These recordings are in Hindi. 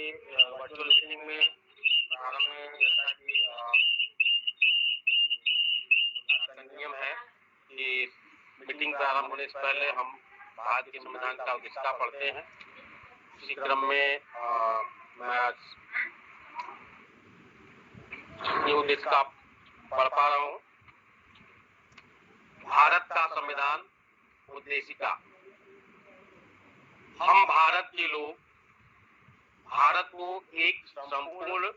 वर्चुअल मीटिंग में प्रारंभ में जैसा कि का नियम है कि मीटिंग प्रारंभ होने से पहले हम भारत के संविधान का उद्देशिका पढ़ते हैं। इसी क्रम में मैं आज ये उद्देशिका पढ़ पा रहा हूँ। भारत का संविधान उद्देशिका। हम भारत के लोग भारत को एक संपूर्ण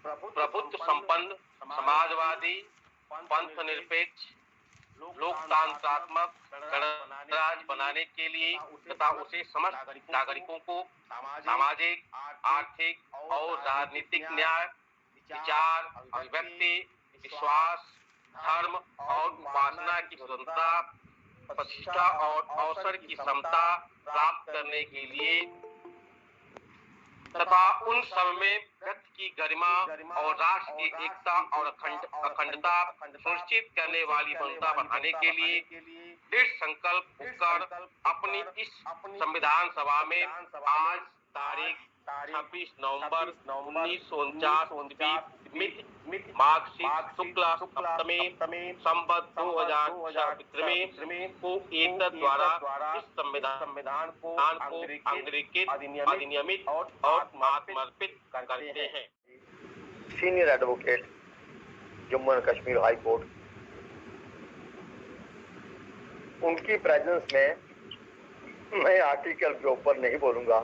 प्रभुत्व संपन्न समाजवादी पंथ निरपेक्ष लोकतांत्रात्मक गणराज्य बनाने के लिए तथा उसे समस्त नागरिकों को सामाजिक, आर्थिक और राजनीतिक न्याय, विचार, अभिव्यक्ति, विश्वास, धर्म और उपासना की स्वतंत्रता, प्रतिष्ठा और अवसर की समता प्राप्त करने के लिए तथा उन सब में व्यक्ति की गरिमा और राष्ट्र की एकता और अखंडता सुनिश्चित करने वाली क्षमता बढ़ाने के लिए दृढ़ संकल्प होकर अपनी इस संविधान सभा में आज तारीख 26 नवंबर 1949 मार्क्सिस्ट शुक्ला सप्तमी संवत 2006 में को एतद द्वारा इस संविधान को अंग्रेजित अधिनियमित और समर्पित करते हैं। Senior advocate Jammu and Kashmir high court, उनकी प्रेजेंस में मैं आर्टिकल के ऊपर नहीं बोलूंगा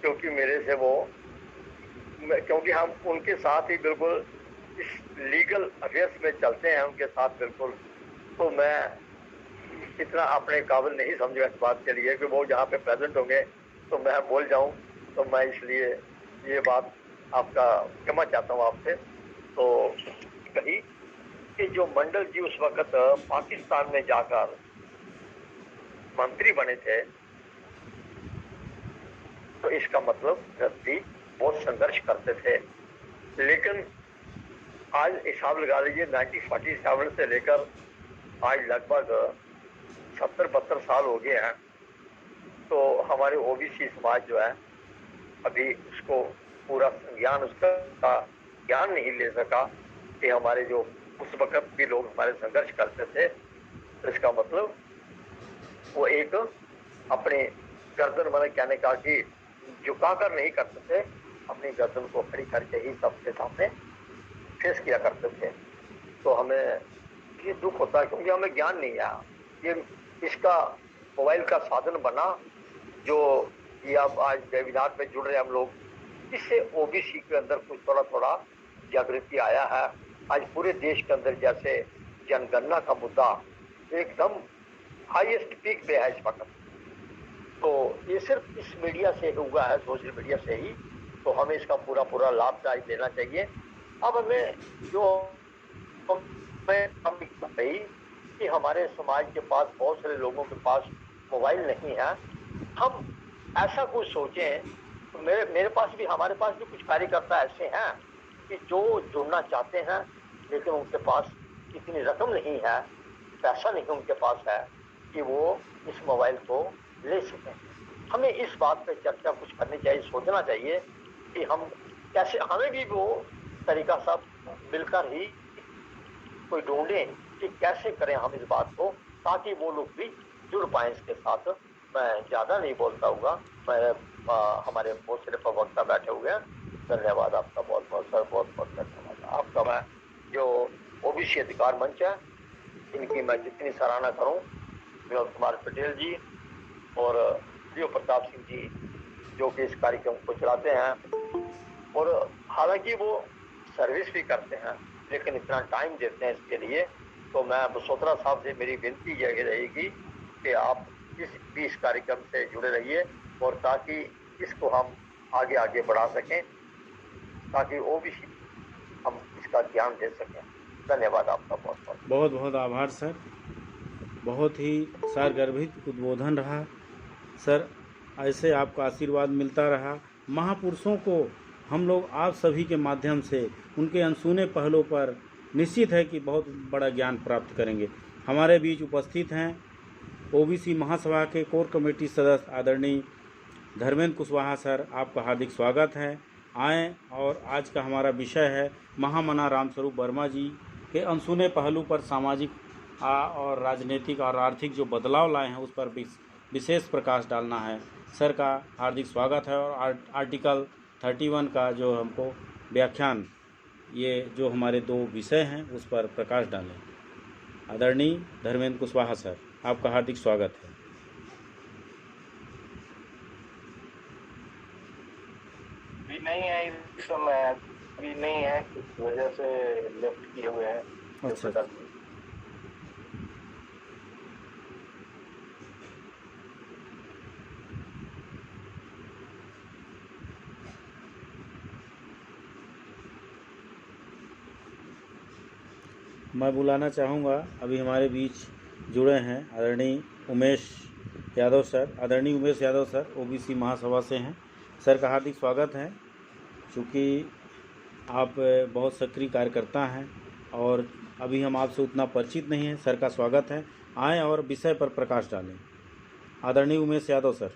क्योंकि मेरे से क्योंकि हम उनके साथ ही बिल्कुल इस लीगल अफेयर्स में चलते हैं उनके साथ बिल्कुल, तो मैं इतना अपने काबिल नहीं समझा इस बात के लिए कि वो जहाँ पे प्रेजेंट होंगे तो मैं बोल जाऊँ, तो मैं इसलिए ये बात आपका क्षमा चाहता हूँ आपसे। तो कही कि जो मंडल जी उस वक्त पाकिस्तान में जाकर मंत्री बने थे, तो इसका मतलब व्यक्ति बहुत संघर्ष करते थे। लेकिन आज हिसाब लगा लीजिए 1947 से लेकर आज लगभग 70-72 साल हो गए हैं, तो हमारे ओबीसी समाज जो है अभी उसको पूरा ज्ञान उसका ज्ञान नहीं ले सका कि हमारे जो उस वक्त भी लोग हमारे संघर्ष करते थे, तो इसका मतलब वो एक अपने गर्दन मैंने कहने का कि झुकाकर नहीं करते थे, अपनी गर्दन को खड़ी करके ही सबके सामने फेस किया करते थे। तो हमें ये दुख होता है क्योंकि हमें ज्ञान नहीं है। ये इसका मोबाइल का साधन बना जो ये अब आज वेबिनार में जुड़ रहे हम लोग, इससे ओबीसी के अंदर कुछ थोड़ा जागृति आया है। आज पूरे देश के अंदर जैसे जनगणना का मुद्दा एकदम हाईएस्ट पीक पे है इस वक्त, तो ये सिर्फ इस मीडिया से हुआ है, सोशल मीडिया से ही, तो हमें इसका पूरा लाभदायक लेना चाहिए। अब हमें जो भाई कि हमारे समाज के पास बहुत सारे लोगों के पास मोबाइल नहीं है, हम ऐसा कुछ सोचें। तो मेरे पास भी, हमारे पास भी कुछ कार्यकर्ता ऐसे हैं कि जो जुड़ना चाहते हैं लेकिन उनके पास इतनी रकम नहीं है, पैसा नहीं उनके पास है कि वो इस मोबाइल को ले सकें। हमें इस बात पे चर्चा कुछ करनी चाहिए, सोचना चाहिए कि हम कैसे, हमें भी वो तरीका सब मिलकर ही कोई ढूंढें कि कैसे करें हम इस बात को, ताकि वो लोग भी जुड़ पाए इसके साथ। मैं ज़्यादा नहीं बोलता होगा, मैं हमारे बहुत सारे प्रवक्ता बैठे हुए हैं। धन्यवाद आपका, बहुत बहुत धन्यवाद आपका। मैं जो ओबीसी अधिकार मंच है इनकी मैं जितनी सराहना करूं, विनोद कुमार पटेल जी और प्रियो प्रताप सिंह जी जो कि इस कार्यक्रम को चलाते हैं, और हालांकि वो सर्विस भी करते हैं लेकिन इतना टाइम देते हैं इसके लिए। तो मैं बसोत्रा साहब से मेरी विनती यही रहेगी कि आप इस कार्यक्रम से जुड़े रहिए और ताकि इसको हम आगे बढ़ा सकें, ताकि वो भी हम इसका ज्ञान दे सकें। धन्यवाद आपका, बहुत आभार सर। बहुत ही सारगर्भित उद्बोधन रहा सर, ऐसे आपका आशीर्वाद मिलता रहा। महापुरुषों को हम लोग आप सभी के माध्यम से उनके अनसुने पहलों पर निश्चित है कि बहुत बड़ा ज्ञान प्राप्त करेंगे। हमारे बीच उपस्थित हैं ओबीसी महासभा के कोर कमेटी सदस्य आदरणीय धर्मेंद्र कुशवाहा सर, आपका हार्दिक स्वागत है। आएँ। और आज का हमारा विषय है महामना रामस्वरूप वर्मा जी के अनसुने पहलू पर सामाजिक और राजनीतिक और आर्थिक जो बदलाव लाए हैं उस पर विशेष प्रकाश डालना है। सर का हार्दिक स्वागत है। और आर्टिकल 31 का जो हमको व्याख्यान, ये जो हमारे 2 विषय हैं उस पर प्रकाश डालें। आदरणीय धर्मेंद्र कुशवाहा सर, आपका हार्दिक स्वागत है। भी नहीं है इस समय, अभी नहीं है, इस वजह से लेफ्ट किए हुए हैं। अच्छा, मैं बुलाना चाहूँगा, अभी हमारे बीच जुड़े हैं आदरणीय उमेश यादव सर। आदरणीय उमेश यादव सर ओबीसी महासभा से हैं। सर का हार्दिक स्वागत है। चूँकि आप बहुत सक्रिय कार्यकर्ता हैं और अभी हम आपसे उतना परिचित नहीं हैं, सर का स्वागत है। आएँ और विषय पर प्रकाश डालें। आदरणीय उमेश यादव सर।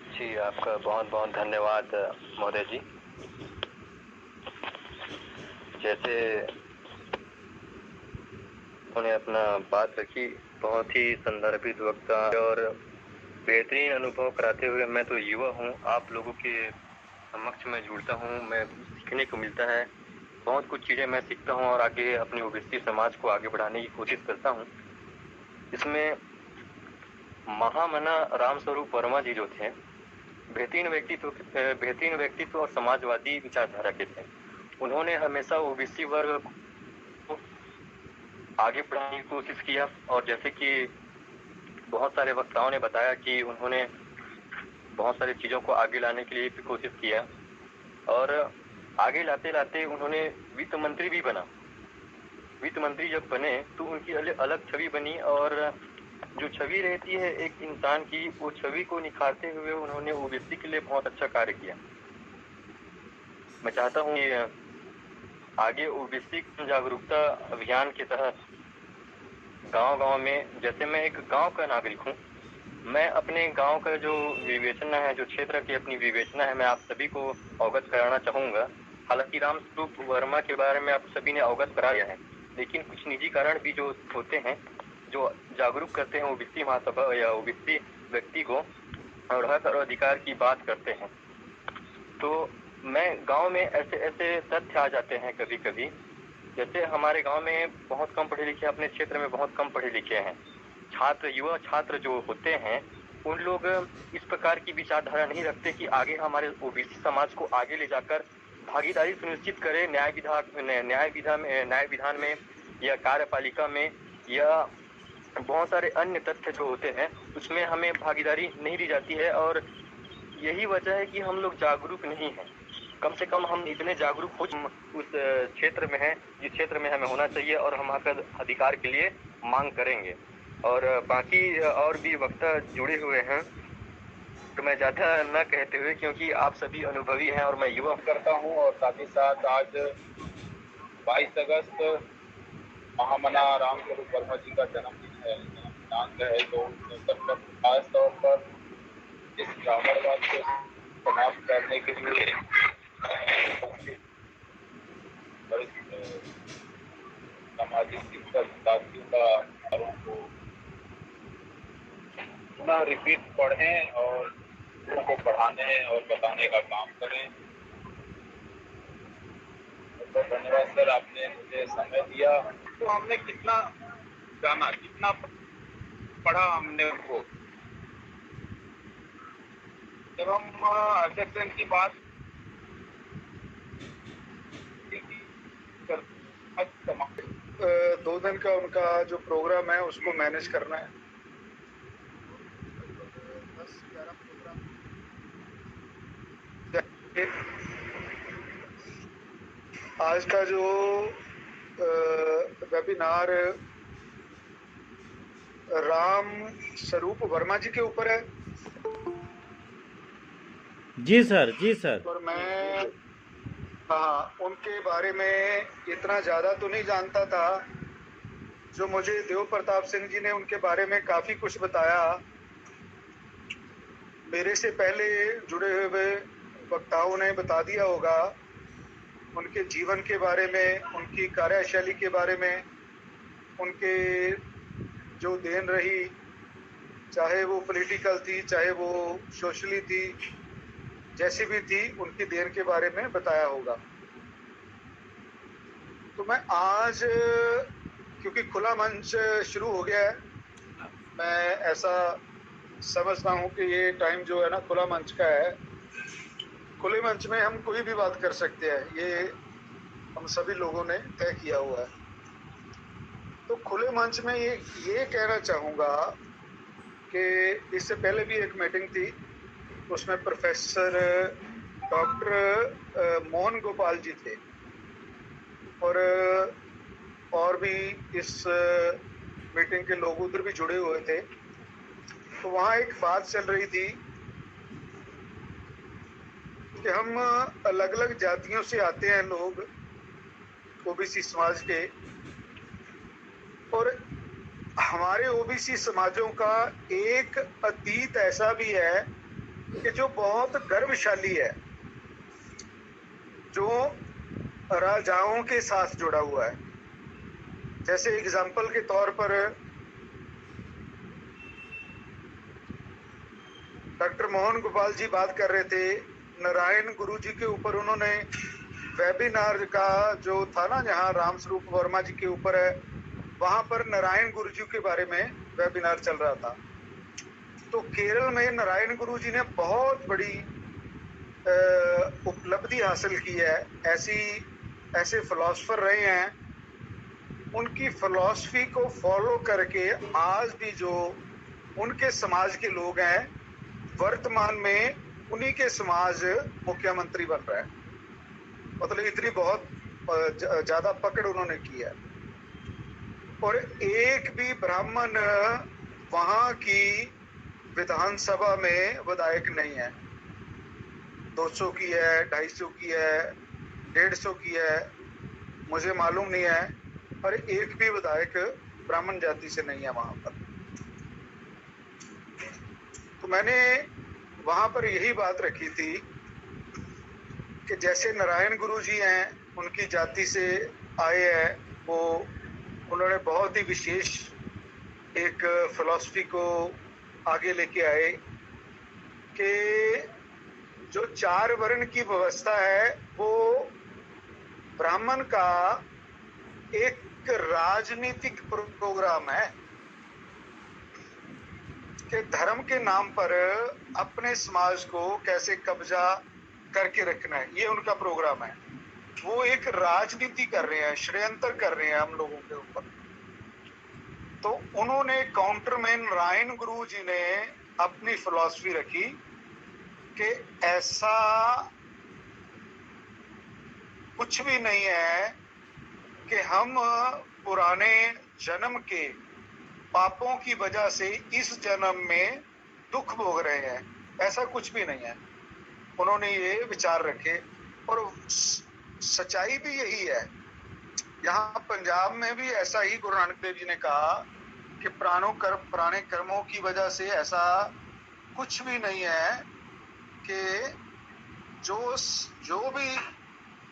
जी, आपका बहुत बहुत धन्यवाद महोदय जी। जैसे उन्होंने अपना बात रखी, बहुत ही संदर्भित वक्ता और बेहतरीन अनुभव कराते हुए, मैं तो युवा हूँ, आप लोगों के समक्ष में जुड़ता हूँ, मैं सीखने को मिलता है, बहुत कुछ चीज़ें मैं सीखता हूँ और आगे अपने ओबीसी समाज को आगे बढ़ाने की कोशिश करता हूँ। इसमें महामना रामस्वरूप वर्मा जी जो थे, बेहतरीन व्यक्तित्व और समाजवादी विचारधारा के थे। उन्होंने हमेशा ओबीसी वर्ग को आगे बढ़ाने की कोशिश किया और जैसे कि बहुत सारे वक्ताओं ने बताया कि उन्होंने बहुत सारी चीज़ों को आगे लाने के लिए भी कोशिश किया और आगे लाते लाते उन्होंने वित्त मंत्री भी बना। वित्त मंत्री जब बने तो उनकी अलग छवि बनी और जो छवि रहती है एक इंसान की, वो छवि को निखारते हुए उन्होंने ओबीसी के लिए बहुत अच्छा कार्य किया। मैं चाहता हूँ कि आगे ओबीसी जागरूकता अभियान के तहत गांव-गांव में, जैसे मैं एक गांव का नागरिक हूँ, मैं अपने गांव का जो विवेचना है, जो क्षेत्र की अपनी विवेचना है, मैं आप सभी को अवगत कराना चाहूँगा। हालांकि रामस्वरूप वर्मा के बारे में आप सभी ने अवगत कराया है, लेकिन कुछ निजी कारण भी जो होते हैं, जो जागरूक करते हैं ओबीसी महासभा या ओबीसी व्यक्ति को और हक और अधिकार की बात करते हैं। तो मैं गांव में ऐसे तथ्य आ जाते हैं कभी कभी, जैसे हमारे गांव में बहुत कम पढ़े लिखे, अपने क्षेत्र में बहुत कम पढ़े लिखे हैं युवा छात्र जो होते हैं, उन लोग इस प्रकार की विचारधारा नहीं रखते कि आगे हमारे ओबीसी समाज को आगे ले जाकर भागीदारी सुनिश्चित करें न्याय विधान में या कार्यपालिका में या बहुत सारे अन्य तथ्य जो होते हैं उसमें हमें भागीदारी नहीं दी जाती है। और यही वजह है कि हम लोग जागरूक नहीं हैं। कम से कम हम इतने जागरूक हो उस क्षेत्र में हैं जिस क्षेत्र में हमें होना चाहिए और हम हक अधिकार के लिए मांग करेंगे। और बाकी और भी वक्ता जुड़े हुए हैं, तो मैं ज़्यादा न कहते हुए, क्योंकि आप सभी अनुभवी हैं और मैं युवा करता हूं, और साथ ही साथ आज 22 अगस्त महामना रामस्वरूप वर्मा जी का जन्मदिन है, दिनांक है, तो खास तौर पर इस ब्राह्मणवाद को समाप्त करने के लिए सामाजिक साथियों का को पुनः रिपीट पढ़ें और लोगों को पढ़ाने और बताने का काम करें। तो धन्यवाद सर, आपने मुझे समय दिया। तो हमने कितना जाना, कितना पढ़ा हमने उनको, जब हम अध्यक्ष की बात 2 दिन का उनका जो प्रोग्राम है उसको मैनेज करना है। 10-11 प्रोग्राम। आज का जो वेबिनार राम स्वरूप वर्मा जी के ऊपर है। जी सर, जी सर। और मैं उनके बारे में इतना ज़्यादा तो नहीं जानता था। जो मुझे देव प्रताप सिंह जी ने उनके बारे में काफ़ी कुछ बताया, मेरे से पहले जुड़े हुए वक्ताओं ने बता दिया होगा उनके जीवन के बारे में, उनकी कार्यशैली के बारे में, उनके जो देन रही, चाहे वो पॉलिटिकल थी, चाहे वो सोशली थी, जैसी भी थी, उनकी देन के बारे में बताया होगा। तो मैं आज, क्योंकि खुला मंच शुरू हो गया है, मैं ऐसा समझता हूँ कि ये टाइम जो है ना खुला मंच का है। खुले मंच में हम कोई भी बात कर सकते हैं, ये हम सभी लोगों ने तय किया हुआ है। तो खुले मंच में ये कहना चाहूँगा कि इससे पहले भी एक मीटिंग थी, उसमें प्रोफेसर डॉक्टर मोहन गोपाल जी थे और भी इस मीटिंग के लोग उधर भी जुड़े हुए थे। तो वहाँ एक बात चल रही थी कि हम अलग अलग जातियों से आते हैं लोग, ओबीसी समाज के, और हमारे ओबीसी समाजों का एक अतीत ऐसा भी है कि जो बहुत गर्वशाली है, जो राजाओं के साथ जुड़ा हुआ है। जैसे एग्जाम्पल के तौर पर डॉक्टर मोहन गोपाल जी बात कर रहे थे, नारायण गुरु जी के ऊपर उन्होंने वेबिनार का जो था ना, जहाँ राम स्वरूप वर्मा जी के ऊपर है, वहां पर नारायण गुरु जी के बारे में वेबिनार चल रहा था। तो केरल में नारायण गुरु जी ने बहुत बड़ी उपलब्धि हासिल की है। ऐसे फिलोसफर रहे हैं, उनकी फिलॉसफी को फॉलो करके आज भी जो उनके समाज के लोग हैं, वर्तमान में उन्हीं के समाज मुख्यमंत्री बन रहा है। मतलब इतनी बहुत ज्यादा पकड़ उन्होंने की है। और एक भी ब्राह्मण वहां की विधानसभा में विधायक नहीं है। 200 की है, 250 की है, 150 की है, मुझे मालूम नहीं है, पर एक भी विधायक ब्राह्मण जाति से नहीं है वहां पर। तो मैंने वहां पर यही बात रखी थी कि जैसे नारायण गुरु जी हैं, उनकी जाति से आए हैं, वो उन्होंने बहुत ही विशेष एक फिलॉसफी को आगे लेके आए कि जो 4 वर्ण की व्यवस्था है वो ब्राह्मण का एक राजनीतिक प्रोग्राम है कि धर्म के नाम पर अपने समाज को कैसे कब्जा करके रखना है, ये उनका प्रोग्राम है। वो एक राजनीति कर रहे हैं, षड्यंत्र कर रहे हैं हम लोगों के ऊपर। तो उन्होंने काउंटर में नारायण गुरु जी ने अपनी फिलॉसफी रखी कि ऐसा कुछ भी नहीं है कि हम पुराने जन्म के पापों की वजह से इस जन्म में दुख भोग रहे हैं, ऐसा कुछ भी नहीं है। उन्होंने ये विचार रखे और सच्चाई भी यही है। यहाँ पंजाब में भी ऐसा ही गुरु नानक देव जी ने कहा कि पुराने कर्मों की वजह से ऐसा कुछ भी नहीं है कि जो भी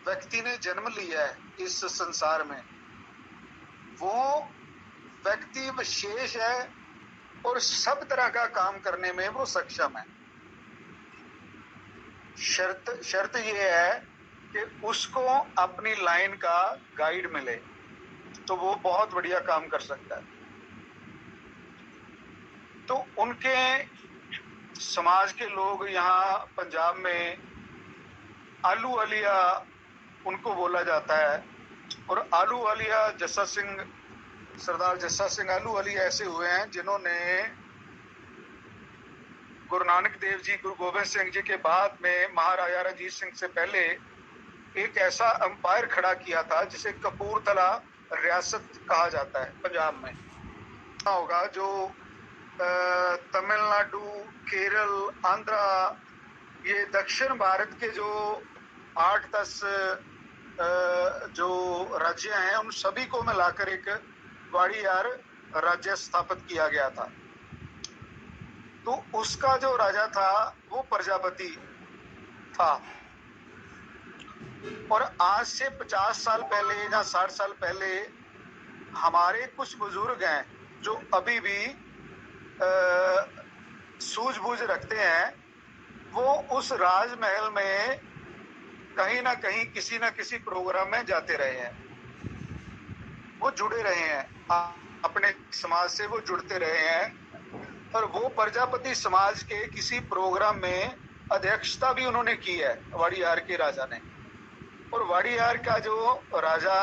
व्यक्ति ने जन्म लिया है इस संसार में, वो व्यक्ति विशेष है और सब तरह का काम करने में वो सक्षम है। शर्त ये है कि उसको अपनी लाइन का गाइड मिले, तो वो बहुत बढ़िया काम कर सकता है। तो उनके समाज के लोग यहाँ पंजाब में आलू अलिया उनको बोला जाता है, और आलू अलिया जस्सा सिंह, सरदार जस्सा सिंह आलू अलिया ऐसे हुए हैं जिन्होंने गुरु नानक देव जी, गुरु गोबिंद सिंह जी के बाद में महाराजा रंजीत सिंह से पहले एक ऐसा अंपायर खड़ा किया था जिसे कपूरथला रियासत कहा जाता है पंजाब में। होगा जो तमिलनाडु, केरल, आंध्रा, ये दक्षिण भारत के जो 8-10 जो राज्य हैं, उन सभी को मिलाकर एक वाड़ियार राज्य स्थापित किया गया था। तो उसका जो राजा था वो प्रजापति था। और आज से 50 साल पहले या 60 साल पहले हमारे कुछ बुजुर्ग हैं जो अभी भी सूझबूझ रखते हैं, वो उस राजमहल में कहीं ना कहीं किसी ना किसी प्रोग्राम में जाते रहे हैं, वो जुड़े रहे हैं, अपने समाज से वो जुड़ते रहे हैं। और वो प्रजापति समाज के किसी प्रोग्राम में अध्यक्षता भी उन्होंने की है, वाड़ियार के राजा ने। और वाड़ियार का जो राजा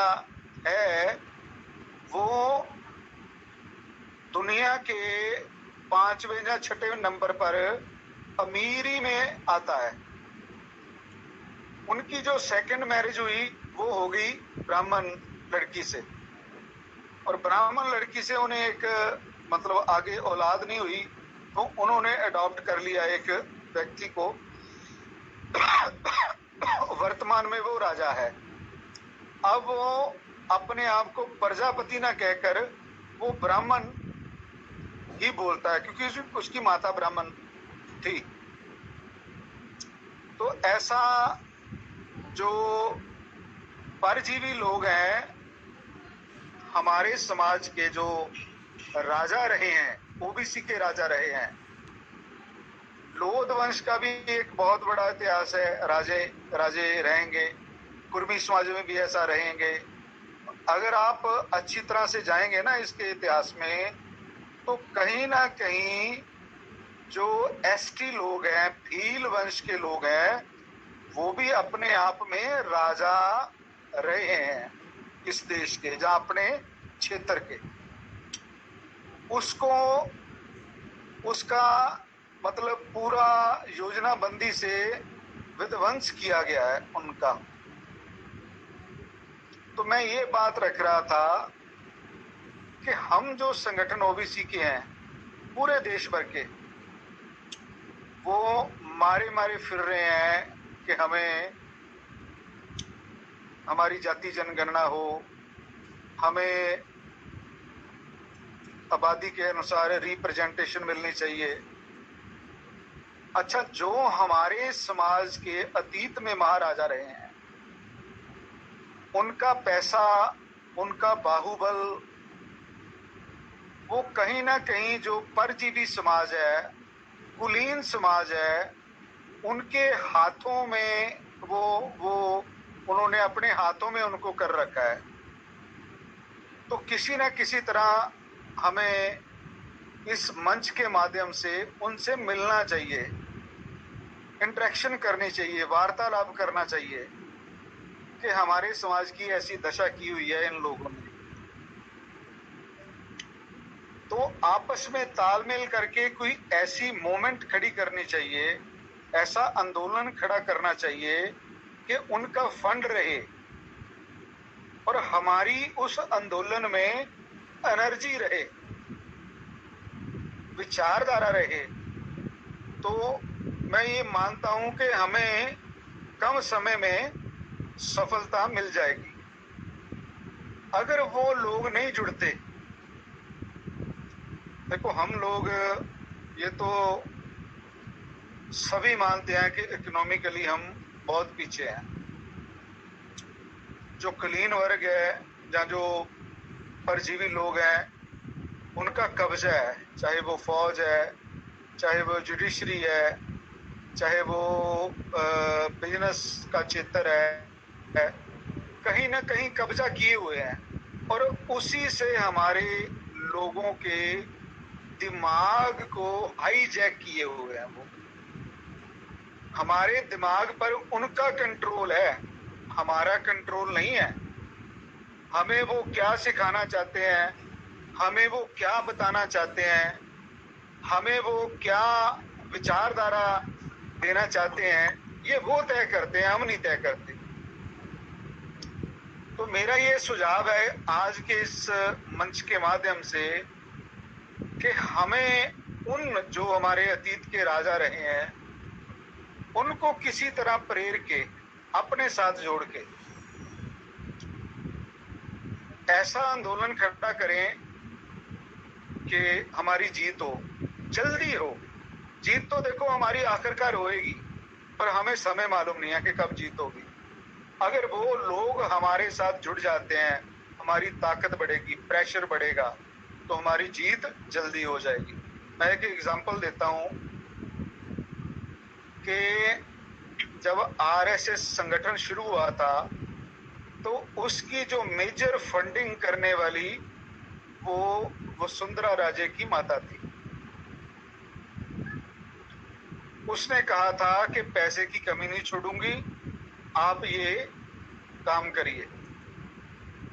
है वो दुनिया के 5वें या 6वें नंबर पर अमीरी में आता है। उनकी जो सेकंड मैरिज हुई वो हो गई ब्राह्मण लड़की से, और ब्राह्मण लड़की से उन्हें एक मतलब आगे औलाद नहीं हुई, तो उन्होंने अडॉप्ट कर लिया एक व्यक्ति को। वर्तमान में वो राजा है। अब वो अपने आप को प्रजापति ना कहकर वो ब्राह्मण ही बोलता है, क्योंकि उसकी माता ब्राह्मण थी। तो ऐसा जो परजीवी लोग हैं, हमारे समाज के जो राजा रहे हैं, ओबीसी के राजा रहे हैं। लोध वंश का भी एक बहुत बड़ा इतिहास है, राजे रहेंगे, कुर्मी समाज में भी ऐसा रहेंगे। अगर आप अच्छी तरह से जाएंगे ना इसके इतिहास में, तो कहीं ना कहीं जो एसटी लोग हैं, भील वंश के लोग हैं, वो भी अपने आप में राजा रहे हैं इस देश के, जहां अपने क्षेत्र के। उसको उसका मतलब पूरा योजनाबंदी से विध्वंस किया गया है उनका। तो मैं ये बात रख रहा था कि हम जो संगठन ओबीसी के हैं पूरे देश भर के, वो मारे फिर रहे हैं कि हमें हमारी जाति जनगणना हो, हमें आबादी के अनुसार रिप्रेजेंटेशन मिलनी चाहिए। अच्छा, जो हमारे समाज के अतीत में महाराजा रहे हैं, उनका पैसा, उनका बाहुबल, वो कहीं ना कहीं जो परजीवी समाज है, कुलीन समाज है, उनके हाथों में वो उन्होंने अपने हाथों में उनको कर रखा है। तो किसी ना किसी तरह हमें इस मंच के माध्यम से उनसे मिलना चाहिए, इंटरेक्शन करनी चाहिए, वार्तालाप करना चाहिए कि हमारे समाज की ऐसी दशा की हुई है इन लोगों ने। तो आपस में तालमेल करके कोई ऐसी मूवमेंट खड़ी करनी चाहिए, ऐसा आंदोलन खड़ा करना चाहिए कि उनका फंड रहे और हमारी उस आंदोलन में एनर्जी रहे, विचारधारा रहे। तो मैं ये मानता हूं कि हमें कम समय में सफलता मिल जाएगी। अगर वो लोग नहीं जुड़ते, देखो हम लोग ये तो सभी मानते हैं कि इकोनॉमिकली हम बहुत पीछे हैं। जो कुलीन वर्ग है या जो परजीवी लोग हैं, उनका कब्जा है, चाहे वो फौज है, चाहे वो जुडिशरी है, चाहे वो बिजनेस का क्षेत्र है, कहीं ना कहीं कब्जा किए हुए हैं। और उसी से हमारे लोगों के दिमाग को हाईजैक किए हुए हैं। वो हमारे दिमाग पर उनका कंट्रोल है, हमारा कंट्रोल नहीं है। हमें वो क्या सिखाना चाहते हैं, हमें वो क्या बताना चाहते हैं, हमें वो क्या विचारधारा देना चाहते हैं, ये वो तय करते हैं, हम नहीं तय करते। तो मेरा ये सुझाव है आज के इस मंच के माध्यम से कि हमें उन जो हमारे अतीत के राजा रहे हैं, उनको किसी तरह प्रेर के अपने साथ जोड़ के ऐसा आंदोलन खड़ा करें कि हमारी जीत हो, जल्दी हो। जीत तो देखो हमारी आखिरकार होएगी, पर हमें समय मालूम नहीं है कि कब जीत होगी। अगर वो लोग हमारे साथ जुड़ जाते हैं, हमारी ताकत बढ़ेगी, प्रेशर बढ़ेगा, तो हमारी जीत जल्दी हो जाएगी। मैं एक एग्जांपल देता हूं कि जब आरएसएस संगठन शुरू हुआ था तो उसकी जो मेजर फंडिंग करने वाली वो वसुंधरा राजे की माता थी। उसने कहा था कि पैसे की कमी नहीं छोड़ूंगी, आप ये काम करिए।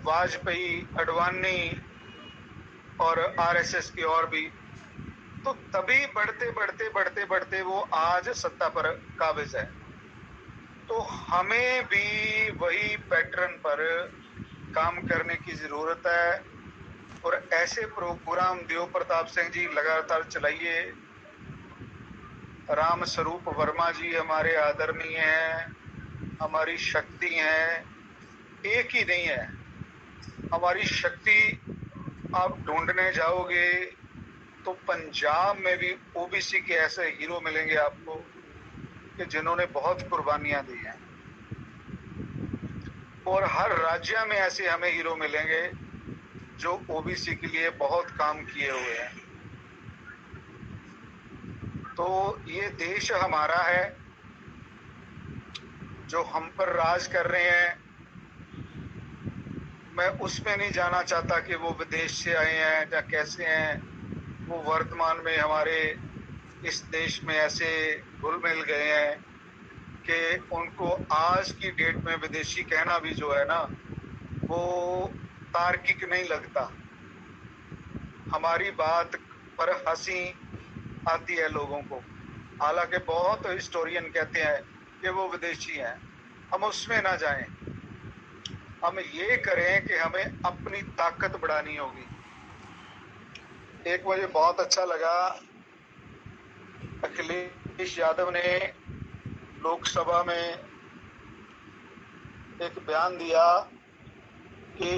वाजपेयी, अडवाणी और आरएसएस की और भी, तो तभी बढ़ते बढ़ते बढ़ते बढ़ते वो आज सत्ता पर काबिज है। तो हमें भी वही पैटर्न पर काम करने की जरूरत है और ऐसे प्रोग्राम देव प्रताप सिंह जी लगातार चलाइए। राम स्वरूप वर्मा जी हमारे आदरणीय हैं, हमारी शक्ति हैं, एक ही नहीं है। हमारी शक्ति आप ढूंढने जाओगे तो पंजाब में भी ओबीसी के ऐसे हीरो मिलेंगे आपको कि जिन्होंने बहुत कुर्बानियां दी हैं, और हर राज्य में ऐसे हमें हीरो मिलेंगे जो ओबीसी के लिए बहुत काम किए हुए हैं। तो ये देश हमारा है, जो हम पर राज कर रहे हैं। मैं उसमें नहीं जाना चाहता कि वो विदेश से आए हैं या कैसे हैं। वो वर्तमान में हमारे इस देश में ऐसे घुल मिल गए हैं कि उनको आज की डेट में विदेशी कहना भी जो है ना वो तार्किक नहीं लगता। हमारी बात पर हंसी आती है लोगों को, हालांकि बहुत हिस्टोरियन कहते हैं कि वो विदेशी हैं। हम उसमें ना जाएं, हम ये करें कि हमें अपनी ताकत बढ़ानी होगी। एक मुझे बहुत अच्छा लगा, अखिलेश यादव ने लोकसभा में एक बयान दिया कि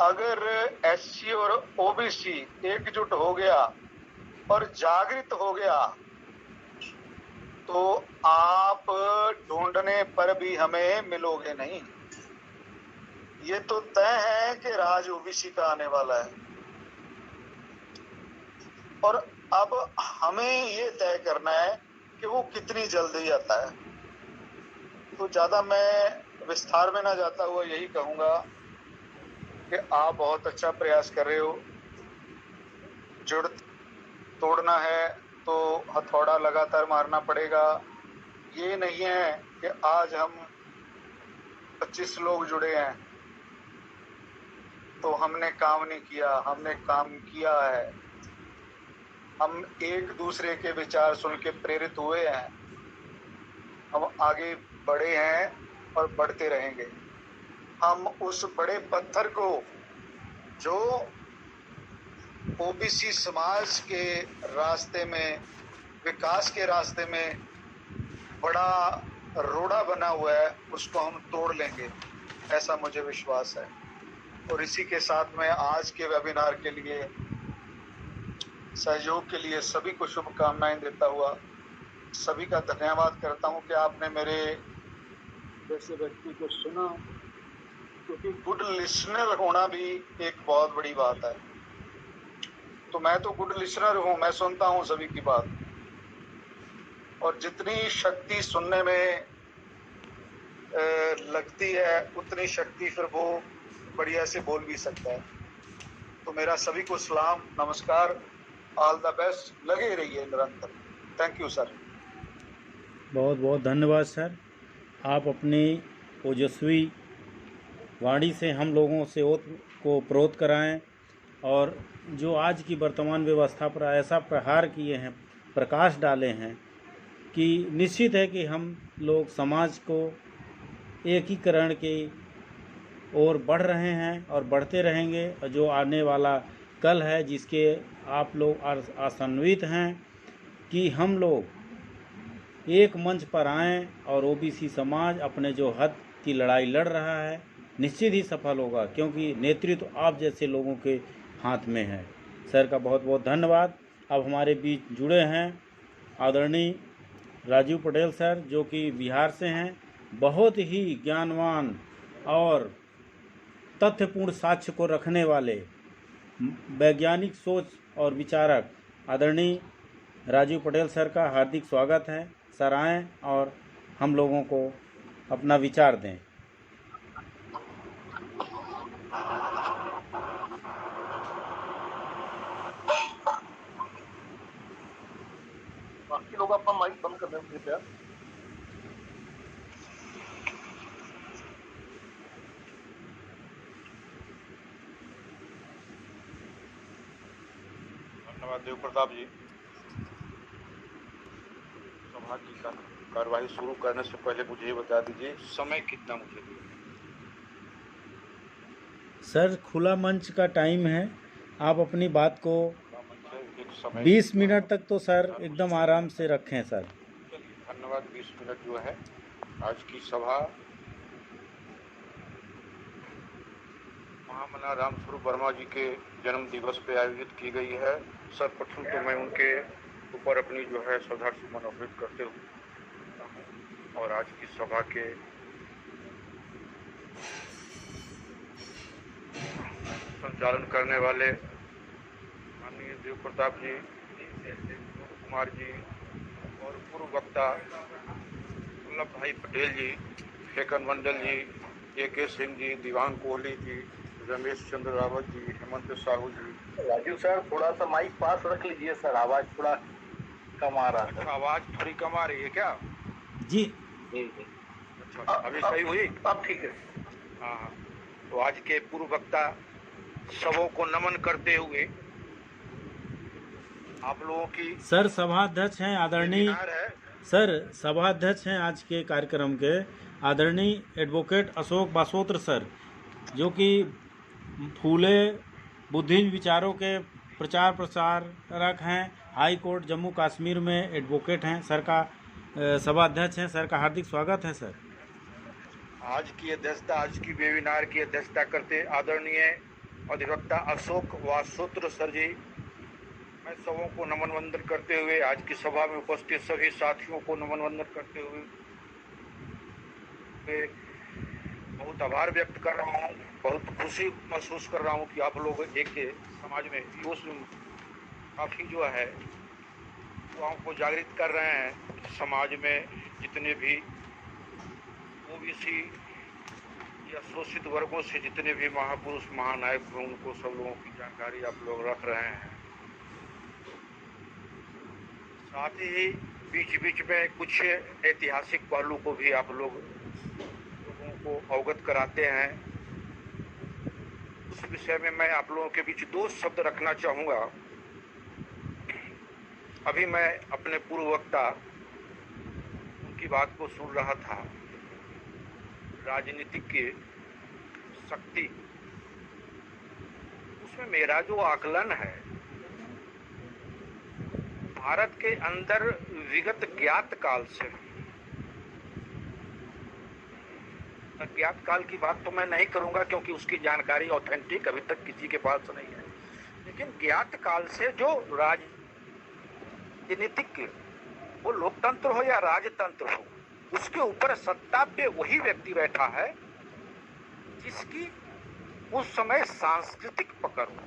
अगर एससी और ओबीसी एकजुट हो गया और जागृत हो गया तो आप ढूंढने पर भी हमें मिलोगे नहीं। ये तो तय है कि राज ओबीसी का आने वाला है, और अब हमें ये तय करना है कि वो कितनी जल्दी आता है। तो ज्यादा मैं विस्तार में ना जाता हुआ यही कहूंगा कि आप बहुत अच्छा प्रयास कर रहे हो। जुड़ तोड़ना है तो हथौड़ा लगातार मारना पड़ेगा। ये नहीं है कि आज हम 25 लोग जुड़े हैं तो हमने काम नहीं किया, हमने काम किया है। हम एक दूसरे के विचार सुन के प्रेरित हुए हैं, हम आगे बढ़े हैं और बढ़ते रहेंगे। हम उस बड़े पत्थर को जो ओबीसी समाज के रास्ते में, विकास के रास्ते में बड़ा रोड़ा बना हुआ है, उसको हम तोड़ लेंगे, ऐसा मुझे विश्वास है। और इसी के साथ मैं आज के वेबिनार के लिए सहयोग के लिए सभी को शुभकामनाएं देता हुआ सभी का धन्यवाद करता हूं कि आपने मेरे जैसे व्यक्ति को सुना, क्योंकि गुड लिसनर होना भी एक बहुत बड़ी बात है। तो मैं तो गुड लिसनर हूं, मैं सुनता हूं सभी की बात, और जितनी शक्ति सुनने में लगती है उतनी शक्ति फिर वो बढ़िया से बोल भी सकता है। तो मेरा सभी को सलाम, नमस्कार, ऑल द बेस्ट, लगे रहिए निरंतर। Thank you sir. बहुत बहुत धन्यवाद सर। आप अपनी ओजस्वी वाणी से हम लोगों से ओत को प्रोत कराएं और जो आज की वर्तमान व्यवस्था पर ऐसा प्रहार किए हैं, प्रकाश डाले हैं कि निश्चित है कि हम लोग समाज को एकीकरण की ओर बढ़ रहे हैं और बढ़ते रहेंगे। और जो आने वाला कल है जिसके आप लोग आशान्वित हैं कि हम लोग एक मंच पर आएं और ओबीसी समाज अपने जो हक की लड़ाई लड़ रहा है निश्चित ही सफल होगा, क्योंकि नेतृत्व आप जैसे लोगों के हाथ में है। सर का बहुत बहुत धन्यवाद। अब हमारे बीच जुड़े हैं आदरणीय राजीव पटेल सर, जो कि बिहार से हैं, बहुत ही ज्ञानवान और तथ्यपूर्ण साक्ष्य को रखने वाले वैज्ञानिक सोच और विचारक आदरणीय राजीव पटेल सर का हार्दिक स्वागत है। सर आएँ और हम लोगों को अपना विचार दें। बाकी लोग अपना माइक बंद कर दें कृपया। धन्यवाद देव प्रताप जी। सभा की कार्यवाही शुरू करने से पहले मुझे ये बता दीजिए समय कितना मुझे दिए। सर खुला मंच का टाइम है, आप अपनी बात को एक समय 20 मिनट तक तो सर एकदम आराम से रखें सर। चलिए धन्यवाद। 20 मिनट जो है आज की सभा महामना रामस्वरूप वर्मा जी के जन्म दिवस पे आयोजित की गई है। सर्वप्रथम तो मैं उनके ऊपर अपनी जो है श्रद्धा सुमन अर्पित करते हुए और आज की सभा के संचालन करने वाले माननीय देव प्रताप जी, कुमार जी और पूर्व वक्ता वल्लभ भाई पटेल जी, फेकन मंडल जी, AK सिंह जी, दीवान कोहली जी, रमेश चंद्र रावत जी, हेमंत साहू जी। राजीव सर थोड़ा सा माइक पास रख लीजिए सर, आवाज थोड़ा कम आ रहा है। आवाज थोड़ी कम आ रही है क्या? जी अच्छा, अभी सही हुई? अब ठीक है। हाँ, तो आज के पूर्व वक्ता सबों को नमन करते हुए आप लोगों की सर सभाध्यक्ष हैं आदरणीय है सर सभाध्यक्ष हैं आज के कार्यक्रम के आदरणीय एडवोकेट अशोक बासोत्र सर, जो कि फूले बुद्धिज्म विचारों के प्रचार प्रसारक हैं, हाई कोर्ट जम्मू कश्मीर में एडवोकेट हैं। सर का सभाध्यक्ष हैं, सर का हार्दिक स्वागत है सर। आज की अध्यक्षता, आज की वेबिनार की अध्यक्षता करते आदरणीय अधिवक्ता अशोक वासोत्र सर जी, मैं सबों को नमन वंदन करते हुए आज की सभा में उपस्थित सभी साथियों को नमन वंदन करते हुए बहुत आभार व्यक्त कर रहा हूँ, बहुत खुशी महसूस कर रहा हूँ कि आप लोग एक समाज में काफ़ी जो है युवाओं को जागृत कर रहे हैं। समाज में जितने भी ओबीसी या शोषित वर्गों से जितने भी महापुरुष महानायक हैं, उनको सब लोगों की जानकारी आप लोग रख रहे हैं। साथ ही बीच बीच में कुछ ऐतिहासिक पहलू को भी आप लोगों को अवगत कराते हैं। उस विषय में मैं आप लोगों के बीच 2 शब्द रखना चाहूँगा। अभी मैं अपने पूर्व वक्ता उनकी बात को सुन रहा था, राजनीतिक की शक्ति, उसमें मेरा जो आकलन है, भारत के अंदर विगत ज्ञात काल से, ज्ञात काल की बात तो मैं नहीं करूंगा क्योंकि उसकी जानकारी ऑथेंटिक अभी तक किसी के पास नहीं है, लेकिन ज्ञात काल से जो राजनीतिक, वो लोकतंत्र हो या राजतंत्र हो, उसके ऊपर सत्ता पे वही व्यक्ति बैठा है जिसकी उस समय सांस्कृतिक पकड़ हो।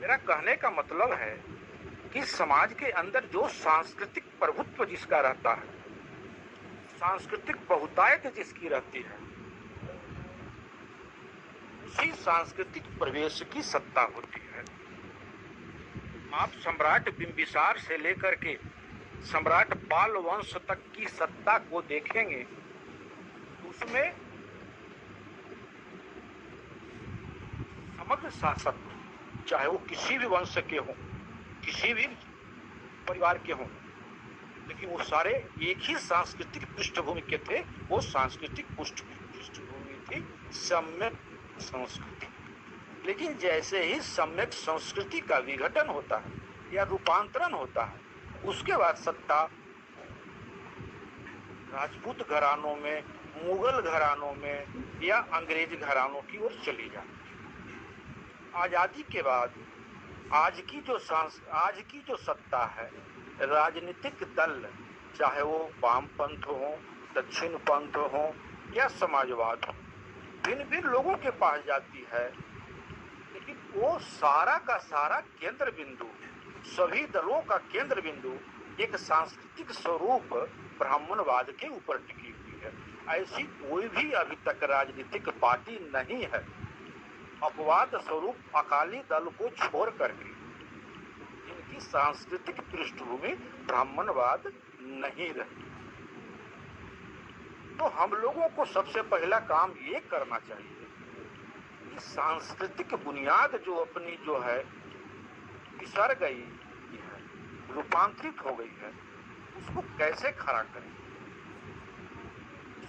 मेरा कहने का मतलब है कि समाज के अंदर जो सांस्कृतिक प्रभुत्व जिसका रहता है, सांस्कृतिक बहुतायत जिसकी रहती है, उसी सांस्कृतिक प्रवेश की सत्ता होती है। आप सम्राट बिंबिसार से लेकर के सम्राट पाल वंश तक की सत्ता को देखेंगे, उसमें समग्र शासक, चाहे वो किसी भी वंश के हों, किसी भी परिवार के हों, लेकिन वो सारे एक ही सांस्कृतिक पृष्ठभूमि के थे। वो सांस्कृतिक पृष्ठभूमि थी सम्यक संस्कृति। लेकिन जैसे ही सम्यक संस्कृति का विघटन होता है या रूपांतरण होता है, उसके बाद सत्ता राजपूत घरानों में, मुगल घरानों में या अंग्रेज घरानों की ओर चली जाती है। आजादी के बाद आज की जो सत्ता है, राजनीतिक दल, चाहे वो वामपंथ हो, दक्षिण पंथ हो या समाजवाद हो, भिन्न भिन्न लोगों के पास जाती है, लेकिन वो सारा का सारा केंद्र बिंदु, सभी दलों का केंद्र बिंदु एक सांस्कृतिक स्वरूप ब्राह्मणवाद के ऊपर टिकी हुई है। ऐसी कोई भी अभी तक राजनीतिक पार्टी नहीं है अपवाद स्वरूप अकाली दल को छोड़ करके जिनकी सांस्कृतिक पृष्ठभूमि ब्राह्मणवाद नहीं रही। तो हम लोगों को सबसे पहला काम ये करना चाहिए कि सांस्कृतिक बुनियाद जो अपनी जो है बिसर गई है, रूपांतरित हो गई है, उसको कैसे खड़ा करें।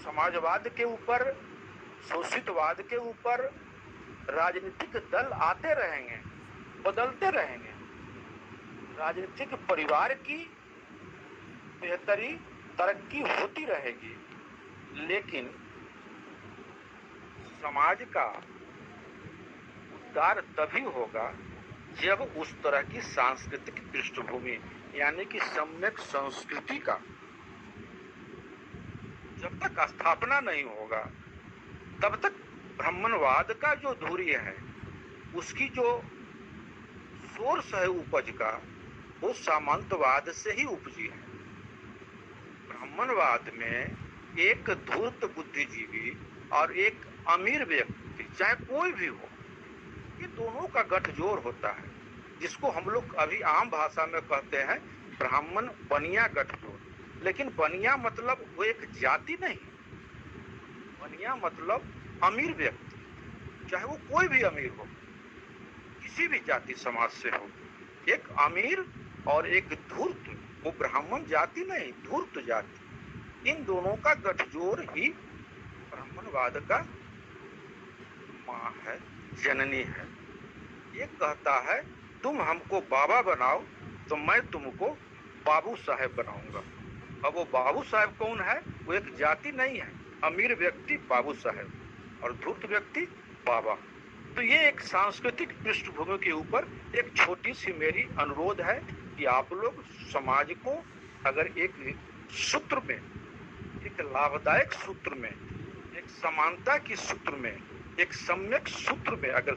समाजवाद के ऊपर, शोषितवाद के ऊपर राजनीतिक दल आते रहेंगे, बदलते रहेंगे, राजनीतिक परिवार की बेहतरी तरक्की होती रहेगी, लेकिन समाज का उद्धार तभी होगा जब उस तरह की सांस्कृतिक पृष्ठभूमि यानी कि सम्यक संस्कृति का जब तक स्थापना नहीं होगा तब तक ब्राह्मणवाद का जो धुरी है, उसकी जो सोर्स है उपज का, वो सामंतवाद से ही उपजी है। ब्राह्मणवाद में एक धूर्त बुद्धिजीवी और एक अमीर व्यक्ति, चाहे कोई भी हो, ये दोनों का गठजोड़ होता है, जिसको हम लोग अभी आम भाषा में कहते हैं ब्राह्मण बनिया गठजोड़। लेकिन बनिया मतलब वो एक जाति नहीं, बनिया मतलब अमीर व्यक्ति, चाहे वो कोई भी अमीर हो, किसी भी जाति समाज से हो, एक अमीर और एक धूर्त, वो ब्राह्मण जाति नहीं, धूर्त जाति, इन दोनों का गठजोड़ ही ब्राह्मणवाद का माँ है, जननी है। ये कहता है तुम हमको बाबा बनाओ तो मैं तुमको बाबू साहेब बनाऊंगा। अब वो बाबू साहेब कौन है? वो एक जाति नहीं है, अमीर व्यक्ति बाबू साहेब और धूर्त व्यक्ति बाबा। तो ये एक सांस्कृतिक पृष्ठभूमि के ऊपर एक छोटी सी मेरी अनुरोध है कि आप लोग समाज को अगर एक सूत्र में, एक लाभदायक सूत्र में, एक समानता की सूत्र में, एक सम्यक सूत्र में अगर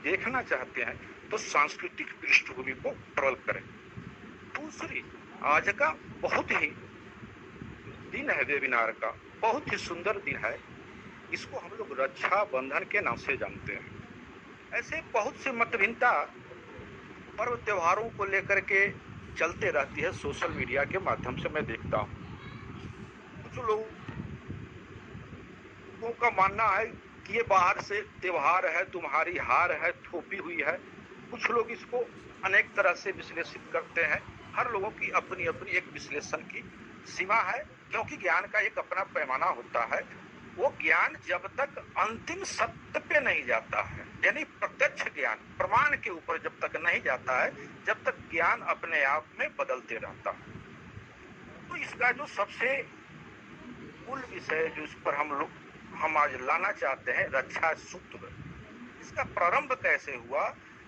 देखना चाहते हैं तो सांस्कृतिक पृष्ठभूमि को प्रबल करें। दूसरी, आज का बहुत ही दिन है वेबिनार का, बहुत ही सुंदर दिन है, इसको हम लोग रक्षा बंधन के नाम से जानते हैं। ऐसे बहुत से मतभिन्नता पर्व त्योहारों को लेकर के चलते रहती है, सोशल मीडिया के माध्यम से मैं देखता हूँ। कुछ लोगों का मानना है कि ये बाहर से त्योहार है, तुम्हारी हार है, थोपी हुई है। कुछ लोग इसको अनेक तरह से विश्लेषित करते हैं। हर लोगों की अपनी अपनी एक विश्लेषण की सीमा है, क्योंकि ज्ञान का एक अपना पैमाना होता है। वो ज्ञान जब तक अंतिम सत्य पे नहीं जाता है, यानी प्रत्यक्ष ज्ञान प्रमाण के ऊपर जब तक नहीं जाता है, जब तक ज्ञान अपने आप में बदलते रहता है। तो इसका जो सबसे मूल विषय जो इस पर हम आज लाना चाहते हैं, रक्षा सूत्र, इसका प्रारंभ कैसे हुआ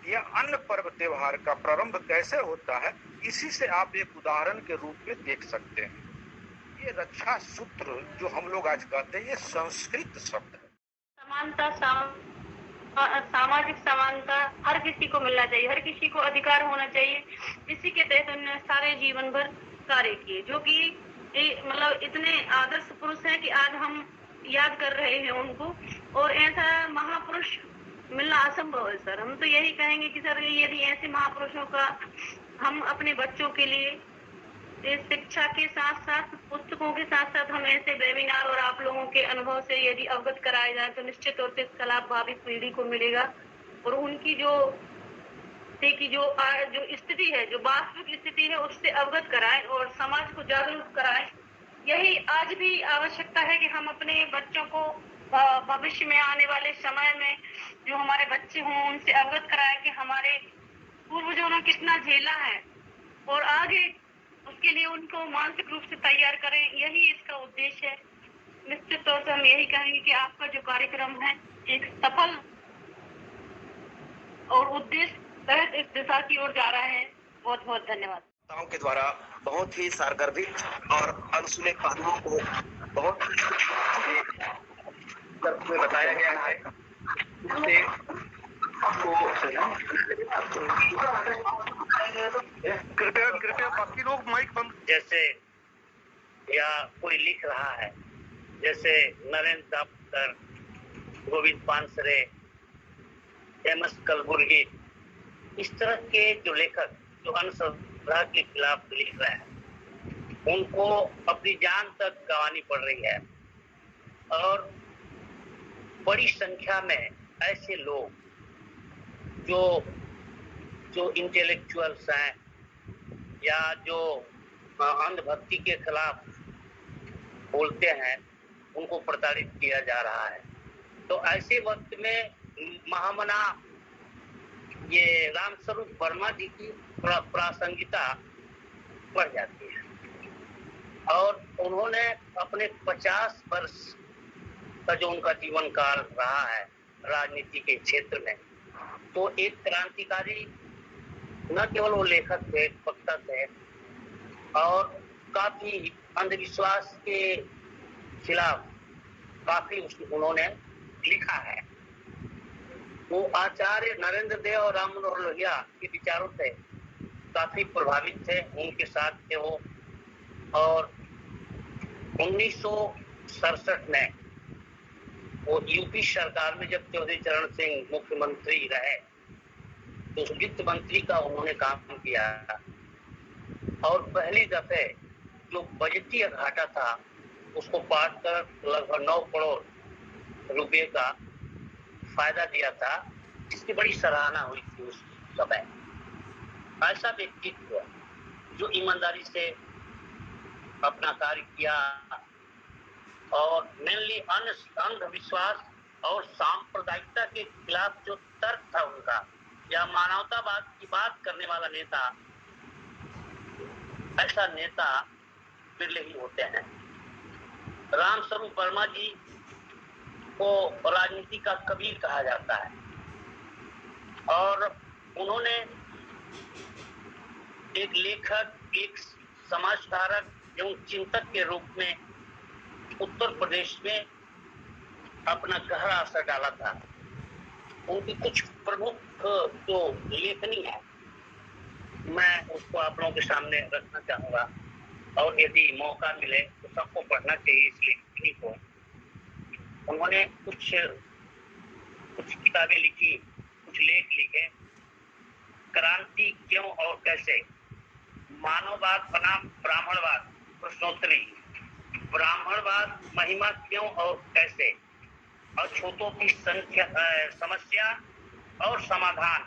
या अन्य पर्व त्योहार का प्रारंभ कैसे होता है, इसी से आप एक उदाहरण के रूप में देख सकते हैं। ये रक्षा सूत्र जो हम लोग आज कहते हैं, ये संस्कृत शब्द है। समानता, सामाजिक समानता हर किसी को मिलना चाहिए, हर किसी को अधिकार होना चाहिए। इसी के तहत उन्होंने सारे जीवन भर कार्य किए, जो कि मतलब इतने आदर्श पुरुष हैं कि आज हम याद कर रहे हैं उनको, और ऐसा महापुरुष मिलना असंभव है सर। हम तो यही कहेंगे कि सर यदि ऐसे महापुरुषों का हम अपने बच्चों के लिए शिक्षा के साथ साथ, पुस्तकों के साथ साथ हम ऐसे वेबिनार और आप लोगों के अनुभव से यदि अवगत कराए जाए तो निश्चित तौर से इसका लाभ भावी पीढ़ी को मिलेगा, और उनकी जो स्थिति है, जो वास्तविक स्थिति है, उससे अवगत कराएं और समाज को जागरूक कराएं। यही आज भी आवश्यकता है कि हम अपने बच्चों को भविष्य में आने वाले समय में जो हमारे बच्चे हों उनसे अवगत कराएं कि हमारे पूर्वजों ने कितना झेला है, और आगे उसके लिए उनको मानसिक रूप से तैयार करें। यही इसका उद्देश्य है। निश्चित तौर से हम यही कहेंगे कि आपका जो कार्यक्रम है एक सफल और उद्देश्य तहत इस दिशा की ओर जा रहा है। बहुत बहुत धन्यवाद। नेताओं के द्वारा बहुत ही सारगर्भित और अनसुने पहलुओं को बहुत करते हुए बताया गया है, जिससे आपको कृपया बाकी लोग माइक बंद। जैसे या कोई लिख रहा है, जैसे नरेंद्र दामोदर, गोविंद पानसरे, एम.एस. कलबुर्गी, इस तरह के जो लेखक जो अंधश्रद्धा के खिलाफ लिख रहे हैं, उनको अपनी जान तक गंवानी पड़ रही है। और बड़ी संख्या में ऐसे लोग जो इंटेलेक्चुअल्स हैं या जो अंधभक्ति के खिलाफ बोलते हैं, उनको प्रताड़ित किया जा रहा है। तो ऐसे वक्त में महामना ये रामस्वरूप वर्मा जी की प्रासंगिकता बढ़ जाती है। और उन्होंने अपने 50 वर्ष का जो उनका जीवन काल रहा है राजनीति के क्षेत्र में, तो एक क्रांतिकारी न केवल वो लेखक थे, वक्ता थे, और काफी अंधविश्वास के खिलाफ काफी उन्होंने लिखा है। वो आचार्य नरेंद्र देव और राम मनोहर लोहिया के विचारों से काफी प्रभावित थे, उनके साथ थे वो। और 1967 में वो यूपी सरकार में जब चौधरी चरण सिंह मुख्यमंत्री रहे, तो वित्त मंत्री का उन्होंने काम किया। और पहली दफे जो बजटीय घाटा था उसको पाट कर लगभग 9 करोड़ रुपए का फायदा दिया था, जिसकी बड़ी सराहना हुई थी उस समय। ऐसा व्यक्तित्व जो ईमानदारी से अपना कार्य किया और मेनली अंधविश्वास और सांप्रदायिकता के खिलाफ जो तर्क था उनका, या मानवतावाद की बात करने वाला नेता, ऐसा नेता बिरले ही होते हैं। रामस्वरूप वर्मा जी को राजनीति का कबीर कहा जाता है, और उन्होंने एक लेखक, एक समाज सुधारक एवं चिंतक के रूप में उत्तर प्रदेश में अपना गहरा असर डाला था। उनकी कुछ प्रमुख जो लेखनी है, मैं उसको आप लोगों के सामने रखना चाहूंगा, और यदि मौका मिले तो सबको पढ़ना चाहिए इस लेखनी को। उन्होंने कुछ किताबें लिखी, कुछ लेख लिखे। क्रांति क्यों और कैसे, मानववाद बनाम ब्राह्मणवाद, प्रश्नोत्तरी, ब्राह्मणवाद महिमा क्यों और कैसे, अछूतों की समस्या और समाधान,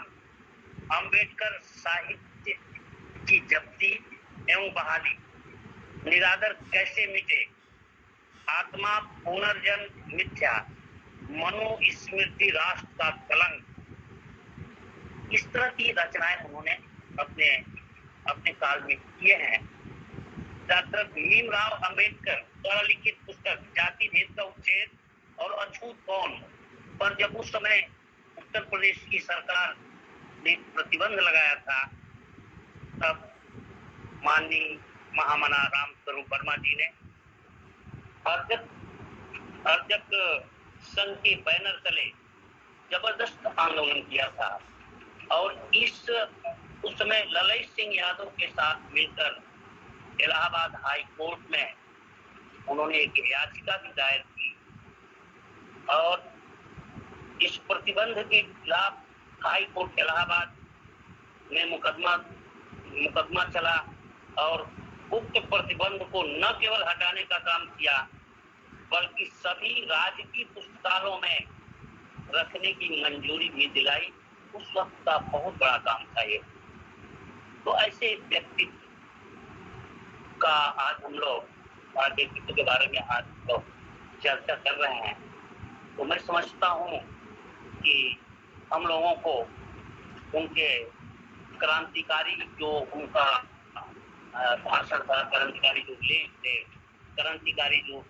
अंबेडकर साहित्य की जब्ती एवं बहाली, निरादर कैसे मिटे, आत्मा पुनर्जन्म मिथ्या, मनुस्मृति राष्ट्र का कलंक। इस तरह की रचनाएं उन्होंने अपने काल में किए हैं। डॉक्टर भीमराव अंबेडकर द्वारा लिखित पुस्तक जाति भेद का उच्छेद और अछूत कौन पर जब उस समय उत्तर प्रदेश की सरकार ने प्रतिबंध लगाया था, तब माननीय महामना रामस्वरूप वर्मा जी ने अर्जक संघ के बैनर तले जबरदस्त आंदोलन किया था। और उस समय ललित सिंह यादव के साथ मिलकर इलाहाबाद हाई कोर्ट में उन्होंने एक याचिका भी दायर की, और इस प्रतिबंध के खिलाफ हाई कोर्ट इलाहाबाद में मुकदमा चला, और उक्त प्रतिबंध को न केवल हटाने का काम किया, बल्कि सभी राजकीय पुस्तकालयों में रखने की मंजूरी भी दिलाई। उस वक्त का बहुत बड़ा काम था ये। तो ऐसे व्यक्तित्व का आज हम लोग व्यक्तित्व के बारे में आज लोग चर्चा कर रहे हैं। तो मैं समझता हूँ कि हम लोगों को उनके क्रांतिकारी जो उनका भाषण था, क्रांतिकारी जो लेख थे, क्रांतिकारी जो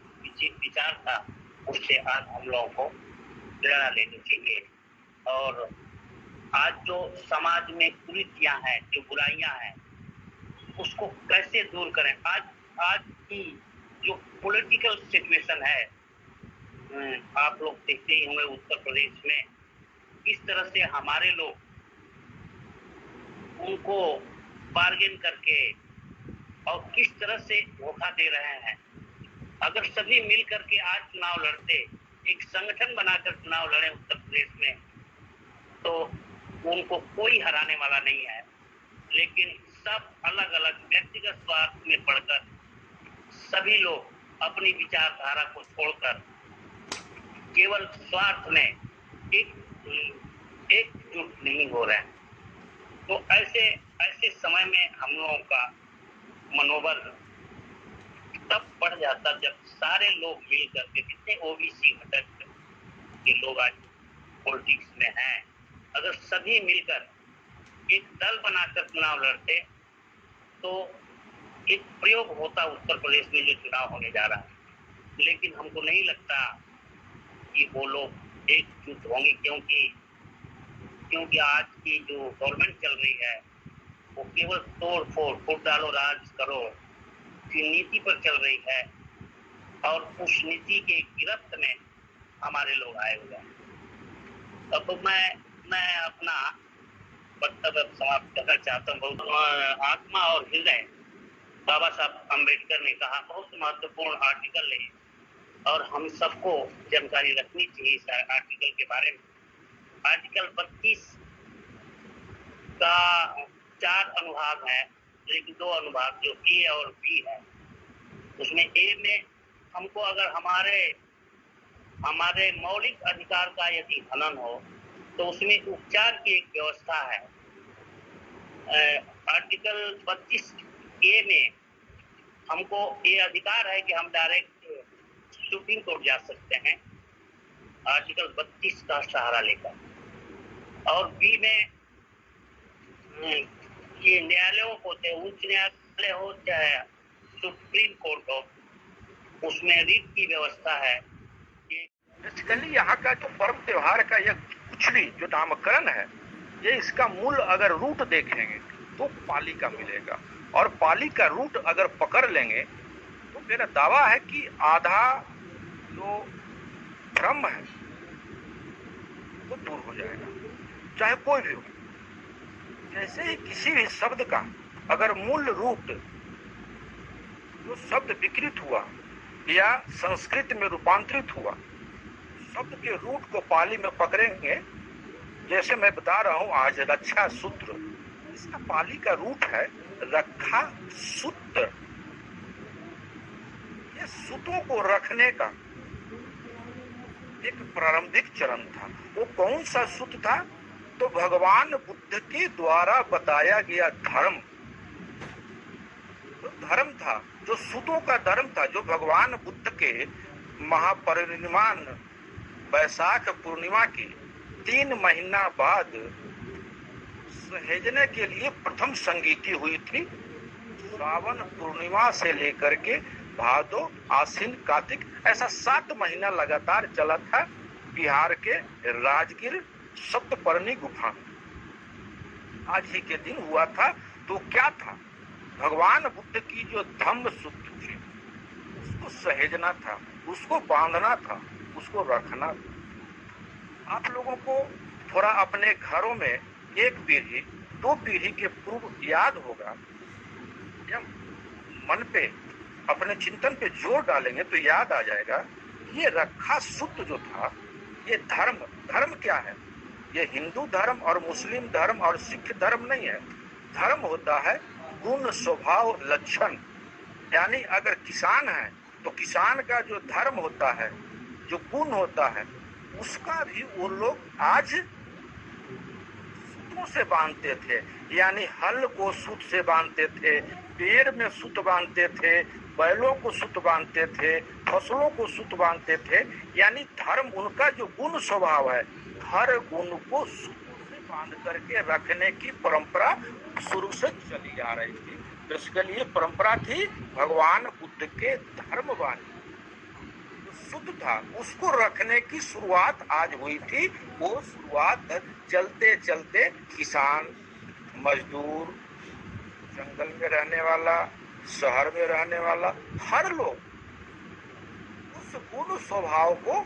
विचार था, उससे आज हम लोगों को प्रेरणा लेनी चाहिए। और आज जो समाज में कुरीतियां हैं, जो बुराइयां हैं, उसको कैसे दूर करें। आज की जो पॉलिटिकल सिचुएशन है, आप लोग देखते ही होंगे उत्तर प्रदेश में किस तरह से हमारे लोग उनको बार्गेन करके और किस तरह से धोखा दे रहे हैं। अगर सभी मिल करके आज चुनाव लड़ते, एक संगठन बनाकर चुनाव लड़े उत्तर प्रदेश में, तो उनको कोई हराने वाला नहीं है। लेकिन सब अलग अलग व्यक्तिगत स्वार्थ में पड़कर सभी लोग अपनी विचारधारा को छोड़कर केवल स्वार्थ में एकजुट नहीं हो रहे हैं। तो ऐसे समय में हम लोगों का मनोबल तब बढ़ जाता जब सारे लोग मिल करके, जितने ओबीसी घटक के लोग आज पॉलिटिक्स में हैं, अगर सभी मिलकर एक दल बनाकर चुनाव लड़ते तो एक प्रयोग होता उत्तर प्रदेश में जो चुनाव होने जा रहा है। लेकिन हमको नहीं लगता कि वो लोग एकजुट होंगे, क्योंकि आज की जो गवर्नमेंट चल रही है वो केवल तोड़ फोड़, फूट डालो राज करो की नीति पर चल रही है, और उस नीति के गिरफ्त में हमारे लोग आए हुए हैं। अब मैं अपना वक्तव्य समाप्त करना चाहता हूँ। आत्मा और हृदय, बाबा साहब अम्बेडकर ने कहा, बहुत महत्वपूर्ण आर्टिकल है और हम सबको जानकारी रखनी चाहिए इस आर्टिकल के बारे में। आर्टिकल 32 का 4 अनुभाग है, लेकिन 2 अनुभाग जो ए और बी है। उसमें ए में हमको अगर हमारे मौलिक अधिकार का यदि हनन हो तो उसमें उपचार की एक व्यवस्था है। आर्टिकल 32 ए में हमको ये अधिकार है कि हम डायरेक्ट सुप्रीम कोर्ट जा सकते हैं, आर्टिकल 32 का सहारा लेकर। और बी में ये न्यायालयों को, चाहे उच्च न्यायालय हो चाहे सुप्रीम कोर्ट हो, उसमें रीट की व्यवस्था है। बेसिकली यहाँ का जो पर्व त्योहार का यह कुचली जो नामकरण है, ये इसका मूल अगर रूट देखेंगे तो पाली का मिलेगा, और पाली का रूट अगर पकड़ लेंगे तो मेरा दावा है कि आधा जो भ्रम है वो दूर हो जाएगा, चाहे कोई भी हो। जैसे ही किसी भी शब्द का अगर मूल रूट, जो शब्द विकृत हुआ या संस्कृत में रूपांतरित हुआ, शब्द के रूट को पाली में पकड़ेंगे। जैसे मैं बता रहा हूं आज रक्षा सूत्र, इसका पाली का रूट है रक्षा सूत्र। ये सूत्रों को रखने का एक प्रारंभिक चरण था। वो कौन सा सूत्र था? तो भगवान बुद्ध के द्वारा बताया गया धर्म, जो धर्म था, जो सूतों का धर्म था, जो भगवान बुद्ध के महापरिनिर्वाण वैशाख पूर्णिमा की 3 महीना बाद सहेजने के लिए प्रथम संगीति हुई थी। श्रावण पूर्णिमा से लेकर के भादो, आश्विन, कार्तिक, ऐसा 7 महीना लगातार चला था बिहार के राजगीर सप्तपर्णी गुफा में। आज ही के दिन हुआ था। तो क्या था? भगवान बुद्ध की जो धम्म सूत्र थी, उसको सहेजना था, उसको बांधना था, उसको रखना था। आप लोगों को थोड़ा अपने घरों में 1 पीढ़ी 2 पीढ़ी के पूर्व याद होगा, जब मन पे अपने चिंतन पे जोर डालेंगे तो याद आ जाएगा। ये रक्षा सूत्र जो था, ये धर्म क्या है? ये हिंदू धर्म और मुस्लिम धर्म और सिख धर्म नहीं है। धर्म होता है गुण, स्वभाव, लक्षण। यानी अगर किसान है तो किसान का जो धर्म होता है, जो गुण होता है, उसका भी वो लोग आज सूतों से बांधते थे। यानी हल को सूत से बांधते थे, पेड़ में सूत बांधते थे, बैलों को सूत बांधते थे, फसलों को सूत बांधते थे। यानी धर्म, उनका जो गुण स्वभाव है, हर गुण को सूतों से बांध करके रखने की परंपरा शुरू से चली आ रही थी। बेसिकली ये परंपरा थी भगवान बुद्ध के धर्मवाणी। शुद्ध था, उसको रखने की शुरुआत आज हुई थी। वो शुरुआत चलते चलते किसान, मजदूर, जंगल में रहने वाला, शहर में रहने वाला, हर लोग उस गुण स्वभाव को,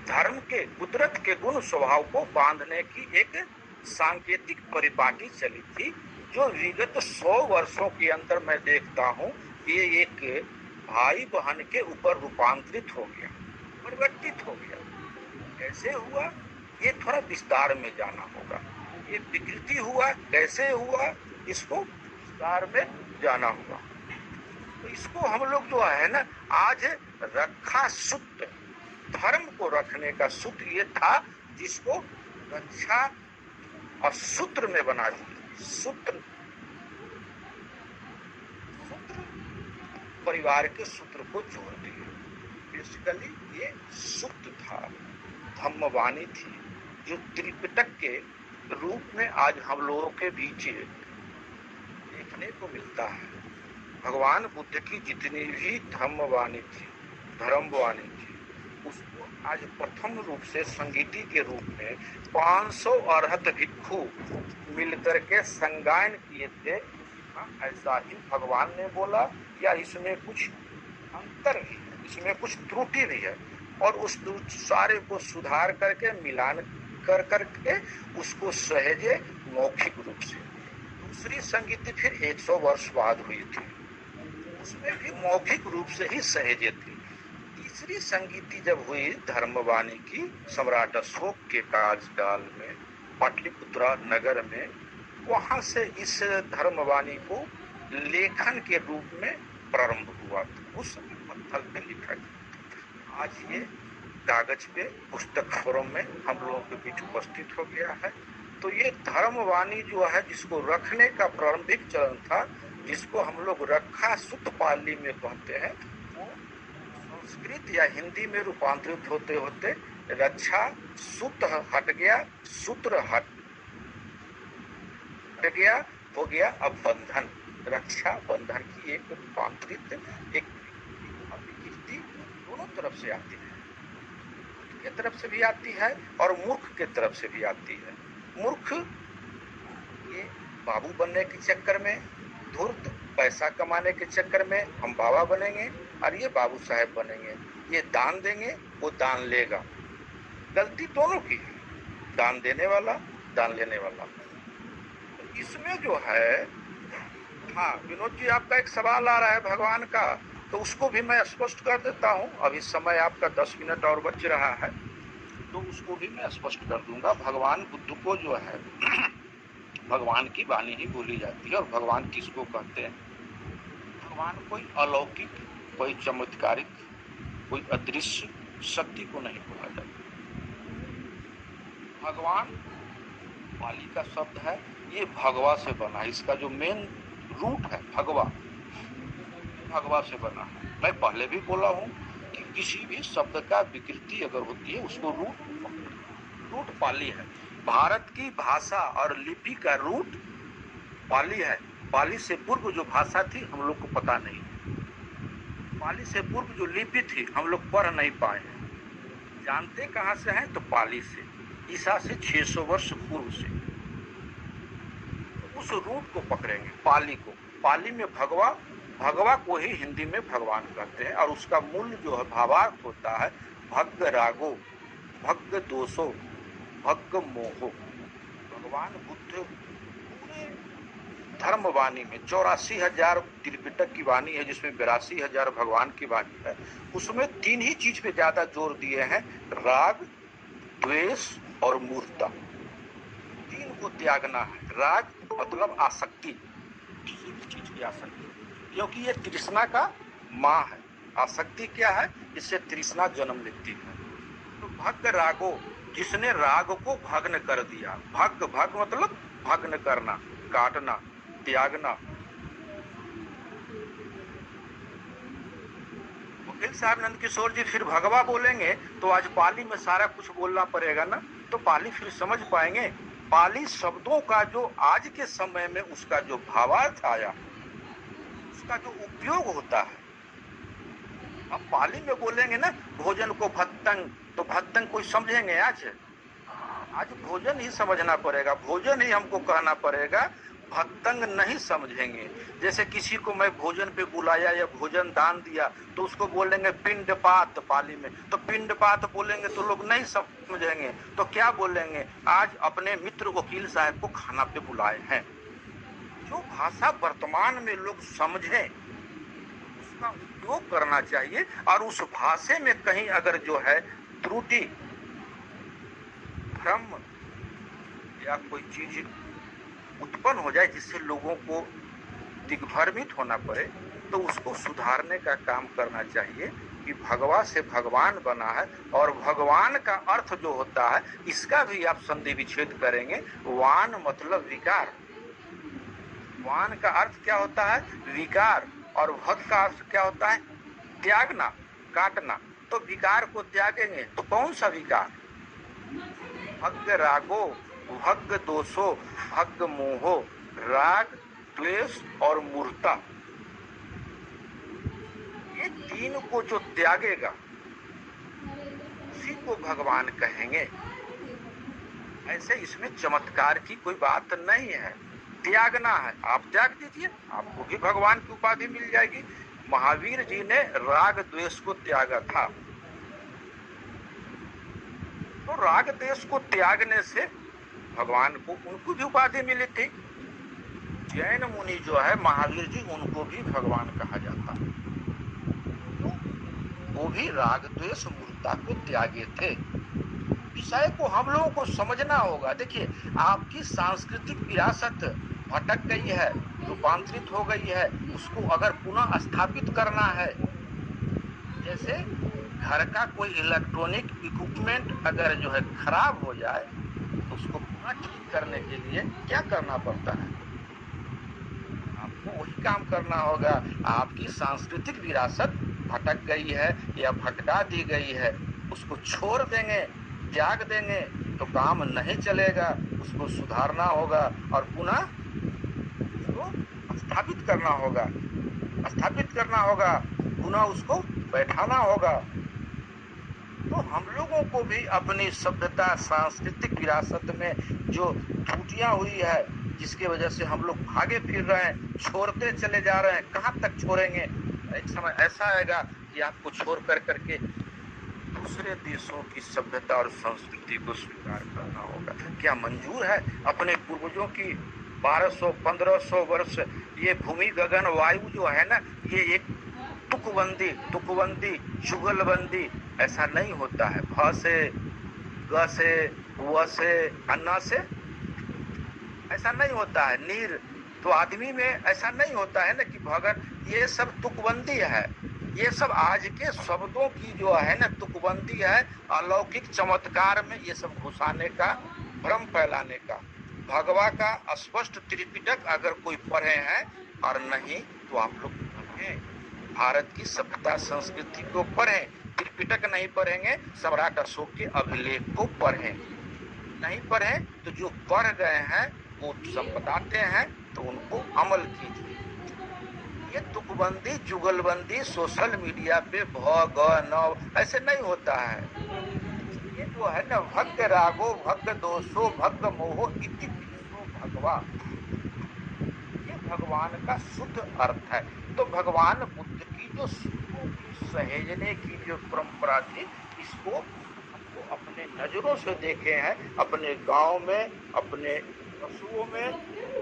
धर्म के, कुदरत के गुण स्वभाव को बांधने की एक सांकेतिक परिपाटी चली थी, जो विगत 100 वर्षों के अंदर मैं देखता हूँ ये एक भाई बहन के ऊपर रूपांतरित हो गया, परिवर्तित हो गया। कैसे हुआ ये थोड़ा विस्तार में जाना होगा। ये विकृति हुआ, कैसे हुआ, इसको विस्तार में जाना होगा। तो इसको हम लोग जो है ना आज रखा सूत्र, धर्म को रखने का सूत्र ये था, जिसको रक्षा और सूत्र में बना दिया। सूत्र परिवार के सूत्र को जोड़ दिए। बेसिकली ये सूत्र था, धम्मवाणी थी, जो त्रिपिटक के रूप में आज हम लोगों के बीच देखने को मिलता है। भगवान बुद्ध की जितनी भी धम्मवाणी थी, धर्मवाणी थी, उसको आज प्रथम रूप से संगीति के रूप में 500 अरहत भिक्षु मिलकर के संगायन किए थे। ऐसा ही भगवान ने बोला या इसमें कुछ अंतर भी है, इसमें कुछ त्रुटि भी है, और उस सारे को सुधार करके मिलान कर करके उसको सहेजे मौखिक रूप से। दूसरी संगीति फिर 100 वर्ष बाद हुई थी, उसमें भी मौखिक रूप से ही सहेजे थी। तीसरी संगीति जब हुई धर्मवाणी की, सम्राट अशोक के कार्यकाल में पाटलिपुत्र नगर में, वहां से इस धर्मवाणी को लेखन के रूप में प्रारंभ हुआ था। उस समय पत्थर पे लिखा गया। आज ये कागज पे पुस्तक फॉर्म में हम लोगों के बीच उपस्थित हो गया है। तो ये धर्मवाणी जो है, जिसको रखने का प्रारंभिक चरण था, जिसको हम लोग रखा सूत्र पाली में कहते हैं, वो संस्कृत या हिंदी में रूपांतरित होते होते रक्षा सूत्र हट गया, सूत्र हट गया, हो गया अब बंधन। रक्षा बंधन की एक रूपांतरित एक विकृति दोनों तरफ से आती है, बुद्ध के तरफ से भी आती है और मूर्ख के तरफ से भी आती है। मूर्ख ये बाबू बनने के चक्कर में, धूर्त पैसा कमाने के चक्कर में हम बाबा बनेंगे और ये बाबू साहेब बनेंगे, ये दान देंगे, वो दान लेगा। गलती दोनों की है, दान देने वाला, दान लेने वाला। इसमें जो है, हाँ विनोद जी, आपका एक सवाल आ रहा है भगवान का, तो उसको भी मैं स्पष्ट कर देता हूँ। अभी समय आपका 10 मिनट और बच रहा है, तो उसको भी मैं स्पष्ट कर दूंगा। भगवान बुद्ध को जो है भगवान की वाणी ही बोली जाती है। और भगवान किसको कहते हैं? भगवान कोई अलौकिक, कोई चमत्कारिक, कोई अदृश्य शक्ति को नहीं बोला जाता। भगवान पाली का शब्द है, ये भगवा से बना है। इसका जो मेन रूट है भगवा, भगवा से बना है। मैं पहले भी बोला हूँ कि किसी भी शब्द का विकृति अगर होती है उसको रूट पाली है। भारत की भाषा और लिपि का रूट पाली है। पाली से पूर्व जो भाषा थी हम लोग को पता नहीं, पाली से पूर्व जो लिपि थी हम लोग पढ़ नहीं पाए हैं। जानते कहाँ से हैं? तो पाली से, ईसा से 600 वर्ष पूर्व से। उस रूट को पकड़ेंगे, पाली को। पाली में भगवा, भगवा को ही हिंदी में भगवान कहते हैं, और उसका मूल जो है भावार्थ होता है भग्ग रागो, भग्ग दोषो, भग्ग मोहो। भगवान बुद्ध पूरे धर्मवाणी में 84,000 त्रिपिटक की वाणी है, जिसमें 82,000 भगवान की वाणी है। उसमें 3 ही चीज पे ज्यादा जोर दिए हैं, राग, द्वेष और मूर्खता। 3 को त्यागना है। राग मतलब आसक्ति, किसी भी चीज की आसक्ति, क्योंकि ये तृष्णा का माँ है। आसक्ति क्या है? इससे तृष्णा जन्म लेती है। तो भग्ग रागो, जिसने राग को भग्न कर दिया। भग्ग, भग्ग मतलब भग्न करना, काटना, त्यागना। वकील साहब नंद किशोर जी फिर भगवा बोलेंगे तो आज पाली में सारा कुछ बोलना पड़ेगा ना, तो पाली फिर समझ पाएंगे। पाली शब्दों का जो आज के समय में उसका जो भावार्थ आया, उसका जो उपयोग होता है, अब पाली में बोलेंगे ना भोजन को भत्तंग, तो भत्तंग कोई समझेंगे? आज भोजन ही समझना पड़ेगा, भोजन ही हमको कहना पड़ेगा, भत्तंग नहीं समझेंगे। जैसे किसी को मैं भोजन पे बुलाया या भोजन दान दिया तो उसको बोलेंगे पिंडपात पाली में, तो पिंडपात बोलेंगे तो लोग नहीं समझेंगे, तो क्या बोलेंगे? आज अपने मित्र वकील साहब को खाना पे बुलाए हैं। जो भाषा वर्तमान में लोग समझें उसका उपयोग करना चाहिए, और उस भाषा में कहीं अगर जो है त्रुटि, भ्रम या कोई चीज उत्पन्न हो जाए जिससे लोगों को दिग्भ्रमित होना पड़े, तो उसको सुधारने का काम करना चाहिए कि भगवा से भगवान बना है, और भगवान का अर्थ जो होता है इसका भी आप संधि विच्छेद करेंगे। वान मतलब विकार, वान का अर्थ क्या होता है? विकार, और भग का अर्थ क्या होता है? त्यागना, काटना। तो विकार को त्यागेंगे तो कौन सा विकार? भग रागो, भग दोषो, भग मोहो, राग, द्वेष और मूर्ता, ये तीन को जो त्यागेगा उसी को भगवान कहेंगे। ऐसे इसमें चमत्कार की कोई बात नहीं है, त्यागना है। आप त्याग दीजिए, आपको भी भगवान की उपाधि मिल जाएगी। महावीर जी ने राग द्वेष को त्यागा था, तो राग द्वेष को त्यागने से भगवान को, उनको भी उपाधि मिली थी। जैन मुनि जो है महावीर जी, उनको भी भगवान कहा जाता है, तो वो भी राग द्वेष मूर्ता को त्यागे थे। विषय को हम लोगों को समझना होगा। देखिए, आपकी सांस्कृतिक विरासत भटक गई है, रूपांतरित हो गई है, उसको अगर पुनः स्थापित करना है, जैसे घर का कोई इलेक्ट्रॉनिक इक्विपमेंट अगर जो है खराब हो जाए तो उसको पुनः ठीक करने के लिए क्या करना पड़ता है? आपको वही काम करना होगा। आपकी सांस्कृतिक विरासत भटक गई है या भटका दी गई है, उसको छोड़ देंगे, त्याग देंगे तो काम नहीं चलेगा। उसको सुधारना होगा और पुनः उसको स्थापित करना होगा, पुनः उसको बैठाना होगा। तो हम लोगों को भी अपनी सभ्यता, सांस्कृतिक विरासत में जो त्रुटियां हुई है, जिसकी वजह से हम लोग भागे फिर रहे हैं, छोड़ते चले जा रहे हैं, कहाँ तक छोड़ेंगे? एक समय ऐसा आएगा कि आपको छोड़ कर करके दूसरे देशों की सभ्यता और संस्कृति को स्वीकार करना होगा। क्या मंजूर है? अपने पूर्वजों की 1200-1500 वर्ष ये भूमि गगन वायु जो है ना, ये एक तुकबंदी, जुगलबंदी ऐसा नहीं होता है। भ से, ग से, व से, अन्ना से ऐसा नहीं होता है। नीर तो आदमी में ऐसा नहीं होता है ना कि भगत, ये सब तुकबंदी है। ये सब आज के शब्दों की जो है ना तुकबंदी है, अलौकिक चमत्कार में ये सब घुसाने का, भ्रम फैलाने का। भगवा का स्पष्ट त्रिपिटक अगर कोई पढ़े हैं और नहीं तो आप लोग पढ़ें, भारत की सभ्यता संस्कृति को पढ़ें। त्रिपिटक नहीं पढ़ेंगे, सम्राट अशोक के अभिलेख को पढ़ें। नहीं पढ़ें तो जो पढ़ गए हैं वो सब बताते हैं, तो उनको अमल कीजिए। ये तुकबंदी, जुगलबंदी सोशल मीडिया पे भ ग न ऐसे नहीं होता है। ये जो है ना भक्त रागो, भक्त दोषो, भक्त मोहो इति भगवा, ये भगवान का शुद्ध अर्थ है। तो भगवान बुद्ध की जो सहेजने की जो परंपरा थी, इसको हमको अपने नजरों से देखे हैं। अपने गांव में, अपने पशुओं में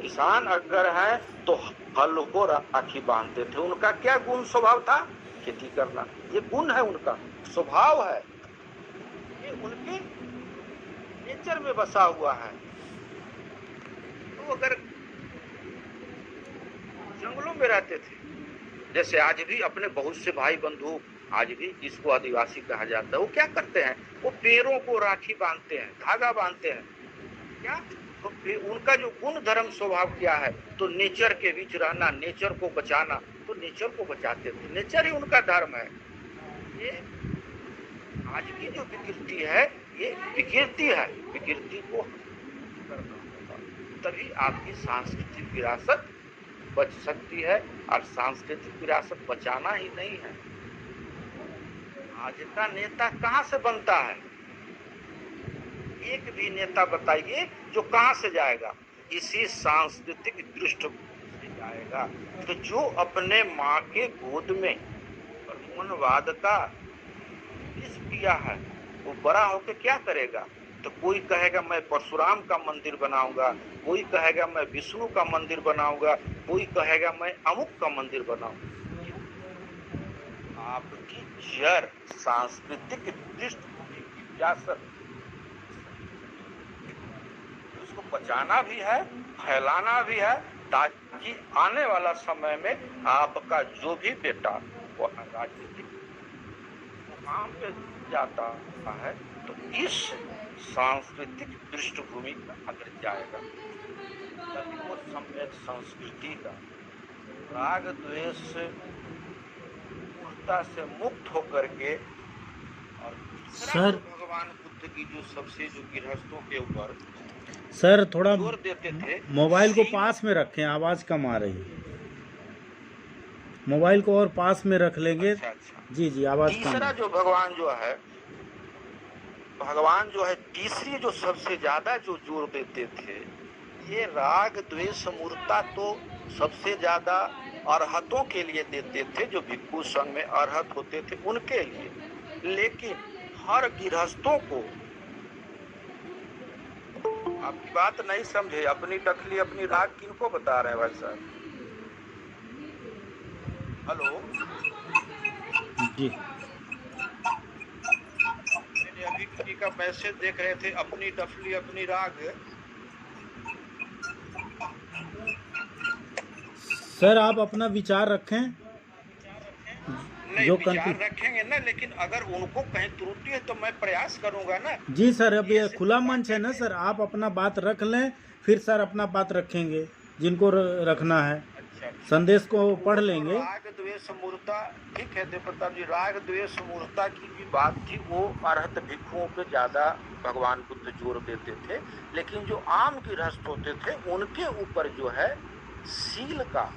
किसान अगर हैं तो हल को राखी बांधते थे। उनका क्या गुण स्वभाव था? खेती करना। ये गुण है, उनका स्वभाव है, ये उनके नेचर में बसा हुआ है। तो अगर जंगलों में रहते थे, जैसे आज भी अपने बहुत से भाई बंधु, आज भी जिसको आदिवासी कहा जाता है, वो क्या करते हैं? वो पेड़ों को राखी बांधते हैं, धागा बांधते हैं। क्या? तो उनका जो गुण धर्म स्वभाव क्या है? तो नेचर के बीच रहना, नेचर को बचाना। तो नेचर को बचाते थे, नेचर ही उनका धर्म है। ये आज की जो विकृति है, ये विकृति है। विकृति को करना होगा, तभी आपकी सांस्कृतिक विरासत बच सकती है। और सांस्कृतिक विरासत बचाना ही नहीं है, आज का नेता कहाँ से बनता है? एक भी नेता बताइए जो कहाँ से जाएगा? इसी सांस्कृतिक दृष्टिकोण से जाएगा। तो जो अपने माँ के गोद में ब्राह्मणवाद का विष पिया है, वो बड़ा होकर क्या करेगा? तो कोई कहेगा मैं परशुराम का मंदिर बनाऊंगा, कोई कहेगा मैं विष्णु का मंदिर बनाऊंगा, कोई कहेगा मैं अमुक का मंदिर बनाऊंगा। आपकी जड़ सांस्कृतिक दृष्टिकोण की विरासत, उसको बचाना भी है, फैलाना भी है, ताकि आने वाला समय में आपका जो भी बेटा वो राजनीतिक मुकाम पे जाता है तो इस सांस्कृतिक पृष्ठभूमि का अगर जाएगा तभी वो सम्यक संस्कृति का राग द्वेष मूर्खता से मुक्त होकर के। और सर भगवान बुद्ध की जो सबसे जो गृहस्थों के ऊपर सर थोड़ा जोर देते थे, मोबाइल को पास में रखें, आवाज़ कम आ रही है। मोबाइल को और पास में रख लेंगे। अच्छा। जी जी, आवाज़ कम। तीसरा जो भगवान जो है तीसरी जो सबसे ज्यादा जो जोर देते थे, ये राग द्वेष मूर्ता तो सबसे ज्यादा अरहतों के लिए देते थे, जो भिक्षु संघ में अरहत होते थे उनके लिए। लेकिन हर गृहस्थों को, आपकी बात नहीं समझे, अपनी दखली अपनी राग किनको बता रहे हैं भाई साहब? हेलो जी, मैंने अभी किसी का मैसेज देख रहे थे, अपनी डफली अपनी राग। सर आप अपना विचार रखें। नहीं, विचार रखेंगे ना, लेकिन अगर उनको कहीं त्रुटि है तो मैं प्रयास करूंगा ना। जी सर, अब ये खुला मंच है ना सर, आप अपना बात रख लें, फिर सर अपना बात रखेंगे जिनको रखना है। अच्छा, संदेश को पढ़ लेंगे। राग द्वेष मूर्ता, ठीक है देवप्रताप जी, राग द्वेष मूर्ता की भी बात थी, वो अरहत भिक्षुओं पे ज्यादा भगवान बुद्ध जोर देते थे। लेकिन जो आम गृहस्थ होते थे उनके ऊपर जो है शील का,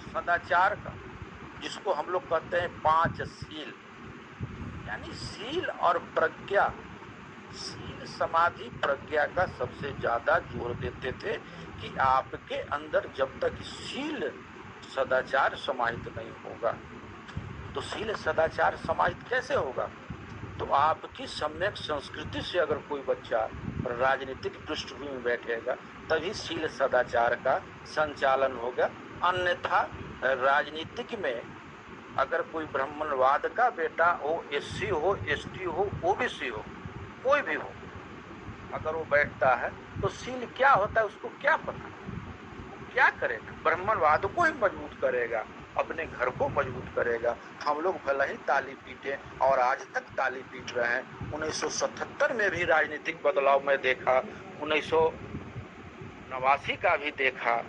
सदाचार का, जिसको हम लोग कहते हैं 5 शील, यानी शील और प्रज्ञा, शील समाधि प्रज्ञा का सबसे ज्यादा जोर देते थे कि आपके अंदर जब तक शील सदाचार समाहित नहीं होगा, तो शील सदाचार समाहित कैसे होगा? तो आपकी सम्यक संस्कृति से अगर कोई बच्चा राजनीतिक पृष्ठभूमि में बैठेगा तभी शील सदाचार का संचालन होगा। अन्यथा राजनीतिक में अगर कोई ब्राह्मणवाद का बेटा हो, एससी हो, एसटी हो, ओबीसी हो, कोई भी हो, अगर वो बैठता है तो शील क्या होता है उसको क्या पता, क्या करेगा? ब्राह्मणवाद को ही मजबूत करेगा, अपने घर को मजबूत करेगा। हम लोग भले ही ताली पीटे और आज तक ताली पीट रहे हैं। 1977 में भी राजनीतिक बदलाव में देखा, 1989 का भी देखा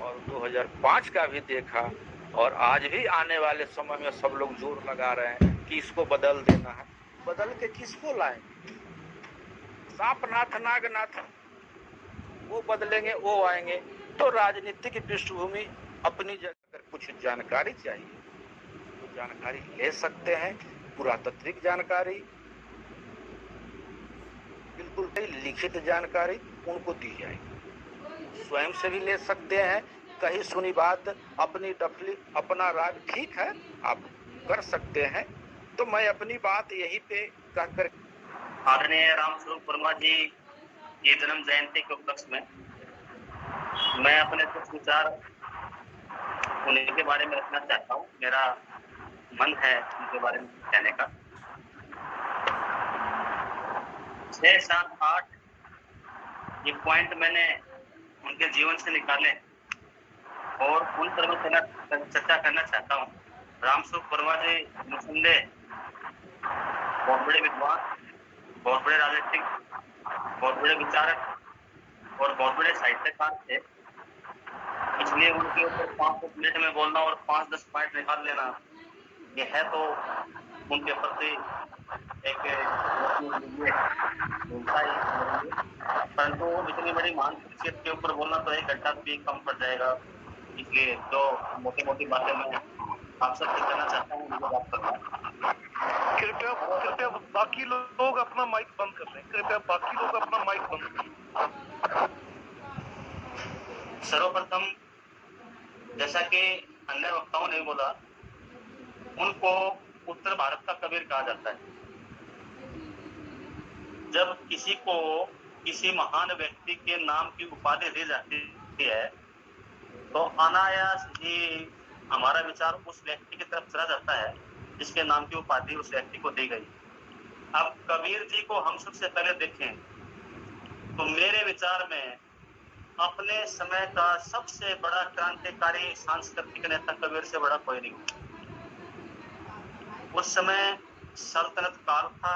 और 2005 का भी देखा, और आज भी आने वाले समय में सब लोग जोर लगा रहे हैं कि इसको बदल देना है। बदल के किसको लाएंगे? सांपनाथ नागनाथ वो बदलेंगे, वो आएंगे। तो राजनीतिक पृष्ठभूमि अपनी जगह कुछ जानकारी चाहिए तो जानकारी ले सकते हैं। पुरातात्विक जानकारी, बिल्कुल लिखित जानकारी उनको दी जाएगी, स्वयं से भी ले सकते हैं। कहीं सुनी बात, अपनी डफली अपना राग, ठीक है, आप कर सकते हैं। तो मैं अपनी बात यही पे कहकर, आदरणीय रामस्वरूप वर्मा जी की जन्म जयंती के उपलक्ष्य में मैं अपने कुछ विचार उन्हीं के बारे में रखना चाहता हूँ। मेरा मन है उनके बारे में कहने का। 6, 7, 8 ये पॉइंट मैंने उनके जीवन से निकाले और उन पर मैं चर्चा करना चाहता हूँ। रामस्वरूप वर्मा जी निसंदेह बहुत बड़े विद्वान, बहुत बड़े राजनीतिक, बहुत बड़े विचारक और बहुत बड़े साहित्यकार थे। इसलिए उनके ऊपर 5 मिनट में बोलना और 5-10 पॉइंट निकाल लेना, ये है तो उनके प्रति एक परंतु इतनी बड़ी महान शख्सियत के ऊपर बोलना तो 1 घंटा भी कम पड़ जाएगा। इसलिए जो मोटी मोटी बातें मैं आप सबसे कहना चाहता हूँ, उनको बात करना। कृपया कृपया बाकी लोग अपना माइक बंद कर लें। कृपया बाकी लोग अपना माइक बंद कर लें। सर्वप्रथम, जैसा कि अन्य वक्ताओं ने बोला, उनको उत्तर भारत का कबीर कहा जाता है। जब किसी को किसी महान व्यक्ति के नाम की उपाधि दी जाती है तो अनायास ही हमारा विचार उस व्यक्ति की तरफ चला जाता है जिसके नाम की उपाधि उस व्यक्ति को दी गई। अब कबीर जी को हम सबसे पहले देखें तो मेरे विचार में अपने समय का सबसे बड़ा क्रांतिकारी सांस्कृतिक नेता कबीर से बड़ा कोई नहीं। उस समय सल्तनत काल था,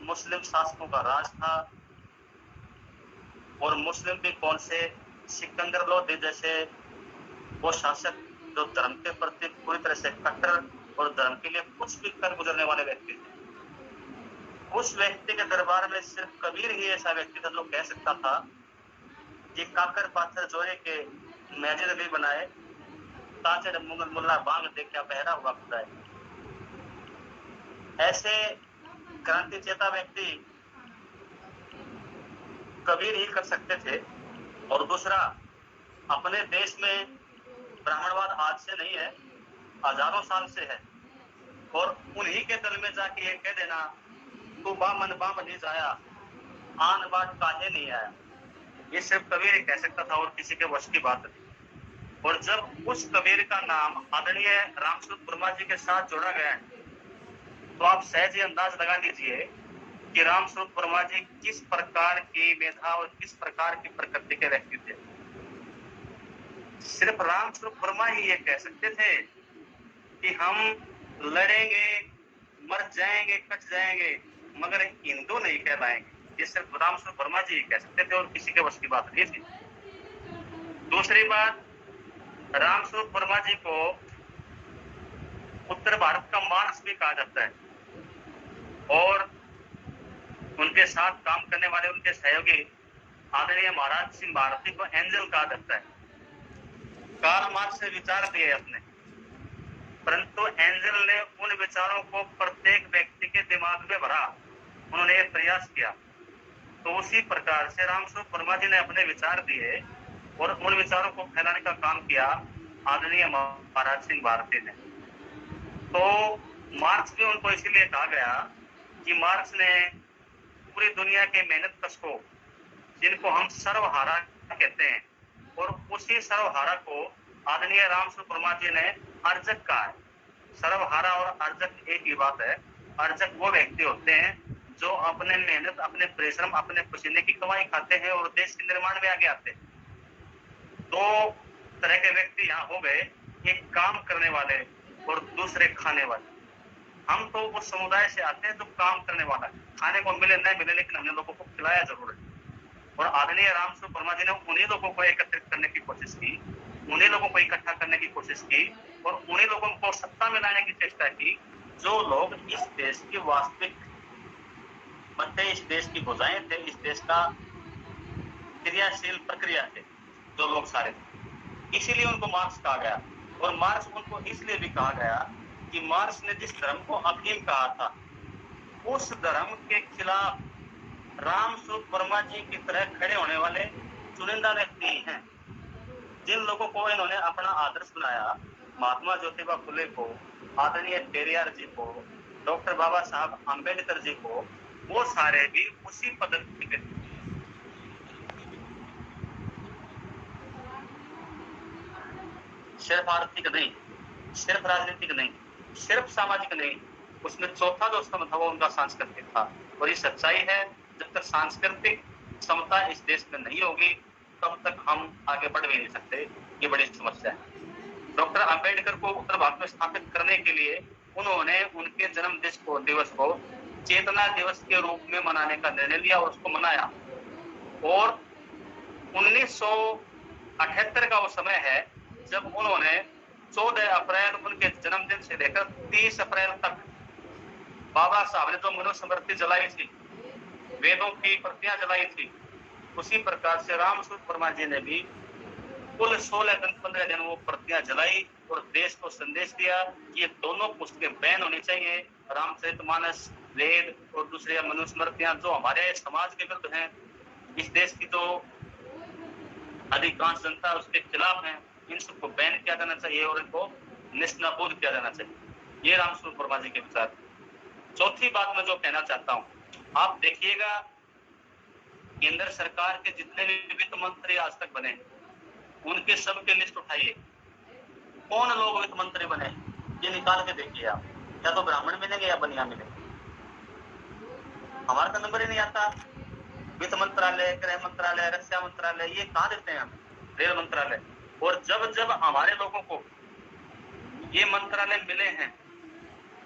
मुस्लिम शासकों का राज था, और मुस्लिम भी कौन से, सिकंदर लोधी जैसे वो शासक जो धर्म के प्रति पूरी तरह से कट्टर और धर्म के लिए कुछ भी कर गुजरने वाले व्यक्ति थे। उस व्यक्ति के दरबार में सिर्फ कबीर ही ऐसा व्यक्ति था जो कह सकता था कि काकर पाथर जोड़े के मैजिद भी बनाए, ताजे मुल्ला बांग दे क्या पहरा हुआ खुदा है। ऐसे क्रांति चेता व्यक्ति कबीर ही कर सकते थे। और दूसरा, अपने देश में ब्राह्मणवाद आज से नहीं है, हजारों साल से है, और उन्हीं के दल में जाके ये कह देना तू बामन बाम नहीं जाया, आन बाट काहे नहीं आया, ये सिर्फ कबीर ही कह सकता था और किसी के वश की बात नहीं। और जब उस कबीर का नाम आदरणीय रामस्वरूप वर्मा जी के साथ जोड़ा गया है तो आप सहज ही अंदाज लगा लीजिए कि रामस्वरूप वर्मा जी किस प्रकार की मेधा और किस प्रकार की प्रकृति के व्यक्ति थे। सिर्फ रामस्वरूप वर्मा ही ये कह सकते थे कि हम लड़ेंगे, मर जाएंगे, कट जाएंगे, मगर हिंदू नहीं कहलाएंगे। ये सिर्फ रामस्वरूप वर्मा जी कह सकते थे और किसी के वश की बात नहीं थी। दूसरी बात, रामस्वरूप वर्मा जी को उत्तर भारत का मार्क्स भी कहा जाता है, और उनके साथ काम करने वाले उनके सहयोगी आदरणीय महाराज सिंह भारती को एंजल कहा जाता है। कार्ल मार्क्स से विचार दिए अपने, परंतु एंजल ने उन विचारों को प्रत्येक व्यक्ति के दिमाग में भरा, उन्होंने एक प्रयास किया। तो उसी प्रकार से रामस्वरूप वर्मा जी ने अपने विचार दिए और उन विचारों को फैलाने का काम किया आदरणीय महाराज सिंह भारती ने। तो मार्क्स भी उनको इसीलिए कहा गया कि मार्क्स ने पूरी दुनिया के मेहनत कश को, जिनको हम सर्वहारा कहते हैं, और उसी सर्वहारा को आदरणीय रामस्वरूप वर्मा जी ने अर्जक कहा है। सर्वहारा और अर्जक एक ही बात है। अर्जक वो व्यक्ति होते हैं जो अपने मेहनत, अपने परिश्रम, अपने पसीने की कमाई खाते हैं और देश के निर्माण में आगे आते हैं। दो तरह के व्यक्ति यहाँ हो गए, एक काम करने वाले और दूसरे खाने वाले। हम तो उस समुदाय से आते हैं जो काम करने वाला है, खाने को मिले न मिले लेकिन हमने लोगों को खिलाया जरूर है। और आदरणीय रामस्वरूप वर्मा जी ने उन्हीं लोगों को एकत्रित करने की कोशिश की, उन्हीं लोगों को इकट्ठा करने की कोशिश की और उन्हीं लोगों को सत्ता में लाने की चेष्टा की जो लोग इस देश की वास्तविक मध्य, इस देश की भुजाएं थे, इस देश का क्रियाशील प्रक्रिया थे जो लोग सारे थे। इसीलिए उनको मार्क्स कहा गया। और मार्क्स उनको इसलिए भी कहा गया कि मार्क्स ने जिस धर्म को अफीम कहा था उस धर्म के खिलाफ रामस्वरूप वर्मा जी की तरह खड़े होने वाले चुनिंदा व्यक्ति हैं, जिन लोगों को इन्होंने अपना आदर्श बनाया। महात्मा ज्योतिबा फुले को, आदरणीय पेरियार जी को, डॉक्टर बाबा साहब आम्बेडकर जी को, वो सारे भी उसी पद्धति के सिर्फ आर्थिक नहीं, सिर्फ राजनीतिक नहीं, सिर्फ सामाजिक नहीं, उसमें चौथा जो स्तंभ था वो उनका सांस्कृतिक था। और ये सच्चाई है, जब तक सांस्कृतिक समता इस देश में नहीं होगी तब तक हम आगे बढ़ भी नहीं सकते। ये बड़ी समस्या है। डॉक्टर अंबेडकर को उत्तर भारत में स्थापित करने के लिए उन्होंने उनके जन्म दिवस को चेतना दिवस के रूप में मनाने का निर्णय लिया और उसको मनाया। और 1978 का वो समय है जब उन्होंने 14 अप्रैल उनके जन्मदिन से लेकर 30 अप्रैल तक बाबा साहब ने जो मनुस्मृति जलाई थी, वेदों की प्रतियां जलाई थी, उसी प्रकार से रामस्वरूप वर्मा जी ने भी कुल 16 दिन 15 दिन वो प्रतियां जलाई और देश को संदेश दिया कि ये दोनों पुस्तकें बैन होनी चाहिए। रामचरितमानस, वेद और दूसरे मनुस्मृतियां जो हमारे समाज के विरुद्ध हैं, इस देश की जो अधिकांश जनता उसके खिलाफ है, इन सबको बैन किया जाना चाहिए और इनको निष्नाबूद किया जाना चाहिए। ये रामस्वरूप वर्मा जी के विचार। चौथी बात मैं जो कहना चाहता हूँ, आप देखिएगा केंद्र सरकार के जितने भी वित्त मंत्री आज तक बने उनके सबके लिस्ट उठाइए, कौन लोग वित्त मंत्री बने ये निकाल के देखिए आप। या तो ब्राह्मण मिलेंगे या बनिया मिलेंगे। हमारा तो नंबर ही नहीं आता। वित्त मंत्रालय, गृह मंत्रालय, रक्षा मंत्रालय, ये कहाँ देते हैं हम? रेल मंत्रालय। और जब जब हमारे लोगों को ये मंत्रालय मिले हैं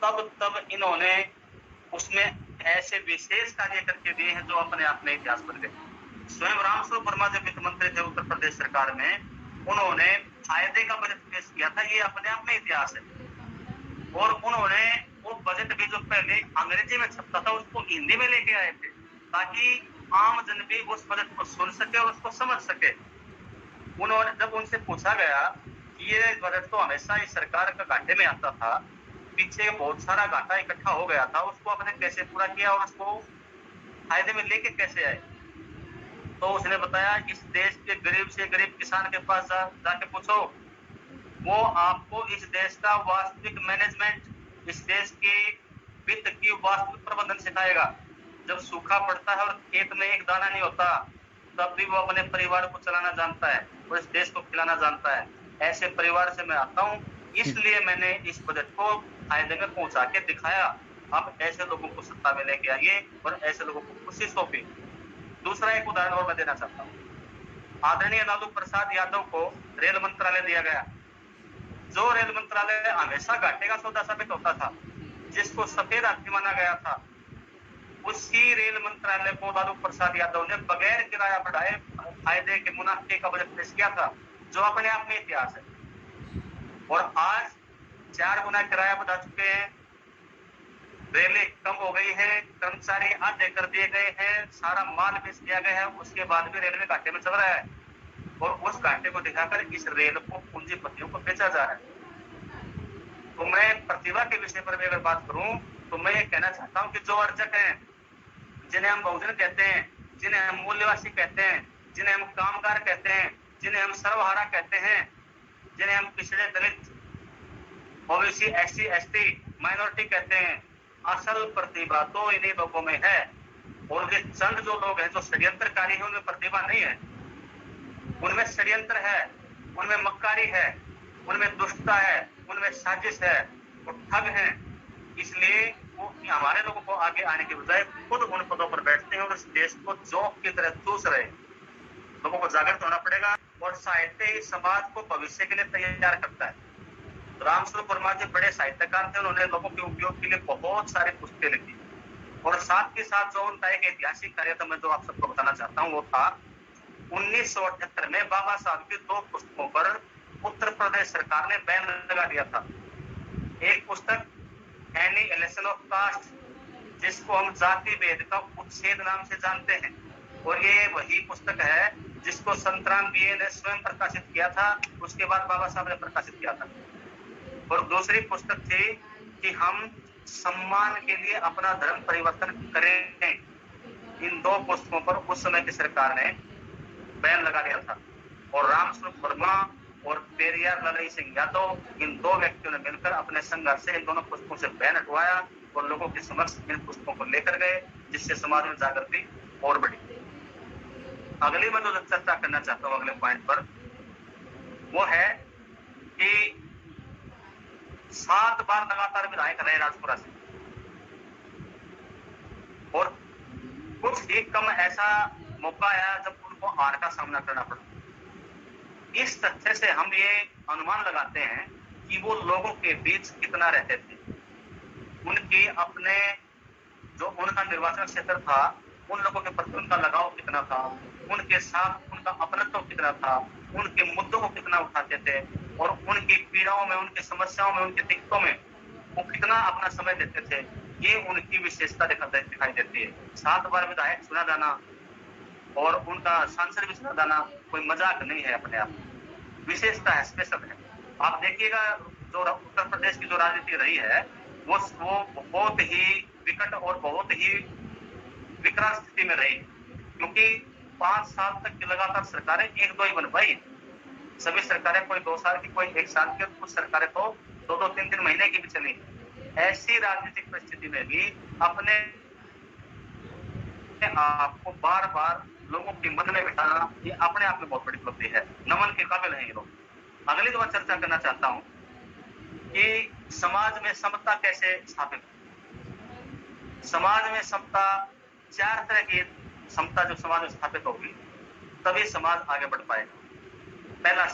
तब इन्होंने उसमें ऐसे विशेष कार्य करके दिए हैं जो अपने आप में इतिहास बन गए। स्वयं रामस्वरूप वर्मा जब वित्त मंत्री थे उत्तर प्रदेश सरकार में, उन्होंने फायदे का बजट पेश किया था, ये अपने आप में इतिहास है। और उन्होंने वो बजट भी जो पहले अंग्रेजी में छपता था उसको हिंदी में लेके आए थे ताकि आम जन भी उस बजट को सुन सके और उसको समझ सके। उन्होंने जब उनसे पूछा गया कि ये बजट तो हमेशा इस सरकार का घाटे में आता था, पीछे बहुत सारा घाटा इकट्ठा हो गया था, उसको आपने कैसे पूरा किया और उसको फायदे में लेके कैसे आए? तो उसने बताया इस देश के गरीब से गरीब किसान के पास जाके पूछो, वो आपको इस देश का वास्तविक मैनेजमेंट, इस देश की वित्त की वास्तविक प्रबंधन सिखाएगा। जब सूखा पड़ता है और खेत में एक दाना नहीं होता तब भी वो अपने परिवार को चलाना जानता है और इस देश को खिलाना जानता है। ऐसे परिवार से मैं आता हूँ, इसलिए मैंने इस बजट को फायदे में पहुंचा के दिखाया। आप ऐसे लोगों को सत्ता में लेके आइए और ऐसे लोगों को खुशी सौंपी। दूसरा एक उदाहरण और मैं देना चाहता हूँ। आदरणीय लालू प्रसाद यादव को रेल मंत्रालय दिया गया, जो रेल मंत्रालय हमेशा घाटे का सौदा साबित होता था, जिसको सफेद हाथी माना गया था, उसी रेल मंत्रालय को लालू प्रसाद यादव ने बगैर किराया बढ़ाए फायदे के मुनाफे का बजट पेश किया था, जो अपने आप में इतिहास है। और आज 4 गुना किराया बढ़ा चुके हैं, रेलें कम हो गई है, कर्मचारी आधे कर दिए गए हैं, सारा माल बेच दिया गया है, उसके बाद भी रेलवे घाटे में चल रहा है और उस घाटे को दिखाकर इस रेल को पूंजीपतियों को बेचा जा रहा है। तो मैं प्रतिभा के विषय पर भी अगर बात करूं तो मैं ये कहना चाहता हूं कि जो अर्जक हैं, जिन्हें हम बहुजन कहते हैं, जिन्हें हम मूल्यवासी कहते हैं, जिन्हें हम कामगार कहते हैं, जिन्हें हम सर्वहारा कहते हैं, जिन्हें हम पिछड़े दलित, ओबीसी, एससी, एसटी, माइनॉरिटी कहते हैं, असल प्रतिभा तो इन्हीं लोगों में है। और ये चंद जो लोग हैं जो षड्यंत्रकारी है, उनमें प्रतिभा नहीं है, उनमें षड्यंत्र है, उनमें मक्कारी है, उनमें दुष्टता है, उनमें साजिश है, वो ठग हैं। इसलिए वो हमारे लोगों को आगे आने के बजाय खुद उन पदों पर बैठते हैं और इस देश को जोंक की तरह चूस रहे। लोगों को जागृत होना पड़ेगा और साहित्य ही समाज को भविष्य के लिए तैयार करता है। रामस्वरूप वर्मा जी बड़े साहित्यकार थे, उन्होंने लोगों के उपयोग के लिए बहुत सारी पुस्तकें लिखी और साथ के साथ जो उनका एक ऐतिहासिक कार्य था, मैं जो आप सबको बताना चाहता हूँ, वो था 1978 में बाबा साहब की 2 पुस्तकों पर उत्तर प्रदेश सरकार ने बैन लगा दिया था। एक पुस्तक एनिहिलेशन ऑफ कास्ट, जिसको हम जाति भेद का उच्छेद नाम से जानते हैं, और ये वही पुस्तक है जिसको संतराम बीए ने स्वयं प्रकाशित किया था, उसके बाद बाबा साहब ने प्रकाशित किया था। और दूसरी पुस्तक थी कि हम सम्मान के लिए अपना धर्म परिवर्तन करें। इन 2 पुस्तकों पर उस समय की सरकार ने बैन लगा दिया था और रामस्वरूप वर्मा और पेरियार ललई सिंह यादव, इन 2 व्यक्तियों ने मिलकर अपने संघर्ष से इन दोनों पुस्तकों से बैन हटवाया और लोगों के समक्ष इन पुस्तकों को लेकर गए, जिससे समाज में जागृति और बढ़ी। अगली मैं जो चर्चा करना चाहता हूँ अगले पॉइंट पर, वो है कि 7 बार लगातार विधायक रहे राजपुरा से और कुछ ही कम ऐसा मौका आया जब उनको हार का सामना करना पड़ा। इस तथ्य से हम ये अनुमान लगाते हैं कि वो लोगों के बीच कितना रहते थे, उनके अपने जो उनका निर्वाचन क्षेत्र था उन लोगों के प्रति उनका लगाव कितना था, उनके साथ उनका अपनत्व कितना था, उनके मुद्दों को कितना उठाते थे और उनकी पीड़ाओं में, उनकी समस्याओं में, उनकी दिक्कतों में वो कितना अपना समय देते थे, ये उनकी विशेषता दिखाई देती है। 7 बार विधायक चुना जाना और उनका सांसद भी चुना जाना कोई मजाक नहीं है अपने आप। विशेषता है, स्पेशल है। आप देखिएगा जो उत्तर प्रदेश की जो राजनीति रही है वो बहुत ही विकट और बहुत ही विकराल स्थिति में रही, क्योंकि 5 साल तक की लगातार सरकारें 1-2 ही बन पाई। सभी सरकारें कोई 2 साल की, कोई 1 साल की, कुछ सरकारें तो 2-2, 3-3 महीने की भी चली। ऐसी राजनीतिक परिस्थिति में भी अपने आपको बार बार लोगों के मन में बिठाना, ये अपने आप में बहुत बड़ी उपलब्धि है। नमन के काबिल है ये लोग। अगली तो मैं चर्चा करना चाहता हूं कि समाज में समता कैसे स्थापित। समाज में समता, 4 तरह की समता जो समाज में स्थापित होगी तभी समाज आगे बढ़ पाएगा। पहला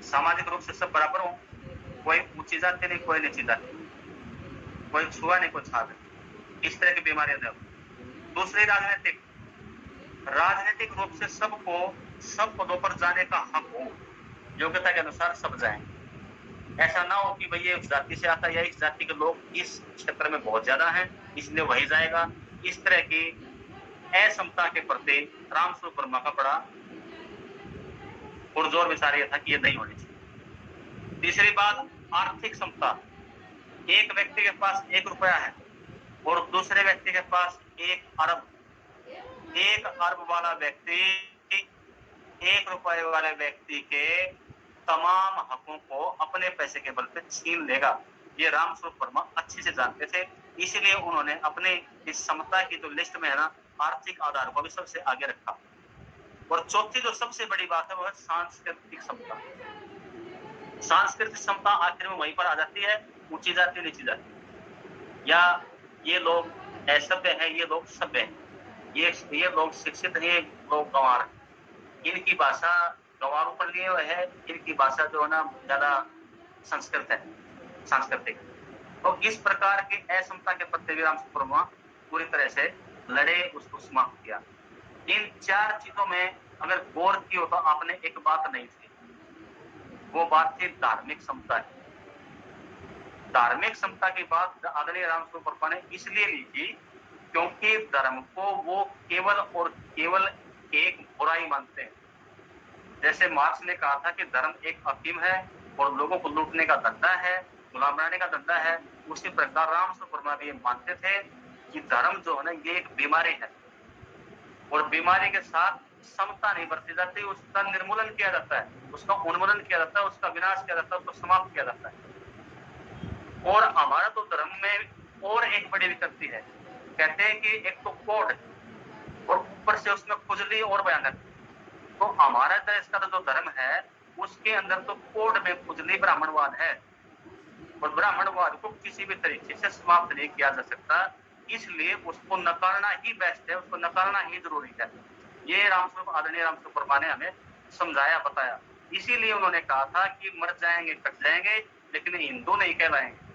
सामाजिक रूप से सब बराबर हो, कोई ऊंची जाति नहीं, कोई नीची जाति, कोई छुआ नहीं, कोई छात्र, इस तरह की बीमारियां नहीं। दूसरी राजनीतिक रूप से सबको सब पदों पर जाने का हक हो, योग्यता के अनुसार सब जाएं। ऐसा ना हो कि भाई ये उस जाति से आता है या इस जाति के लोग इस क्षेत्र में बहुत ज्यादा हैं इसलिए वही जाएगा। इस तरह की असमता के प्रति रामस्वरूप वर्मा का बड़ा पुरजोर विचार यह था कि ये नहीं होनी चाहिए। तीसरी बात, आर्थिक समता। एक व्यक्ति के पास 1 रुपया है और दूसरे व्यक्ति के पास 1 अरब। 1 अरब वाला व्यक्ति 1 रुपये वाले व्यक्ति के तमाम हकों को अपने पैसे के बल पे छीन लेगा। ये रामस्वरूप वर्मा अच्छे से जानते थे, इसलिए उन्होंने अपने इस समता की जो लिस्ट में है ना, आर्थिक आधार को भी सबसे आगे रखा। और चौथी जो सबसे बड़ी बात है वो है सांस्कृतिक समता। सांस्कृतिक समता आखिर में वहीं पर आ जाती है, ऊंची जाति नीची जाति, या ये लोग असभ्य है, ये लोग सभ्य है, ये लोग शिक्षित है, लोग गंवार, इनकी भाषा गंवारों पर लिए हुए है, इनकी भाषा जो है ना ज्यादा संस्कृत है, सांस्कृतिक। तो इस प्रकार की असमता के प्रति भी रामस्वरूप वर्मा पूरी तरह से लड़े, उसको समाप्त किया। इन 4 चीजों में अगर गौर की हो तो आपने एक बात नहीं थी, वो बात थी धार्मिक समता की। धार्मिक समता की बात आदरणीय रामस्वरूप वर्मा ने इसलिए ली थी क्योंकि धर्म को वो केवल और केवल एक बुराई मानते हैं। जैसे मार्क्स ने कहा था कि धर्म एक अफीम है और लोगों को लूटने का धंधा है, गुलाम बनाने का धंधा है, उसी प्रकार रामस्वरूप वर्मा भी ये मानते थे कि धर्म जो है ना ये एक बीमारी है और बीमारी के साथ समता नहीं बरती जाती, उसका निर्मूलन किया जाता है, उसका उन्मूलन किया जाता है, उसका विनाश किया जाता है, उसको समाप्त किया जाता है। और हमारा तो धर्म में और एक बड़ी विकृति है, कहते हैं कि एक तो कोड और ऊपर से उसमें खुजली और भयानक। तो हमारा देश का जो धर्म है उसके अंदर तो कोड में खुजली ब्राह्मणवाद है और ब्राह्मणवाद को किसी भी तरीके से समाप्त नहीं किया जा सकता, इसलिए उसको नकारना ही बेस्ट है, उसको नकारना ही जरूरी है। ये आदरणीय रामस्वरूप वर्मा ने हमें समझाया, बताया। इसीलिए उन्होंने कहा था कि मर जाएंगे कट जाएंगे लेकिन हिंदू नहीं कहलाएंगे।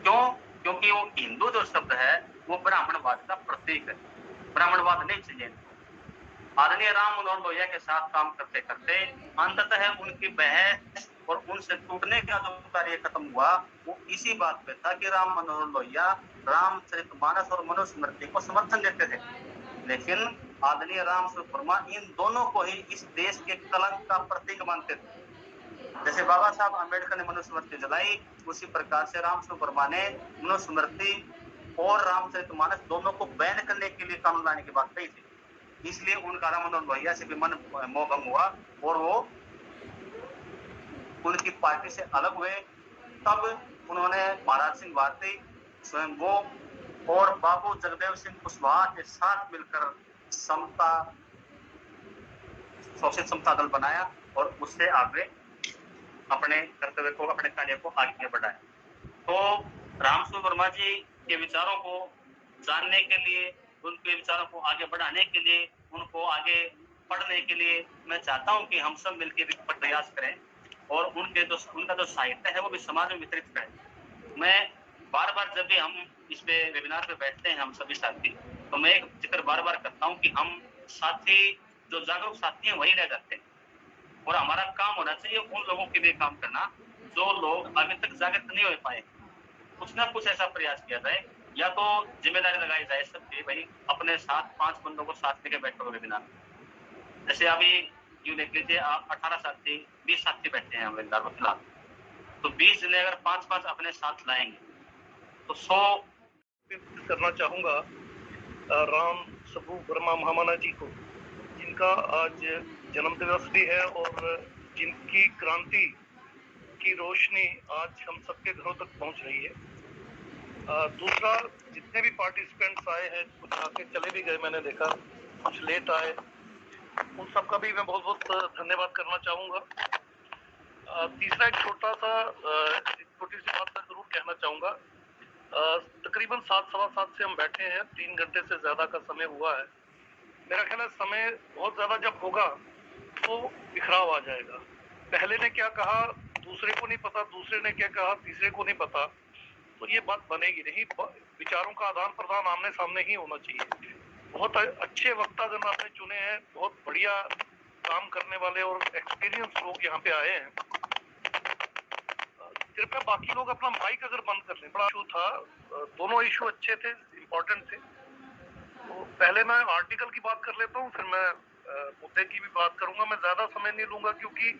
क्यों? क्योंकि वो हिंदू जो शब्द है वो ब्राह्मणवाद का प्रतीक है, ब्राह्मणवाद नहीं चाहिए। आदरणीय राम मनोहर लोहिया के साथ काम करते करते अंततः उनकी बहस और उनसे टूटने का जो कार्य खत्म हुआ वो इसी बात पे था कि राम मनोहर लोहिया रामचरितमानस और मनुस्मृति को समर्थन देते थे, लेकिन आदरणीय रामस्वरूप वर्मा इन दोनों को ही इस देश के कलंक का प्रतीक मानते थे। जैसे बाबा साहब अम्बेडकर ने मनुस्मृति जलाई, उसी प्रकार से रामस्वरूप वर्मा ने मनुस्मृति और रामचरितमानस दोनों को बैन करने के लिए कानून लाने की बात कही थी। इसलिए उनका राम मनोहर लोहिया से भी मन मोहभंग हुआ और वो उनकी पार्टी से अलग हुए। तब उन्होंने महाराज सिंह भारती, स्वयं वो और बाबू जगदेव सिंह कुशवाहा के साथ मिलकर समता, शोषित समता दल बनाया और उससे आगे अपने कर्तव्य को, अपने कार्य को आगे बढ़ाया। तो रामस्वरूप वर्मा जी के विचारों को जानने के लिए, उनके विचारों को आगे बढ़ाने के लिए, उनको आगे पढ़ने के लिए मैं चाहता हूं कि हम सब मिलकर प्रयास करें और उनका जो साहित्य है वो भी समाज में वितरित करें। मैं बार बार जब भी हम इस पे वेबिनार पे बैठते हैं हम सभी साथी, तो मैं एक जिक्र बार बार करता हूं कि हम साथी जो जागरूक साथी हैं वही रह जाते हैं और हमारा काम होना चाहिए उन लोगों के लिए काम करना जो लोग अभी तक जागृत नहीं हो पाए। कुछ ना कुछ ऐसा प्रयास किया जाए, या तो जिम्मेदारी लगाई जाए सबके, भाई अपने साथ 5 बंदों को साथ लेके बैठो वेबिनार। जैसे अभी यूँ देख लीजिए 18 साथी 20 साथी बैठे हैं उम्मीदवार में फिलहाल, तो 20 जने अगर 5-5 अपने साथ लाएंगे तो 100 करना चाहूँगा राम स्वरूप वर्मा महामना जी को, जिनका आज जन्मदिवस भी है और जिनकी क्रांति की रोशनी आज हम सबके घरों तक पहुंच रही है। दूसरा, जितने भी पार्टिसिपेंट्स आए हैं, कुछ आके चले भी गए, मैंने देखा कुछ लेट आए, उन सबका भी मैं बहुत बहुत धन्यवाद करना चाहूँगा। तीसरा, एक छोटी सी बात मैं जरूर कहना चाहूँगा। तकरीबन 7-7:15 से हम बैठे हैं, 3 घंटे से ज्यादा का समय हुआ है। मेरा ख्याल है समय बहुत ज्यादा जब होगा तो बिखराव आ जाएगा। पहले ने क्या कहा दूसरे को नहीं पता, दूसरे ने क्या कहा तीसरे को नहीं पता, तो ये बात बनेगी नहीं। विचारों का आदान प्रदान आमने सामने ही होना चाहिए। बहुत अच्छे वक्ता जन आपने चुने हैं, बहुत बढ़िया काम करने वाले और एक्सपीरियंस लोग यहाँ पे आए हैं। कृपया बाकी लोग अपना माइक अगर बंद कर लें। बड़ा इशू था, दोनों इशू अच्छे थे, इम्पोर्टेंट थे। तो पहले मैं आर्टिकल की बात कर लेता हूँ, फिर मैं मुद्दे की भी बात करूंगा। मैं ज्यादा समय नहीं लूंगा क्योंकि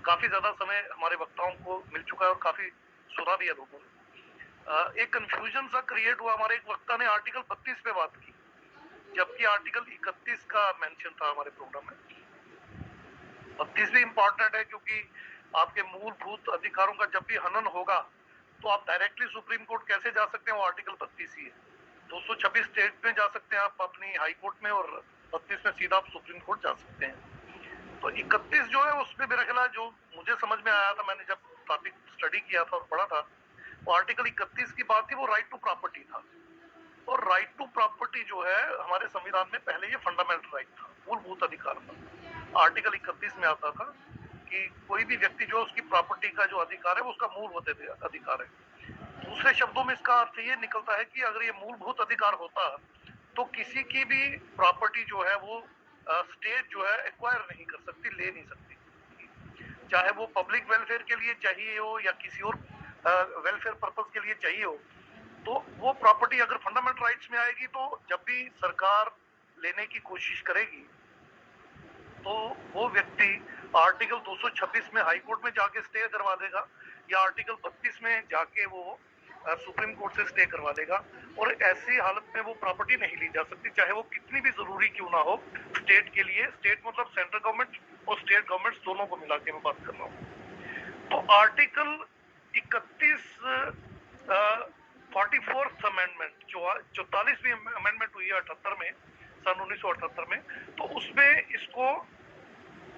काफी ज्यादा समय हमारे वक्ताओं को मिल चुका है और काफी सुना भी है लोगों ने। एक कंफ्यूजन सा क्रिएट हुआ, हमारे एक वक्ता ने आर्टिकल 32 पे बात की, जबकि आर्टिकल 31 का मेंशन था हमारे प्रोग्राम में। 32 भी इम्पोर्टेंट है क्योंकि आपके मूलभूत अधिकारों का जब भी हनन होगा तो आप डायरेक्टली सुप्रीम कोर्ट कैसे जा सकते हैं, वो आर्टिकल 32 ही है। 226 स्टेट में जा सकते हैं आप अपनी हाई कोर्ट में, और 32 में सीधा आप सुप्रीम कोर्ट जा सकते हैं। तो 31 जो है उसमें मेरा ख्याल जो मुझे समझ में आया था, मैंने जब टॉपिक स्टडी किया था और पढ़ा था, वो आर्टिकल 31 की बात थी, वो राइट टू प्रॉपर्टी था। और राइट टू प्रॉपर्टी जो है हमारे संविधान में पहले ये फंडामेंटल राइट था, मूलभूत अधिकार था। आर्टिकल 31 में आता था कि कोई भी व्यक्ति जो उसकी प्रॉपर्टी का जो अधिकार है वो उसका मूलभूत अधिकार है। दूसरे शब्दों में इसका अर्थ ये निकलता है कि अगर ये मूलभूत अधिकार होता तो किसी की भी प्रॉपर्टी जो है वो स्टेट जो है एक्वायर नहीं कर सकती, ले नहीं सकती, चाहे वो पब्लिक वेलफेयर के लिए चाहिए हो या किसी और वेलफेयर पर्पस के लिए चाहिए हो। तो वो प्रॉपर्टी अगर फंडामेंटल राइट्स में आएगी तो जब भी सरकार लेने की कोशिश करेगी तो वो व्यक्ति आर्टिकल 226 में हाई कोर्ट में जाके स्टे करवा देगा या आर्टिकल 32 में जाके वो सुप्रीम कोर्ट से स्टे करवा देगा, और ऐसी हालत में वो प्रॉपर्टी नहीं ली जा सकती, चाहे वो कितनी भी जरूरी क्यों ना हो स्टेट के लिए। स्टेट मतलब सेंट्रल गवर्नमेंट और स्टेट गवर्नमेंट दोनों को मिला के मैं बात कर रहा हूँ। तो आर्टिकल 31 44th अमेंडमेंट, 44वीं अमेंडमेंट हुई है 78 में, सन 1978 में, तो उसमें इसको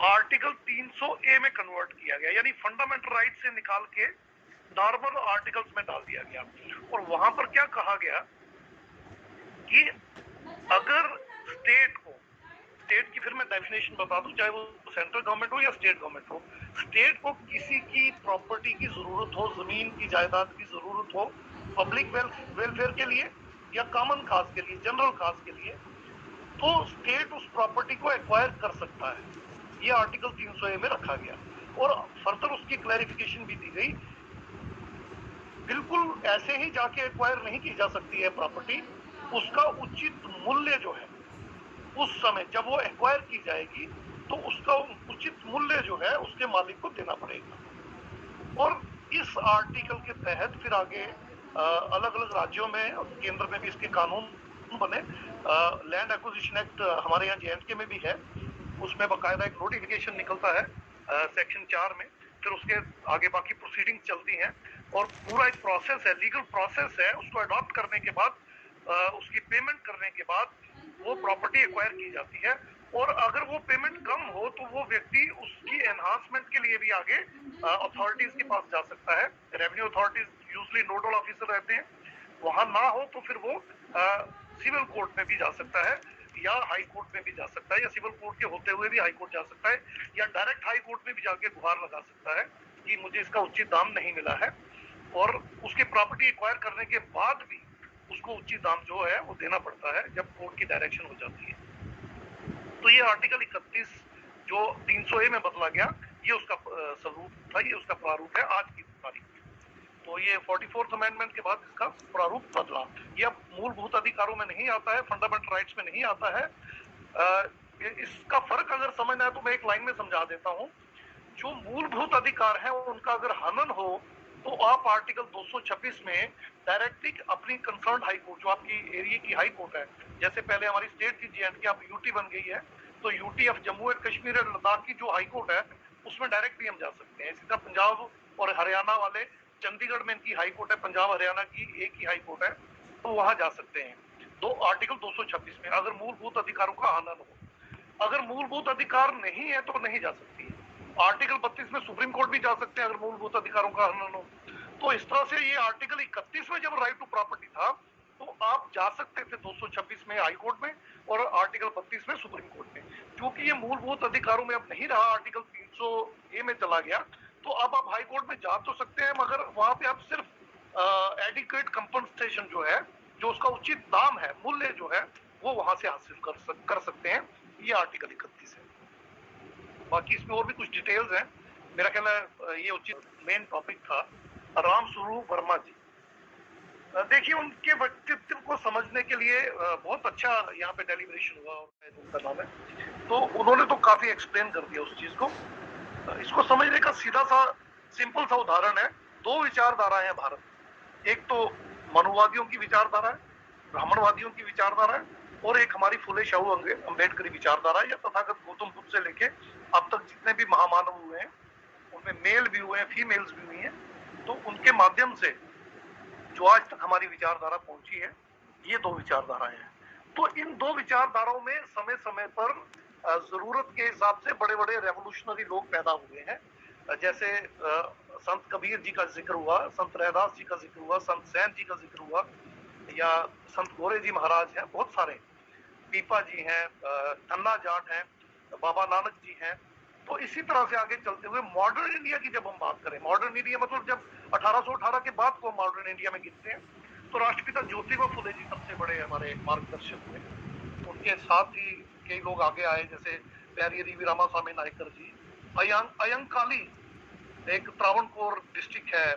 आर्टिकल 300A में कन्वर्ट किया गया, यानी फंडामेंटल राइट से निकाल के नॉर्मल आर्टिकल्स में डाल दिया गया। और वहां पर क्या कहा गया कि अगर स्टेट की फिर मैं डेफिनेशन बता दूं, चाहे वो सेंट्रल गवर्नमेंट हो या स्टेट गवर्नमेंट हो, स्टेट को किसी की प्रॉपर्टी की जरूरत हो, जमीन की जायदाद की जरूरत हो पब्लिक वेलफेयर के लिए या कॉमन काज के लिए, जनरल काज के लिए, तो स्टेट उस प्रॉपर्टी को एक्वायर कर सकता है। ये आर्टिकल 300A में रखा गया और फर्दर उसकी क्लैरिफिकेशन भी दी गई। बिल्कुल ऐसे ही जाके एक्वायर नहीं की जा सकती है प्रॉपर्टी, उसका उचित मूल्य जो है उस समय जब वो एक्वायर की जाएगी तो उसका उचित मूल्य जो है उसके मालिक को देना पड़ेगा। और इस आर्टिकल के तहत फिर आगे अलग अलग राज्यों में, केंद्र में भी इसके कानून बने। लैंड एक्विजिशन एक्ट हमारे यहाँ JNK में भी है, उसमें बाकायदा एक नोटिफिकेशन निकलता है सेक्शन 4 में, फिर उसके आगे बाकी प्रोसीडिंग चलती हैं और पूरा एक प्रोसेस है, लीगल प्रोसेस है। उसको अडॉप्ट करने के बाद उसकी पेमेंट करने के बाद वो प्रॉपर्टी एक्वायर की जाती है, और अगर वो पेमेंट कम हो तो वो व्यक्ति उसकी एनहांसमेंट के लिए भी आगे अथॉरिटीज के पास जा सकता है। Revenue authorities usually nodal officer रहते हैं, वहां ना हो तो फिर वो सिविल कोर्ट में भी जा सकता है या हाई कोर्ट में भी जा सकता है, या सिविल कोर्ट के होते हुए भी हाई कोर्ट जा सकता है, या डायरेक्ट हाई कोर्ट में भी जाके गुहार लगा सकता है कि मुझे इसका उचित दाम नहीं मिला है, और उसकी प्रॉपर्टी एक्वायर करने के बाद भी उसको उचित दाम जो है वो देना पड़ता है जब कोर्ट की डायरेक्शन हो जाती है। तो ये आर्टिकल 31 जो 300A में बदला गया, ये उसका स्वरूप था, ये उसका प्रारूप है आज की तारीख में। तो ये 44th अमेंडमेंट के बाद इसका प्रारूप बदला। ये अब मूलभूत अधिकारों में नहीं आता है, फंडामेंटल राइट्स में नहीं आता है। इसका फर्क अगर समझना है तो मैं एक लाइन में समझा देता हूँ। जो मूलभूत अधिकार है उनका अगर हनन हो तो आप आर्टिकल 226 में डायरेक्टली अपनी कंसर्न हाई कोर्ट, जो आपकी एरिया की हाई कोर्ट है, जैसे पहले हमारी स्टेट थी J&K, अब यूटी बन गई है, तो UT of Jammu and Kashmir and Ladakh की जो हाई कोर्ट है उसमें डायरेक्टली हम जा सकते हैं। इसी तरह पंजाब और हरियाणा वाले, चंडीगढ़ में इनकी हाई कोर्ट है, पंजाब हरियाणा की एक ही हाई कोर्ट है, तो वहां जा सकते हैं। तो आर्टिकल 226 में अगर मूलभूत अधिकारों का हनन हो, अगर मूलभूत अधिकार नहीं है तो नहीं जा सकती। आर्टिकल 32 में सुप्रीम कोर्ट भी जा सकते हैं अगर मूलभूत अधिकारों का हनन हो। तो इस तरह से ये आर्टिकल 31 में जब राइट टू प्रॉपर्टी था तो आप जा सकते थे 226 में हाई कोर्ट में और आर्टिकल 32 में सुप्रीम कोर्ट में। क्योंकि ये मूलभूत अधिकारों में अब नहीं रहा, आर्टिकल 300A में चला गया, तो अब आप हाई कोर्ट में जा तो सकते हैं, मगर वहां पे आप सिर्फ एडिक्वेट कंपनसेशन जो है, जो उसका उचित दाम है, मूल्य जो है, वो वहां से हासिल कर सकते हैं। ये आर्टिकल 31 है। बाकी इसमें और भी कुछ डिटेल्स हैं। मेरा कहना है ये उचित मेन टॉपिक था। रामस्वरूप वर्मा जी, देखिए उनके व्यक्तित्व को समझने के लिए बहुत अच्छा यहाँ पे डेलिब्रेशन हुआ, उनका नाम है, तो उन्होंने तो काफी एक्सप्लेन कर दिया उस चीज को। इसको समझने का सीधा सा सिंपल सा उदाहरण है, दो विचारधारा है भारत। एक तो मनुवादियों की विचारधारा है, ब्राह्मणवादियों की विचारधारा है, और एक हमारी फुले शाहू अम्बेडकरी विचारधारा है, या तथागत गौतम बुद्ध से लेके अब तक जितने भी महामानव हुए हैं, उनमें मेल भी हुए हैं, फीमेल्स भी हुई हैं, तो उनके माध्यम से जो आज तक हमारी विचारधारा पहुंची है, ये दो विचारधाराएं हैं। तो इन दो विचारधाराओं में समय समय पर जरूरत के हिसाब से बड़े बड़े रेवोल्यूशनरी लोग पैदा हुए हैं। जैसे संत कबीर जी का जिक्र हुआ, संत रैदास जी का जिक्र हुआ, संत सैन जी का जिक्र हुआ, या संत गोरे जी महाराज हैं, बहुत सारे, पीपा जी हैं, धन्ना जाट हैं, बाबा नानक जी हैं। तो इसी तरह से आगे चलते हुए मॉडर्न इंडिया की जब हम बात करें, मॉडर्न इंडिया मतलब जब 1818 के बाद को मॉडर्न इंडिया में गिनते हैं, तो राष्ट्रपिता ज्योतिबा फुले जी सबसे बड़े हमारे मार्गदर्शक हुए। उनके साथ ही कई लोग आगे आए, जैसे प्यारी रामास्वामी नायकर जी, अयंकाली, एक त्रावणकोर डिस्ट्रिक्ट है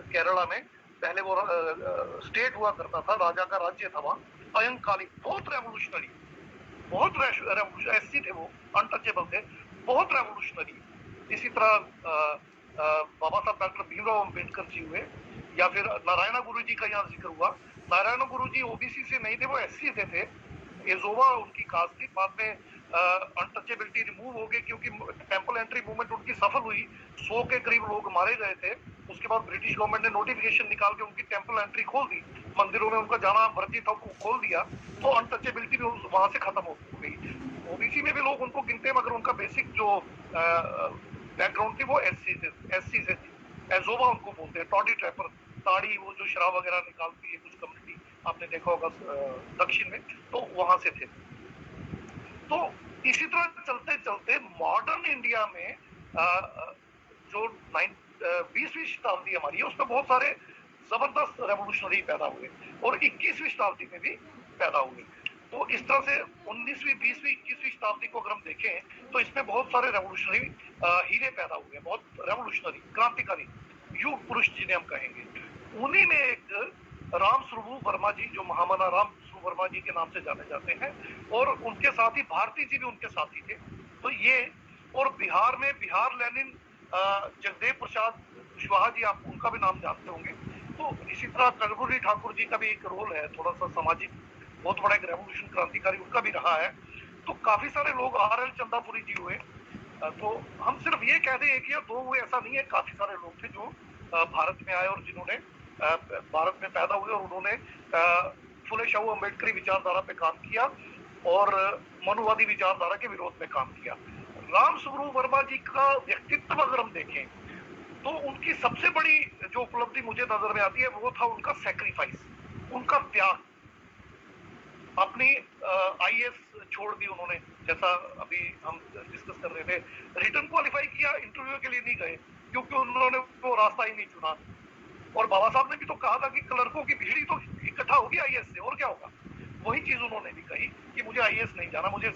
केरला में, पहले वो स्टेट हुआ करता था, राजा का राज्य था वहाँ, अयंकाली, बहुत रेवोल्यूशनरी, बहुत एससी थे वो, अनटचेबल थे, बहुत रेवोल्यूशनरी। इसी तरह बाबा साहब डॉक्टर भीमराव अम्बेडकर जी हुए, या फिर नारायण गुरु जी का यहाँ जिक्र हुआ। नारायण गुरु जी ओबीसी से नहीं थे, वो एससी से थे, एजोवा उनकी कास्ट थी। बाद में अनटचेबिलिटी रिमूव हो गई क्योंकि टेंपल एंट्री मूवमेंट उनकी सफल हुई, 100 के करीब लोग मारे गए थे। उसके बाद ब्रिटिश गवर्नमेंट ने नोटिफिकेशन निकाल के उनकी टेंपल एंट्री खोल दी, मंदिरों में उनका जाना वर्जित था, वो खोल दिया, तो अनटचेबिलिटी भी वहां से खत्म हो गई। ओबीसी में भी लोग उनको गिनते हैं, मगर उनका बेसिक जो बैकग्राउंड थी वो एससी से थी। एजोवा उनको बोलते हैं, टॉडी ट्रैपर, ताड़ी, वो जो शराब वगैरह निकालती है कुछ कम्युनिटी, आपने देखा होगा दक्षिण में, तो वहां से थे। तो इसी तरह चलते चलते मॉडर्न इंडिया में जो 20वीं शताब्दी हमारी है, उसमें बहुत सारे जबरदस्त रेवोल्यूशनरी पैदा हुए, और 21वीं शताब्दी में भी पैदा हुए। तो इस तरह से 19वीं, 20वीं, 21वीं शताब्दी को अगर हम देखें तो इसमें बहुत सारे रेवोल्यूशनरी हीरे पैदा हुए, बहुत रेवोल्यूशनरी, क्रांतिकारी युग पुरुष जिन्हें हम कहेंगे। उन्हीं में एक रामस्वरूप वर्मा जी, जो महामना रामस्वरूप वर्मा जी के नाम से जाने जाते हैं, और उनके साथ ही भारती जी भी उनके साथी थे। तो ये, और बिहार में बिहार लेनिन जगदेव प्रसाद कुशवाहा जी, आप उनका भी नाम जानते होंगे। तो इसी तरह कर्पूरी ठाकुर जी का भी एक रोल है, थोड़ा सा सामाजिक, बहुत बड़ा एक रेवोल्यूशन क्रांतिकारी उनका भी रहा है। तो काफी सारे लोग, RL चंदापुरी जी हुए। तो हम सिर्फ ये कह दें एक या दो हुए ऐसा नहीं है, काफी सारे लोग थे जो भारत में आए और जिन्होंने भारत में पैदा हुए, और उन्होंने फुले शाहू अम्बेडकरी विचारधारा पे काम किया और मनुवादी विचारधारा के विरोध में काम किया। रामस्वरूप वर्मा जी का व्यक्तित्व अगर हम देखें तो उनकी सबसे बड़ी जो उपलब्धि मुझे नजर में आती है वो था उनका सैक्रिफाइस, उनका त्याग। अपनी IAS छोड़ दी उन्होंने, जैसा अभी हम डिस्कस कर रहे थे, रिटर्न क्वालिफाई किया, इंटरव्यू के लिए नहीं गए क्योंकि उन्होंने वो रास्ता ही नहीं चुना। और बाबा साहब ने भी तो कहा था कि क्लर्कों की भीड़ तो इकट्ठा होगी IAS से, और क्या होगा। वही चीज उन्होंने भी कही कि मुझे IAS नहीं जाना, मुझे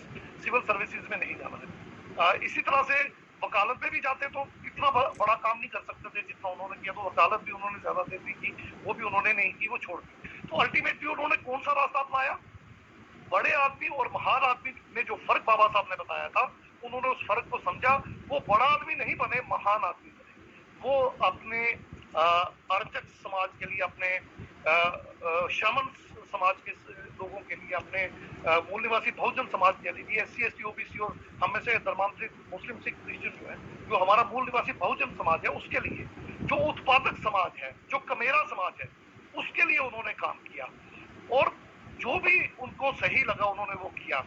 सिविल सर्विसेज में नहीं जाना है। इसी तरह से वकालत में भी जाते तो इतना बड़ा काम नहीं कर सकते थे जितना उन्होंने किया। तो वकालत भी उन्होंने ज्यादा देर नहीं की, वो भी उन्होंने नहीं की, वो छोड़ दी। तो अल्टीमेटली उन्होंने कौन सा रास्ता अपनाया, बड़े आदमी और महान आदमी में जो फर्क बाबा साहब ने बताया था, उन्होंने उस फर्क को समझा। वो बड़ा आदमी नहीं बने, महान आदमी बने। वो अपने अर्चक समाज के लिए, अपने शमन समाज के लोगों के लिए, अपने मूल निवासी बहुजन समाज के लिए, SC ST OBC और हम में से धर्मांतरित मुस्लिम सिख क्रिश्चियन जो है, जो हमारा मूल निवासी बहुजन समाज है, उसके लिए, जो उत्पादक समाज है, जो कमेरा समाज है, उसके लिए उन्होंने काम किया। और जो भी उनको सही लगा उन्होंने वो किया।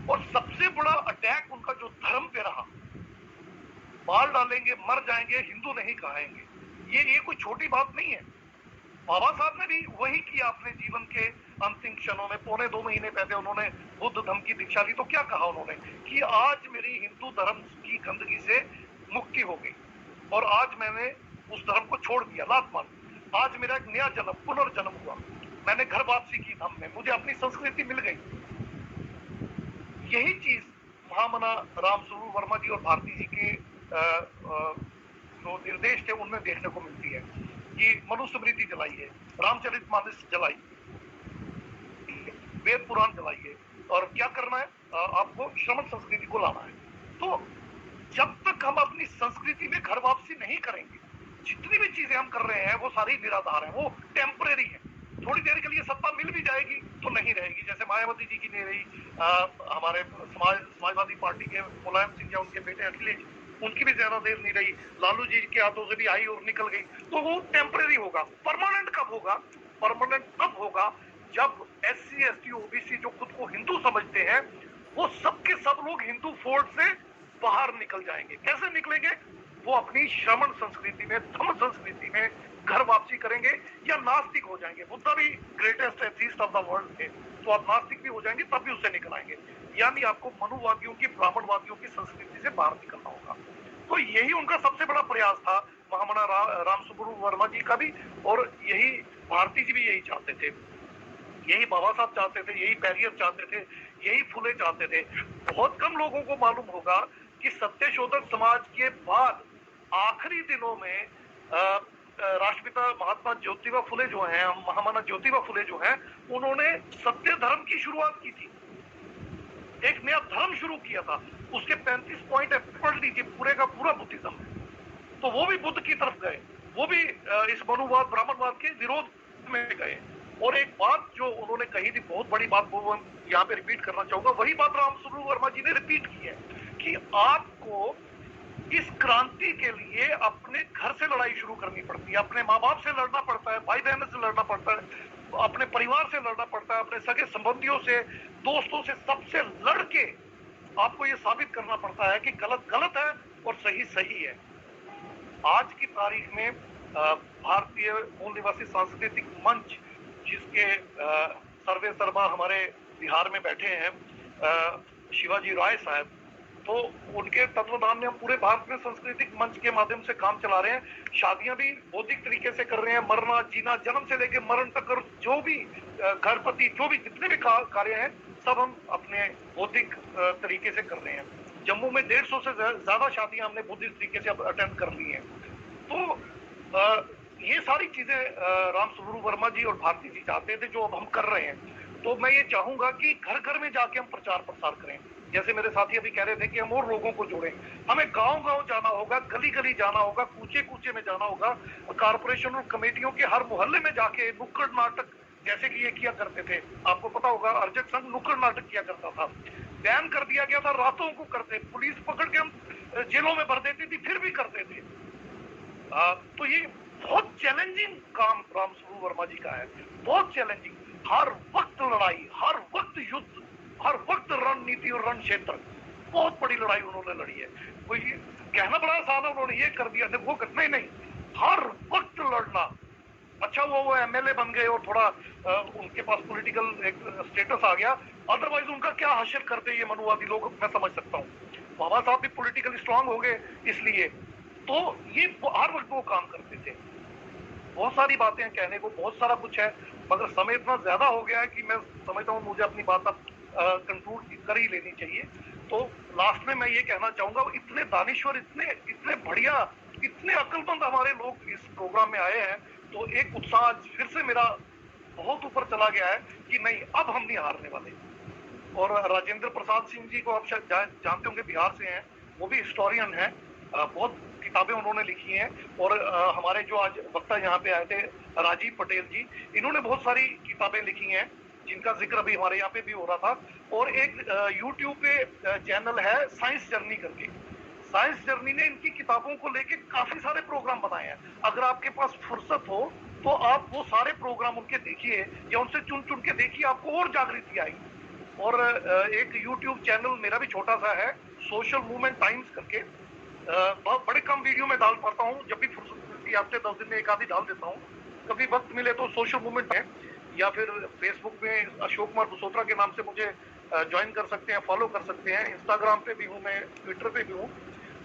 और सबसे बड़ा अटैक उनका जो धर्म पे रहा, मार डालेंगे, मर जाएंगे, हिंदू नहीं कहेंगे, ये कोई छोटी बात नहीं है। बाबा साहब ने भी वही किया अपने जीवन के अंतिम क्षणों में। 2.25 महीने पहले उन्होंने बुद्ध धर्म की दीक्षा ली, तो क्या कहा उन्होंने कि आज मेरी हिंदू धर्म की गंदगी से मुक्ति हो गई और आज मैंने उस धर्म को छोड़ दिया, लात मार, आज मेरा एक नया जन्म, पुनर्जन्म हुआ, मैंने घर वापसी की धर्म में, मुझे अपनी संस्कृति मिल गई। यही चीज महामना रामस्वरूप वर्मा जी और भारती जी के जो निर्देश थे उनमें देखने को मिलती है कि मनुस्मृति जलाइए, रामचरितमानस जलाइए, वेद पुराण जलाइए, और क्या करना है, आपको श्रमण संस्कृति को लाना है। तो जब तक हम अपनी संस्कृति में घर वापसी नहीं करेंगे, जितनी भी चीजें हम कर रहे हैं वो सारी निराधार है, वो टेम्परेरी है। थोड़ी देर के लिए सत्ता मिल भी जाएगी तो नहीं रहेगी, जैसे मायावती जी की नहीं रही, हमारे समाजवादी पार्टी के मुलायम सिंह या उनके बेटे अखिलेश, उनकी भी ज्यादा देर नहीं रही, लालू जी के हाथों से भी आई और निकल गई। तो वो टेम्परेरी होगा। परमानेंट कब होगा? परमानेंट तब होगा जब SC ST OBC जो खुद को हिंदू समझते हैं, वो सबके सब लोग हिंदू फोल्ड से बाहर निकल जाएंगे। कैसे निकलेंगे? वो अपनी श्रमण संस्कृति में, धम्म संस्कृति में घर वापसी करेंगे या नास्तिक हो जाएंगे। बुद्धा भी greatest atheist of the world थे, तो आप नास्तिक भी हो जाएंगे, तब भी उससे निकल आएंगे। यानी आपको मनुवादियों की, ब्राह्मणवादियों की संस्कृति से बाहर निकलना होगा। तो यही उनका सबसे बड़ा प्रयास था, महामना रामस्वरूप वर्मा जी का भी, और यही भारती जी भी यही चाहते थे, यही बाबा साहब चाहते थे, यही पेरियर चाहते थे, यही फुले चाहते थे। बहुत कम लोगों को मालूम होगा कि सत्यशोधक समाज के बाद आखिरी दिनों में राष्ट्रपिता महात्मा ज्योतिबा फुले जो हैं, महामना ज्योतिबा फुले जो हैं, उन्होंने सत्य धर्म की शुरुआत की थी, एक नया धर्म शुरू किया था। उसके 35 पॉइंट पढ़ लीजिए, पूरे का पूरा बुद्धिज्म है। तो वो भी बुद्ध की तरफ गए, वो भी इस मनुवाद ब्राह्मणवाद के विरोध में गए। और एक बात जो उन्होंने कही थी, बहुत बड़ी बात, वो यहाँ पे रिपीट करना चाहूंगा, वही बात रामस्वरूप वर्मा जी ने रिपीट की है कि आपको इस क्रांति के लिए अपने घर से लड़ाई शुरू करनी पड़ती है, अपने माँ बाप से लड़ना पड़ता है, भाई बहनों से लड़ना पड़ता है, अपने परिवार से लड़ना पड़ता है, अपने सगे संबंधियों से, दोस्तों से, सबसे लड़के आपको ये साबित करना पड़ता है कि गलत गलत है और सही सही है। आज की तारीख में भारतीय मूल निवासी सांस्कृतिक मंच, जिसके सर्वे सर्वा हमारे बिहार में बैठे हैं शिवाजी राय साहब, तो उनके तत्वाधान में हम पूरे भारत में सांस्कृतिक मंच के माध्यम से काम चला रहे हैं। शादियां भी बौद्धिक तरीके से कर रहे हैं, मरना जीना, जन्म से लेकर मरण तक, और जो भी घरपति, जो भी जितने भी कार्य हैं, सब हम अपने बौद्धिक तरीके से कर रहे हैं। जम्मू में 150 से ज्यादा शादियां हमने बौद्धिक तरीके से अटेंड कर ली हैं। तो ये सारी चीजें रामस्वरूप वर्मा जी और भारती जी चाहते थे, जो अब हम कर रहे हैं। तो मैं ये चाहूंगा कि घर घर में जाके हम प्रचार प्रसार करें, जैसे मेरे साथी अभी कह रहे थे कि हम और लोगों को जोड़ें। हमें गांव गांव जाना होगा, गली गली जाना होगा, कूचे कूचे में जाना होगा, कारपोरेशन और कमेटियों के हर मोहल्ले में जाके नुक्कड़ नाटक, जैसे कि ये किया करते थे, आपको पता होगा अर्जक संघ नुक्कड़ नाटक किया करता था, बैन कर दिया गया था, रातों को करते, पुलिस पकड़ के हम जेलों में भर देती थी, फिर भी करते थे। तो ये बहुत चैलेंजिंग काम रामस्वरूप वर्मा जी का है, बहुत चैलेंजिंग। हर वक्त लड़ाई, हर वक्त युद्ध, हर वक्त रणनीति और रण क्षेत्र, बहुत बड़ी लड़ाई उन्होंने लड़ी है। कोई कहना बड़ा आसान है, उन्होंने ये कर दिया, वो करना ही नहीं, हर वक्त लड़ना। अच्छा वो MLA बन गए और थोड़ा उनके पास पॉलिटिकल एक स्टेटस आ गया, अदरवाइज उनका क्या हासिल करते ये मनुवादी लोग, मैं समझ सकता हूँ। बाबा साहब भी पॉलिटिकली स्ट्रांग हो गए इसलिए, तो ये हर वक्त वो काम करते थे। बहुत सारी बातें हैं कहने को, बहुत सारा कुछ है, मगर समय इतना ज्यादा हो गया है कि मैं समझता हूँ मुझे अपनी बात अब कंक्लूड कर ही लेनी चाहिए। तो लास्ट में मैं ये कहना चाहूंगा, इतने दानिश्वर, इतने बढ़िया, इतने अक्लमंद हमारे लोग इस प्रोग्राम में आए हैं, तो एक उत्साह फिर से मेरा बहुत ऊपर चला गया है कि नहीं, अब हम नहीं हारने वाले, और राजेंद्र प्रसाद सिंह जी को आप शायद जानते होंगे, बिहार से हैं, वो भी हिस्टोरियन हैं, बहुत किताबें उन्होंने लिखी हैं। और हमारे जो आज वक्ता यहाँ पे आए थे राजीव पटेल जी, इन्होंने बहुत सारी किताबें लिखी हैं जिनका जिक्र अभी हमारे यहाँ पे भी हो रहा था। और एक यूट्यूब पे चैनल है साइंस जर्नी करके, साइंस जर्नी ने इनकी किताबों को लेके काफी सारे प्रोग्राम बनाए हैं। अगर आपके पास फुर्सत हो तो आप वो सारे प्रोग्राम उनके देखिए या उनसे चुन चुन के देखिए, आपको और जागृति आएगी। और एक यूट्यूब चैनल मेरा भी छोटा सा है, सोशल मूवमेंट टाइम्स करके, बहुत बड़े कम वीडियो में डाल पाता हूँ, जब भी फुर्सत मिलती है हफ्ते 10 दिन में एक आधी डाल देता हूँ। कभी वक्त मिले तो सोशल मूवमेंट है, या फिर फेसबुक में अशोक कुमार बसोत्रा के नाम से मुझे ज्वाइन कर सकते हैं, फॉलो कर सकते हैं। इंस्टाग्राम पे भी हूँ मैं, ट्विटर पे भी हूँ।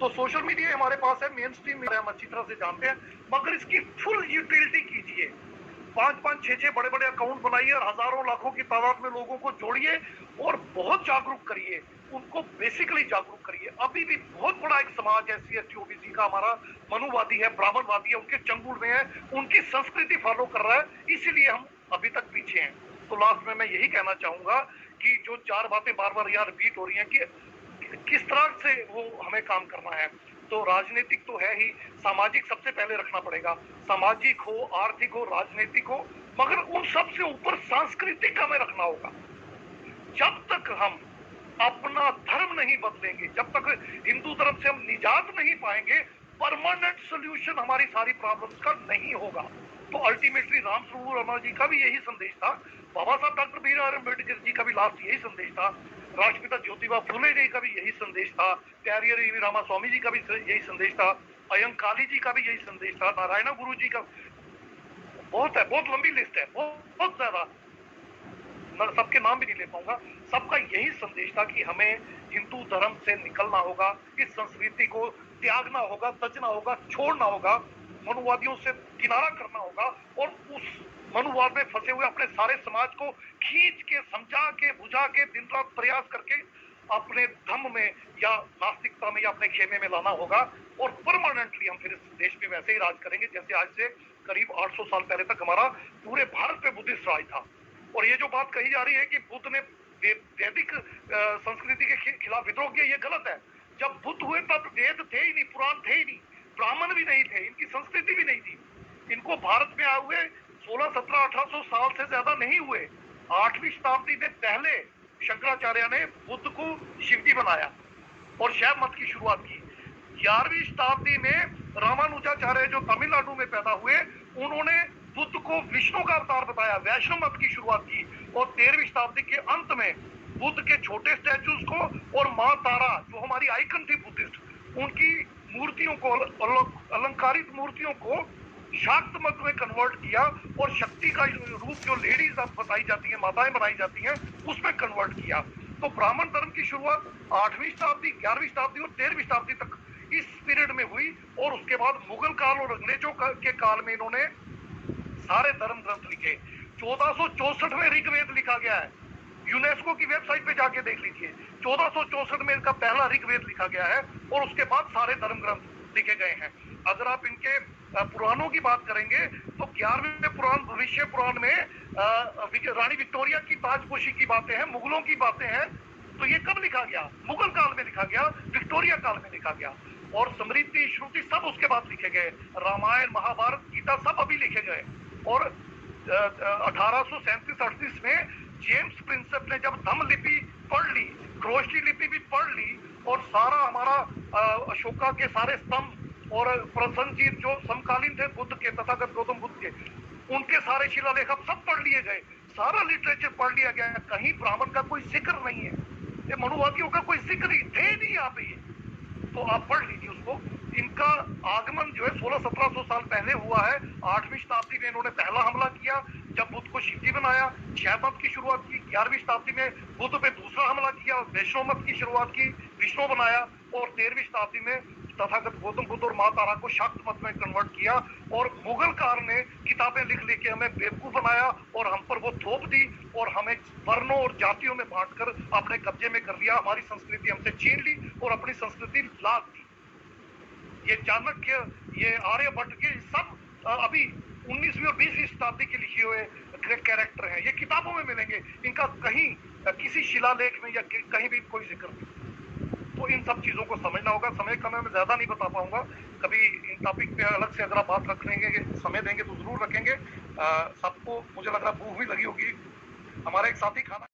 तो सोशल मीडिया हमारे पास है, मेन स्ट्रीम में हम अच्छी तरह से जानते हैं, मगर इसकी फुल यूटिलिटी कीजिए। 5-5, 6-6 बड़े बड़े अकाउंट बनाइए और हजारों लाखों की तादाद में लोगों को जोड़िए और बहुत जागरूक करिए, उनको बेसिकली जागरूक करिए। अभी भी बहुत बड़ा एक समाज है SC/ST OBC का हमारा, मनुवादी है, ब्राह्मणवादी है, उनके चंगुल में है, उनकी संस्कृति फॉलो कर रहा है, इसीलिए हम अभी तक पीछे हैं। तो लास्ट में मैं यही कहना चाहूंगा कि जो 4 बातें बार बार यहाँ रिपीट हो रही हैं कि किस तरह से वो हमें काम करना है, तो राजनीतिक तो है ही, सामाजिक सबसे पहले रखना पड़ेगा। सामाजिक हो, आर्थिक हो, राजनीतिक हो, मगर उन सबसे ऊपर सांस्कृतिक हमें रखना होगा। जब तक हम अपना धर्म नहीं बदलेंगे, जब तक हिंदू धर्म से हम निजात नहीं पाएंगे, परमानेंट सोल्यूशन हमारी सारी प्रॉब्लम्स का नहीं होगा। तो अल्टीमेटली रामस्वरूप वर्मा जी का भी यही संदेश था, बाबा साहब डॉक्टर भीमराव अम्बेडकर जी का भी लास्ट यही संदेश था, राष्ट्रपिता ज्योतिबा फुले जी का भी यही संदेश था, प्यारियर वी रामास्वामी जी का भी यही संदेश था, अयंकाली जी का भी यही संदेश था, नारायण गुरु जी का, बहुत है, बहुत लंबी लिस्ट है, बहुत ज्यादा, मैं सबके नाम भी नहीं ले पाऊंगा। सबका यही संदेश था कि हमें हिंदू धर्म से निकलना होगा, इस संस्कृति को त्यागना होगा, तजना होगा, छोड़ना होगा, मनुवादियों से किनारा करना होगा और उस मनुवाद में फंसे हुए अपने सारे समाज को खींच के, समझा के, बुझा के, दिन रात प्रयास करके अपने धम्म में या नास्तिकता में या अपने खेमे में लाना होगा। और परमानेंटली हम फिर इस देश पे वैसे ही राज करेंगे जैसे आज से करीब 800 साल पहले तक हमारा पूरे भारत पे बुद्धिस्ट राज था। और ये जो बात कही जा रही है कि बुद्ध ने वैदिक संस्कृति के खिलाफ विद्रोह किया, ये गलत है। जब बुद्ध हुए तब वेद थे ही नहीं, पुराण थे ही नहीं, ब्राह्मण भी नहीं थे, इनकी संस्कृति भी नहीं थी। इनको भारत में आए हुए 16, 17, 1800 साल से ज्यादा नहीं हुए। 8वीं शताब्दी में पहले शंकराचार्य ने बुद्ध को शिवजी बनाया और शैव मत की शुरुआत की। 11वीं शताब्दी में रामानुजाचार्य जो तमिलनाडु में पैदा हुए, उन्होंने बुद्ध को विष्णु का अवतार बताया, वैष्णव मत की शुरुआत की। और 13वीं शताब्दी के अंत में बुद्ध के छोटे स्टैचूज को और माँ तारा जो हमारी आइकन थी बुद्धिस्ट, उनकी मूर्तियों को, अलंकारित मूर्तियों को शाक्त मत में कन्वर्ट किया और शक्ति का रूप जो लेडीज अब बताई जाती है, माताएं बनाई जाती हैं, उसमें कन्वर्ट किया। तो ब्राह्मण धर्म की शुरुआत 8वीं शताब्दी, 11वीं शताब्दी और 13वीं शताब्दी तक इस पीरियड में हुई। और उसके बाद मुगल काल और अंग्रेजों के काल में इन्होंने सारे धर्म ग्रंथ लिखे। 1464 में ऋग्वेद लिखा गया है, यूनेस्को की वेबसाइट पे जाके देख लीजिए। 1464 में इनका पहला ऋग्वेद लिखा गया है और उसके बाद सारे धर्म ग्रंथ लिखे गए हैं। अगर आप इनके पुराणों की बात करेंगे तो 11वें पुराण भविष्य पुराण में रानी विक्टोरिया की ताजपोशी की बातें हैं, मुगलों की बातें हैं। तो ये कब लिखा गया? मुगल काल में लिखा गया, विक्टोरिया काल में लिखा गया। और स्मृति, श्रुति सब उसके बाद लिखे गए। रामायण, महाभारत, गीता सब अभी लिखे गए। और 1837-38 में जेम्स प्रिंसेप ने जब धम्म लिपि पढ़ ली, क्रोष्टी लिपि भी पढ़ ली और सारा हमारा अशोका के सारे स्तंभ और प्रसन्नजीत जो समकालीन थे बुद्ध के, तथागत गौतम बुद्ध के, उनके सारे शिलालेख सब पढ़ लिए गए, सारा लिटरेचर पढ़ लिया गया। कहीं ब्राह्मण का कोई जिक्र नहीं है, ये मनुवादियों का कोई जिक्र ही थे नहीं यहाँ पे। तो आप पढ़ लीजिए उसको। इनका आगमन जो है 1600-1700 साल पहले हुआ है। 8वीं शताब्दी में इन्होंने पहला हमला किया जब बुद्ध को शिवजी बनाया, शैव मत की शुरुआत की। 11वीं शताब्दी में बुद्ध पे दूसरा हमला किया, वैष्णव मत की शुरुआत की, विष्णु बनाया। और 13वीं शताब्दी में तथागत गौतम बुद्ध और माँ तारा को शाक्त मत में कन्वर्ट किया। और मुगल काल ने किताबें लिख लेके हमें बेवकूफ बनाया और हम पर वो थोप दी और हमें वर्णों और जातियों में बांटकर अपने कब्जे में कर लिया। हमारी संस्कृति हमसे छीन ली और अपनी संस्कृति लाद दी। ये चाणक्य, ये आर्यभट्ट के सब अभी 19वीं और 20वीं शताब्दी के लिखे हुए कैरेक्टर हैं, ये किताबों में मिलेंगे, इनका कहीं किसी शिलालेख में या कहीं भी कोई जिक्र नहीं। तो इन सब चीजों को समझना होगा। समय का मैं ज्यादा नहीं बता पाऊंगा, कभी इन टॉपिक पे अलग से अगर आप बात रखेंगे, समय देंगे तो जरूर रखेंगे। सबको मुझे लग रहा भूख भी लगी होगी। हमारा एक साथी खाना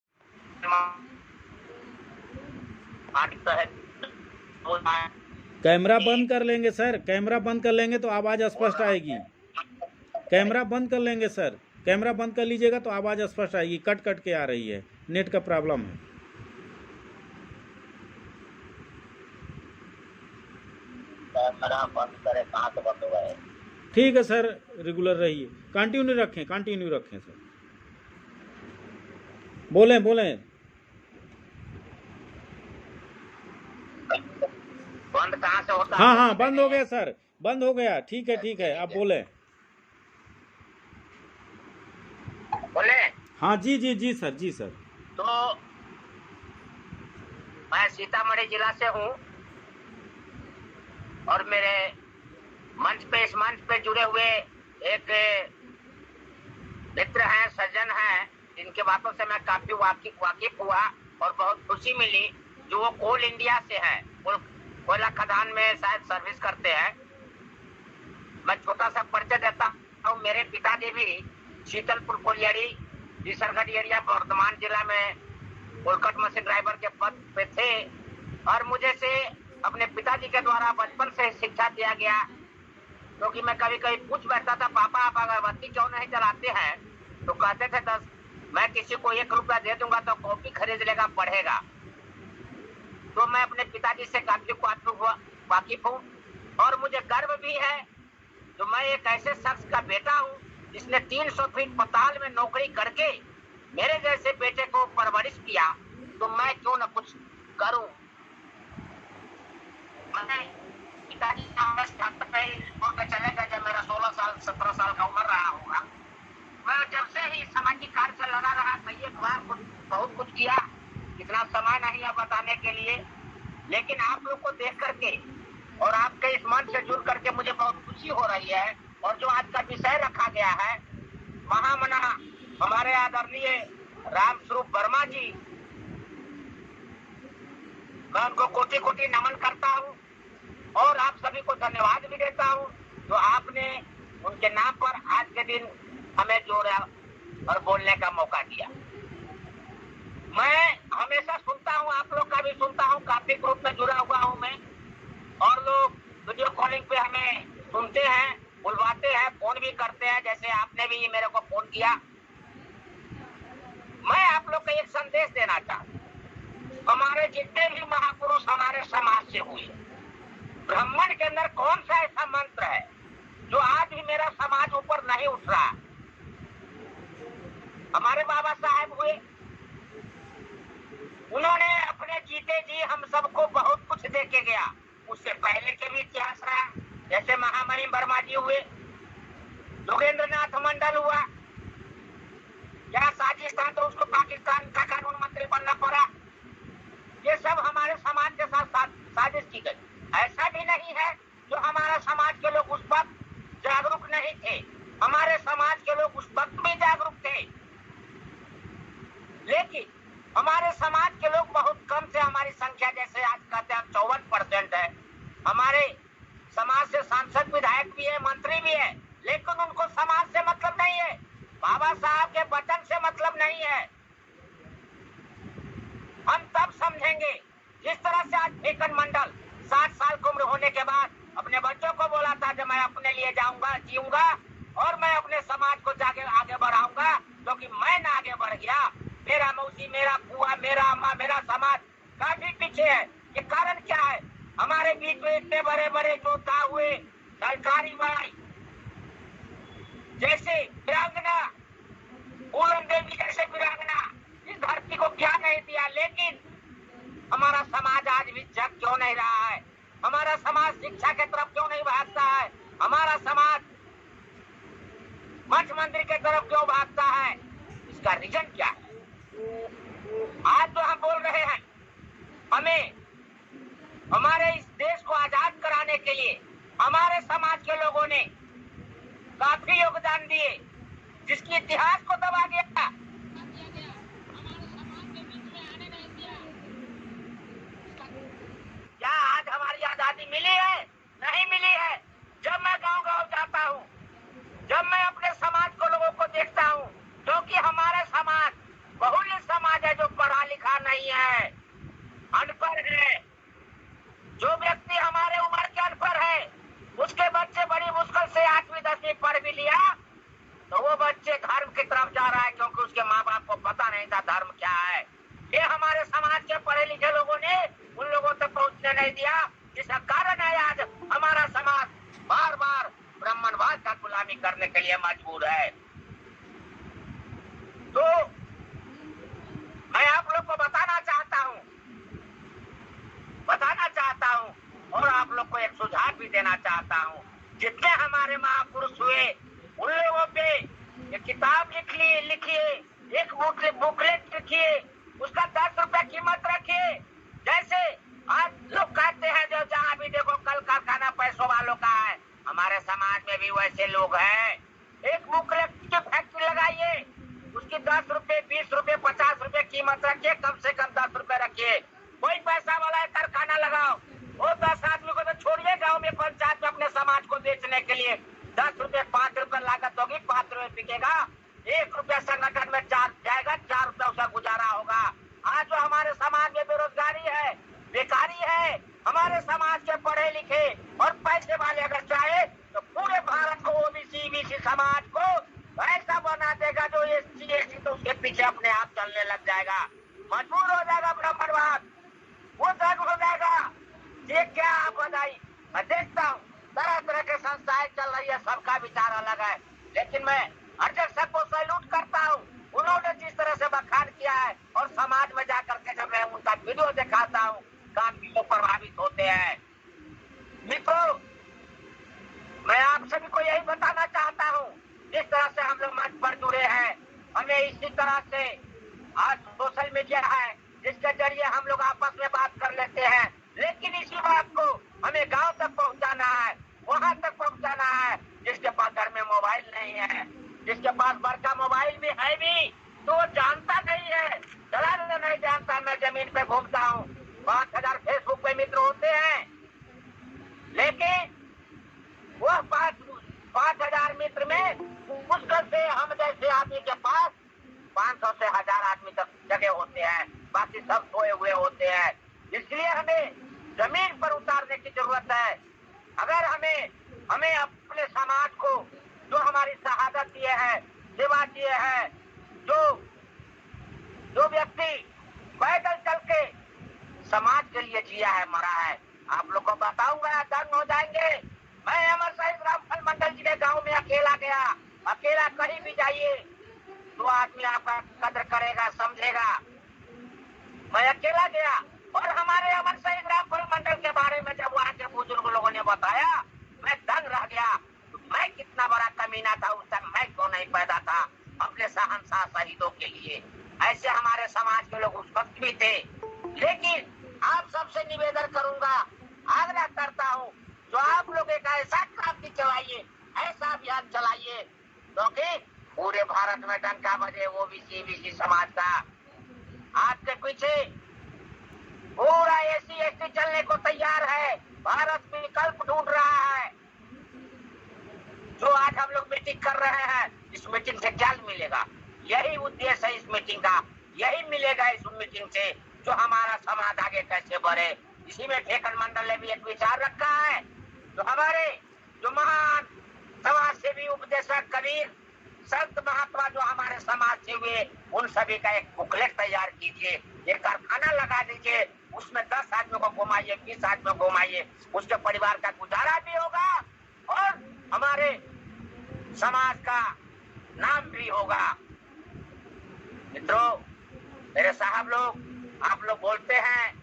कैमरा बंद कर लेंगे सर, कैमरा बंद कर लेंगे तो आवाज़ स्पष्ट आएगी। कैमरा बंद कर लेंगे सर, कैमरा बंद कर लीजिएगा तो आवाज़ स्पष्ट आएगी। कट कट के आ रही है, नेट का प्रॉब्लम है। बंद करें, कहाँ से बंद हुआ है? ठीक है सर, रेगुलर रहिए, कंटिन्यू रखें सर। बोलें बंद कहाँ से होता है? हाँ बंद हो गया सर, बंद हो गया। ठीक है, आप बोले। हाँ जी सर। तो मैं सीतामढ़ी जिला से हूँ और मेरे इस मंच पे जुड़े हुए एक मित्र हैं, सज्जन हैं, जिनके बातों से मैं काफी वाकिफ हुआ और बहुत खुशी मिली, जो वो कोल इंडिया से है, कोयला खदान में शायद सर्विस करते हैं। मैं छोटा सा परिचय देता हूँ। मेरे पिताजी भी शीतलपुर कोलियारी ईसरगढ़ एरिया वर्धमान जिला में कोलकट मशीन ड्राइवर के पद पे थे और मुझे से अपने पिताजी के द्वारा बचपन से शिक्षा दिया गया, क्योंकि तो मैं कभी कभी पूछ बैठता था, पापा आप अगरबत्ती क्यों नहीं जलाते हैं? तो कहते थे 10 मैं किसी को 1 रुपया दे दूंगा तो कॉपी खरीद लेगा, पढ़ेगा। तो मैं अपने पिताजी से काफी वाकिफ हूँ और मुझे गर्व भी है तो मैं एक ऐसे शख्स का बेटा हूँ जिसने 300 फीट पताल में नौकरी करके मेरे जैसे बेटे को परवरिश किया, तो मैं क्यों न कुछ करूं। मैं पिताजी चले गए जब मेरा 16-17 साल का उम्र रहा होगा। मैं जब से ही सामाजिक कार्य से लगा रहा, कई बार बहुत कुछ किया, इतना समय नहीं है बताने के लिए, लेकिन आप लोग को देख करके और आपके इस मंच से जुड़ करके मुझे बहुत खुशी हो रही है। और जो आज का विषय रखा गया है, महामना हमारे आदरणीय रामस्वरूप वर्मा जी, मैं उनको कोटि कोटि नमन करता हूँ और आप सभी को धन्यवाद भी देता हूँ जो आपने उनके नाम पर आज के दिन हमें जोड़ा और बोलने का मौका दिया। मैं हमेशा सुनता हूँ, आप लोग का भी सुनता हूँ, काफी ग्रुप में जुड़ा हुआ हूँ मैं, और लोग वीडियो कॉलिंग पे हमें सुनते हैं, बुलवाते हैं, फोन भी करते हैं, जैसे आपने भी मेरे को फोन किया। मैं आप लोग को एक संदेश देना चाहता हूँ। हमारे जितने भी महापुरुष हमारे समाज से हुए, ब्राह्मण के अंदर कौन सा ऐसा मंत्र है जो आज भी मेरा समाज ऊपर नहीं उठ रहा? हमारे बाबा साहब हुए, उन्होंने अपने जीते जी हम सबको बहुत कुछ दे के गया। उससे पहले के भी इतिहास रहा, जैसे महामहिम वर्मा जी हुए, योगेंद्रनाथ मंडल हुआ, क्या साजिश था तो उसको पाकिस्तान का कानून मंत्री बनना पड़ा। ये सब हमारे समाज के साथ साजिश की गई। ऐसा भी नहीं है जो हमारा समाज के लोग उस वक्त जागरूक नहीं थे, हमारे समाज के लोग उस वक्त भी जागरूक थे, लेकिन हमारे समाज के लोग बहुत कम से, हमारी संख्या जैसे आज कहते हैं 54% है। हमारे समाज से सांसद विधायक भी है, मंत्री भी है, लेकिन उनको समाज से मतलब नहीं है, बाबा साहब के वचन से मतलब नहीं है। हम तब समझेंगे जिस तरह से आज फेकन मंडल 60 साल की उम्र होने के बाद अपने बच्चों को बोला था कि मैं अपने लिए जाऊंगा, जीऊंगा और मैं अपने समाज को जाके आगे बढ़ाऊंगा, क्योंकि मैं ना आगे बढ़ गया, मेरा मौसी, मेरा बुआ, मेरा अम्मा, मेरा समाज काफी पीछे है। ये कारण क्या है? हमारे बीच में इतने बड़े बड़े योद्धा हुए, सरकारी भाई जैसे वीरांगना, पूरन देवी जैसे वीरांगना, इस धरती को क्या नहीं दिया, लेकिन हमारा समाज आज भी जग क्यों नहीं रहा है? हमारा समाज शिक्षा के तरफ क्यों नहीं भागता है? हमारा समाज मठ मंदिर के तरफ क्यों भागता है? इसका रीजन क्या है? आज जो हम बोल रहे हैं, हमें हमारे इस देश को आजाद कराने के लिए हमारे समाज के लोगों ने काफी योगदान दिए। जिसकी इतिहास को दबा गया। क्या आज हमारी आजादी मिली है? नहीं मिली है। जब मैं गांव-गांव जाता हूँ, जब मैं अपने समाज को लोगों को देखता हूँ, क्योंकि हमारे समाज बहुल्य समाज है, जो पढ़ा लिखा नहीं है, अनपढ़ है। जो व्यक्ति हमारे उम्र के अनपढ़ है, उसके बच्चे बड़ी मुश्किल से 8वीं 10वीं पढ़ भी लिया, तो वो बच्चे धर्म की तरफ जा रहा है, क्योंकि उसके माँ बाप को पता नहीं था धर्म क्या है। ये हमारे समाज के पढ़े लिखे लोगों ने उन लोगों तक पहुँचने नहीं दिया, जिसका कारण है आज हमारा समाज बार बार ब्राह्मणवाद का गुलामी करने के लिए मजबूर है। तो मैं आप लोग को बताना चाहता हूँ और आप लोग को एक सुझाव भी देना चाहता हूँ। जितने हमारे महापुरुष हुए, उन लोगों पे एक किताब लिखिए, एक बुकलेट लिखिए, उसका 10 रुपए कीमत रखिए। जैसे आज लोग कहते हैं, जो जहाँ भी देखो कल कारखाना पैसों वालों का है, हमारे समाज में भी वैसे लोग हैं। एक बुकलेट की फैक्ट्री लगाइए, उसकी 10 रुपए, 20 रुपए, 50 रुपए कीमत रखिए, कम से कम 10 रुपए रखिए। कोई पैसा वाला कारखाना लगाओ, वो 10 आदमी को तो छोड़िए, गाँव में पंचायत में अपने समाज को बेचने के लिए 10 रुपए, 5 रुपए लागत होगी, 5 रुपए बिकेगा, 1 रुपया संगठन में जाएगा, 4 रुपया उसका गुजारा होगा। आज जो हमारे समाज में बेरोजगारी है, बेकारी है, हमारे समाज के पढ़े लिखे और पैसे वाले अगर चाहे तो पूरे भारत को ओबीसी बीसी समाज को ऐसा बना देगा, जो एससी एसटी तो उसके पीछे अपने आप चलने लग जाएगा, मजबूर हो जाएगा ब्राह्मणवाद, वो दर्द हो जाएगा। ये क्या आप बताइए? मैं देखता हूँ तरह तरह के संस्थाएं चल रही है, सबका विचार अलग है, लेकिन मैं अध्यक्ष को सैल्यूट करता हूँ। उन्होंने जिस तरह से बखान किया है और समाज में जाकर के जब मैं उनका वीडियो दिखाता हूँ, काफी लोग प्रभावित होते हैं। मित्रों, मैं आप सभी को यही बताना चाहता हूँ, जिस तरह से हम लोग मंच पर जुड़े हैं, हमें इसी तरह से आज सोशल मीडिया है, जिसके जरिए हम लोग आपस में बात कर लेते हैं, लेकिन इसी बात को हमें गांव तक पहुंचाना है, वहां तक पहुंचाना है। जिसके पास घर में मोबाइल नहीं है, जिसके पास बड़का मोबाइल भी है भी, तो वो जानता नहीं है, चलाना नहीं जानता। मैं जमीन पे घूमता हूँ, 5000 फेसबुक पे मित्र होते हैं, लेकिन वह 5000 मित्र में मुश्किल से हम जैसे आदमी के पास 500 से 1000 आदमी तक जगह होते हैं, बाकी सब सोए हुए होते हैं। इसलिए हमें जमीन पर उतारने की जरूरत है। अगर हमें अपने समाज को, जो हमारी शहादत दिए है, सेवा दिए है, जो व्यक्ति पैदल चल के समाज के लिए जिया है, मरा है, आप लोग को बताऊंगा, दंग हो जाएंगे। मैं अमर शहीद रामफल मंडल जी के गांव में अकेला गया, अकेला कहीं भी जाइए तो आदमी आपका कदर करेगा, समझेगा। मैं अकेला गया और हमारे अमर शहीद रामफल मंडल के बारे में जब वहाँ के बुजुर्ग लोगों ने बताया, मैं दंग रह गया। मैं कितना बड़ा कमीना था उस टाइम, मैं क्यों नहीं पैदा था अपने शहंशाह शहीदों के लिए। ऐसे हमारे समाज के लोग उस वक्त भी थे। लेकिन आप सबसे निवेदन करूंगा, आग्रह करता हूँ, जो आप लोग एक ऐसा क्रांति चलाइए, ऐसा अभियान चलाइए, क्योंकि पूरे भारत में डंका बजे ओबीसी बीसी समाज का। आपके पीछे पूरा एससी एसटी चलने को तैयार है, भारत विकल्प ढूंढ रहा है। जो आज हम लोग मीटिंग कर रहे हैं, इस मीटिंग से क्या मिलेगा? यही उद्देश्य है इस मीटिंग का, यही मिलेगा इस मीटिंग से, जो हमारा समाज आगे कैसे बढ़े। इसी में ठेकन मंडल ने भी एक विचार रखा है, जो महान समाज सेवी उपदेशक कबीर संत महात्मा जो हमारे समाज से हुए, उन सभी का एक बुकलेट तैयार कीजिए, एक कारखाना लगा दीजिए, उसमें 10 आदमियों को घुमाइए, 20 आदमियों को घुमाइए, उसके परिवार का गुजारा भी होगा और हमारे समाज का नाम भी होगा। मित्रों, मेरे साहब लोग, आप लोग बोलते हैं,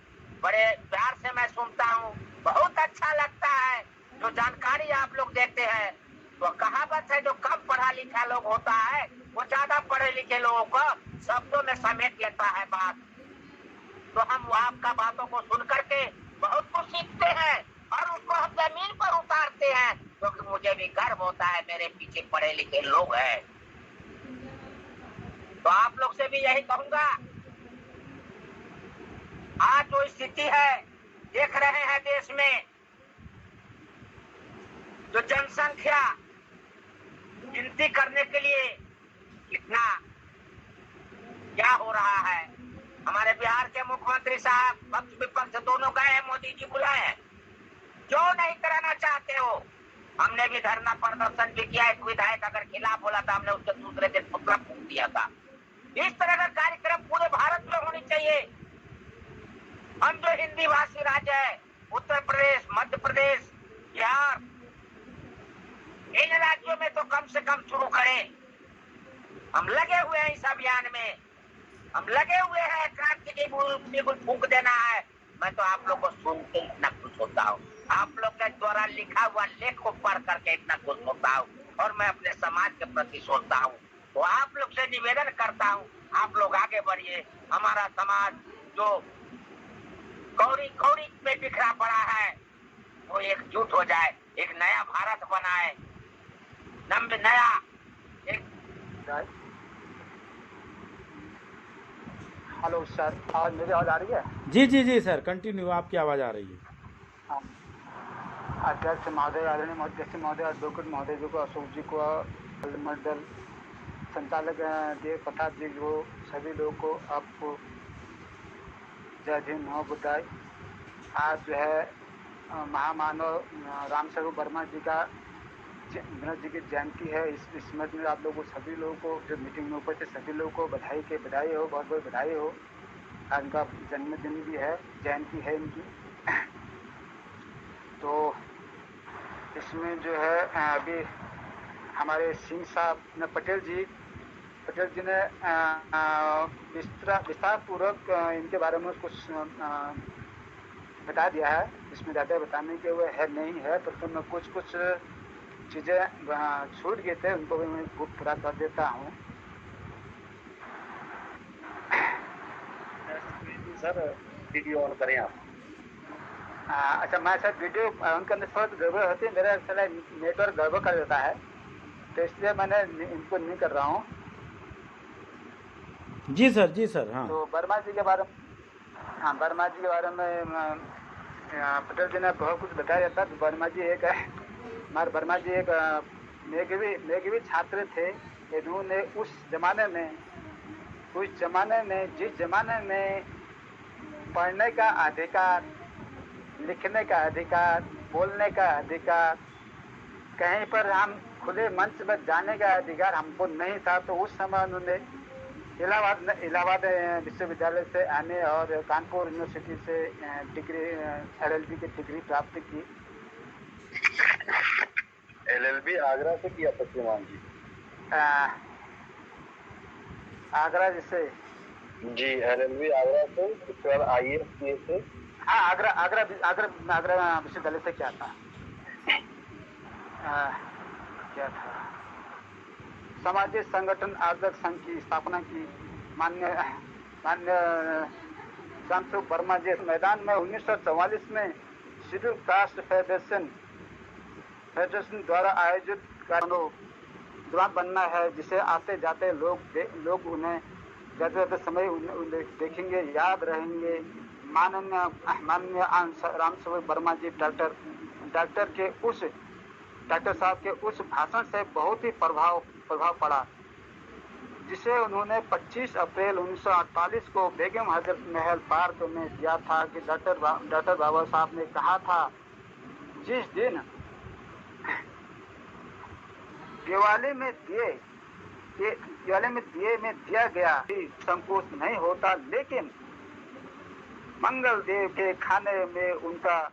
बड़े प्यार से मैं सुनता हूँ, बहुत अच्छा लगता है जो जानकारी आप लोग देते हैं। तो कहावत है, जो कम पढ़ा लिखा लोग होता है वो ज्यादा पढ़े लिखे लोगों को शब्दों में समेट लेता है बात। तो हम आपका बातों को सुन करके बहुत कुछ सीखते हैं और उसको हम जमीन पर उतारते हैं, क्योंकि मुझे भी गर्व होता है मेरे पीछे पढ़े लिखे लोग हैं। तो आप लोग से भी यही कहूंगा, आज जो स्थिति है देख रहे हैं देश में, जो जनसंख्या गिनती करने के लिए इतना क्या हो रहा है। हमारे बिहार के मुख्यमंत्री साहब पक्ष विपक्ष दोनों गए हैं, मोदी जी बुलाए हैं, क्यों नहीं कराना चाहते हो? हमने भी धरना प्रदर्शन भी किया, एक विधायक अगर खिलाफ बोला था हमने उसके दूसरे दिन पुतला फूंक दिया था। इस तरह का कार्यक्रम पूरे भारत में होनी चाहिए। हम जो हिंदी भाषी राज्य है, उत्तर प्रदेश, मध्य प्रदेश, बिहार, इन राज्यों में तो कम से कम शुरू करें। हम लगे हुए हैं इस अभियान में, हम लगे हुए हैं, क्रांति की बिल्कुल फूंक देना है। मैं तो आप लोग को सुन के इतना खुश होता हूँ, आप लोग के द्वारा लिखा हुआ लेख को पढ़ करके इतना खुश होता हूँ, और मैं अपने समाज के प्रति सोचता हूँ। तो आप लोग से निवेदन करता हूँ, आप लोग आगे बढ़िए। हमारा समाज जो कौड़ी कौड़ी में बिखरा पड़ा है वो एकजुट हो जाए, एक नया भारत बनाए, नया एक। हेलो सर, आज मेरी आवाज आ रही है? जी सर, कंटिन्यू, आपकी आवाज़ आ रही है। अध्यक्ष महोदय, आदरणीय अध्यक्ष महोदय, एडवोकेट महोदय जी को, अशोक जी को, मंडल संचालक देव प्रताप जी को, सभी लोगों को आपको जय भीम महाबुद्धाय। आज जो है महामानव रामस्वरूप वर्मा जी का विनोद जी की जयंती है। इस स्मृति में आप लोगों को, सभी लोगों को, जो मीटिंग में उपस्थित सभी लोगों को बधाई हो, बहुत बहुत बधाई हो। आज उनका जन्मदिन भी है, जयंती है इनकी। तो इसमें जो है अभी हमारे सिंह साहब ने पटेल जी ने विस्तार पूर्वक इनके बारे में कुछ बता दिया है। इसमें ज़्यादा बताने के वो है नहीं है, तो मैं कुछ चीज़ें छूट गए थे, उनको भी मैं बुक पूरा कर देता हूँ। सर वीडियो ऑन करें आप। अच्छा, मैं सर वीडियो ऑन करने से थोड़ा गड़बड़ होती है, मेरा साला नेटवर्क गड़बड़ कर देता है, तो इसलिए मैंने इनको नहीं कर रहा हूँ। जी सर, हाँ। तो वर्मा जी के बारे में पटेल जी ने बहुत कुछ बताया था। वर्मा जी एक मेरे भी छात्र थे। इन्होंने उस जमाने में जिस जमाने में पढ़ने का अधिकार, लिखने का अधिकार, बोलने का अधिकार, कहीं पर हम खुले मंच पर जाने का अधिकार हमको नहीं था, तो उस समय उन्होंने इलाहाबाद विश्वविद्यालय से एमए और कानपुर यूनिवर्सिटी से डिग्री LLB की डिग्री प्राप्त की। LLB आगरा से किया था श्रीमान जी? आगरा से जी, LLB आगरा से, उसके बाद IAS से। हाँ, आगरा विश्वविद्यालय से क्या था, सामाजिक संगठन आदर्श संघ की स्थापना की। मान्य रामस्वरूप वर्मा जी मैदान में 1944 में शेड्यूल कास्ट फेडरेशन द्वारा आयोजित कार्यक्रम बनना है, जिसे आते जाते लोग उन्हें जाते समय उन्हें देखेंगे, याद रहेंगे। माननीय रामस्वरूप वर्मा जी डॉक्टर साहब के उस भाषण से बहुत ही प्रभाव पड़ा, जिसे उन्होंने 25 अप्रैल 1948 को बेगम हजरत महल पार्क में दिया था। कि डॉक्टर बाबा साहब ने कहा था, जिस दिन दिवाली में दिया गया संकोच नहीं होता, लेकिन मंगल देव के खाने में उनका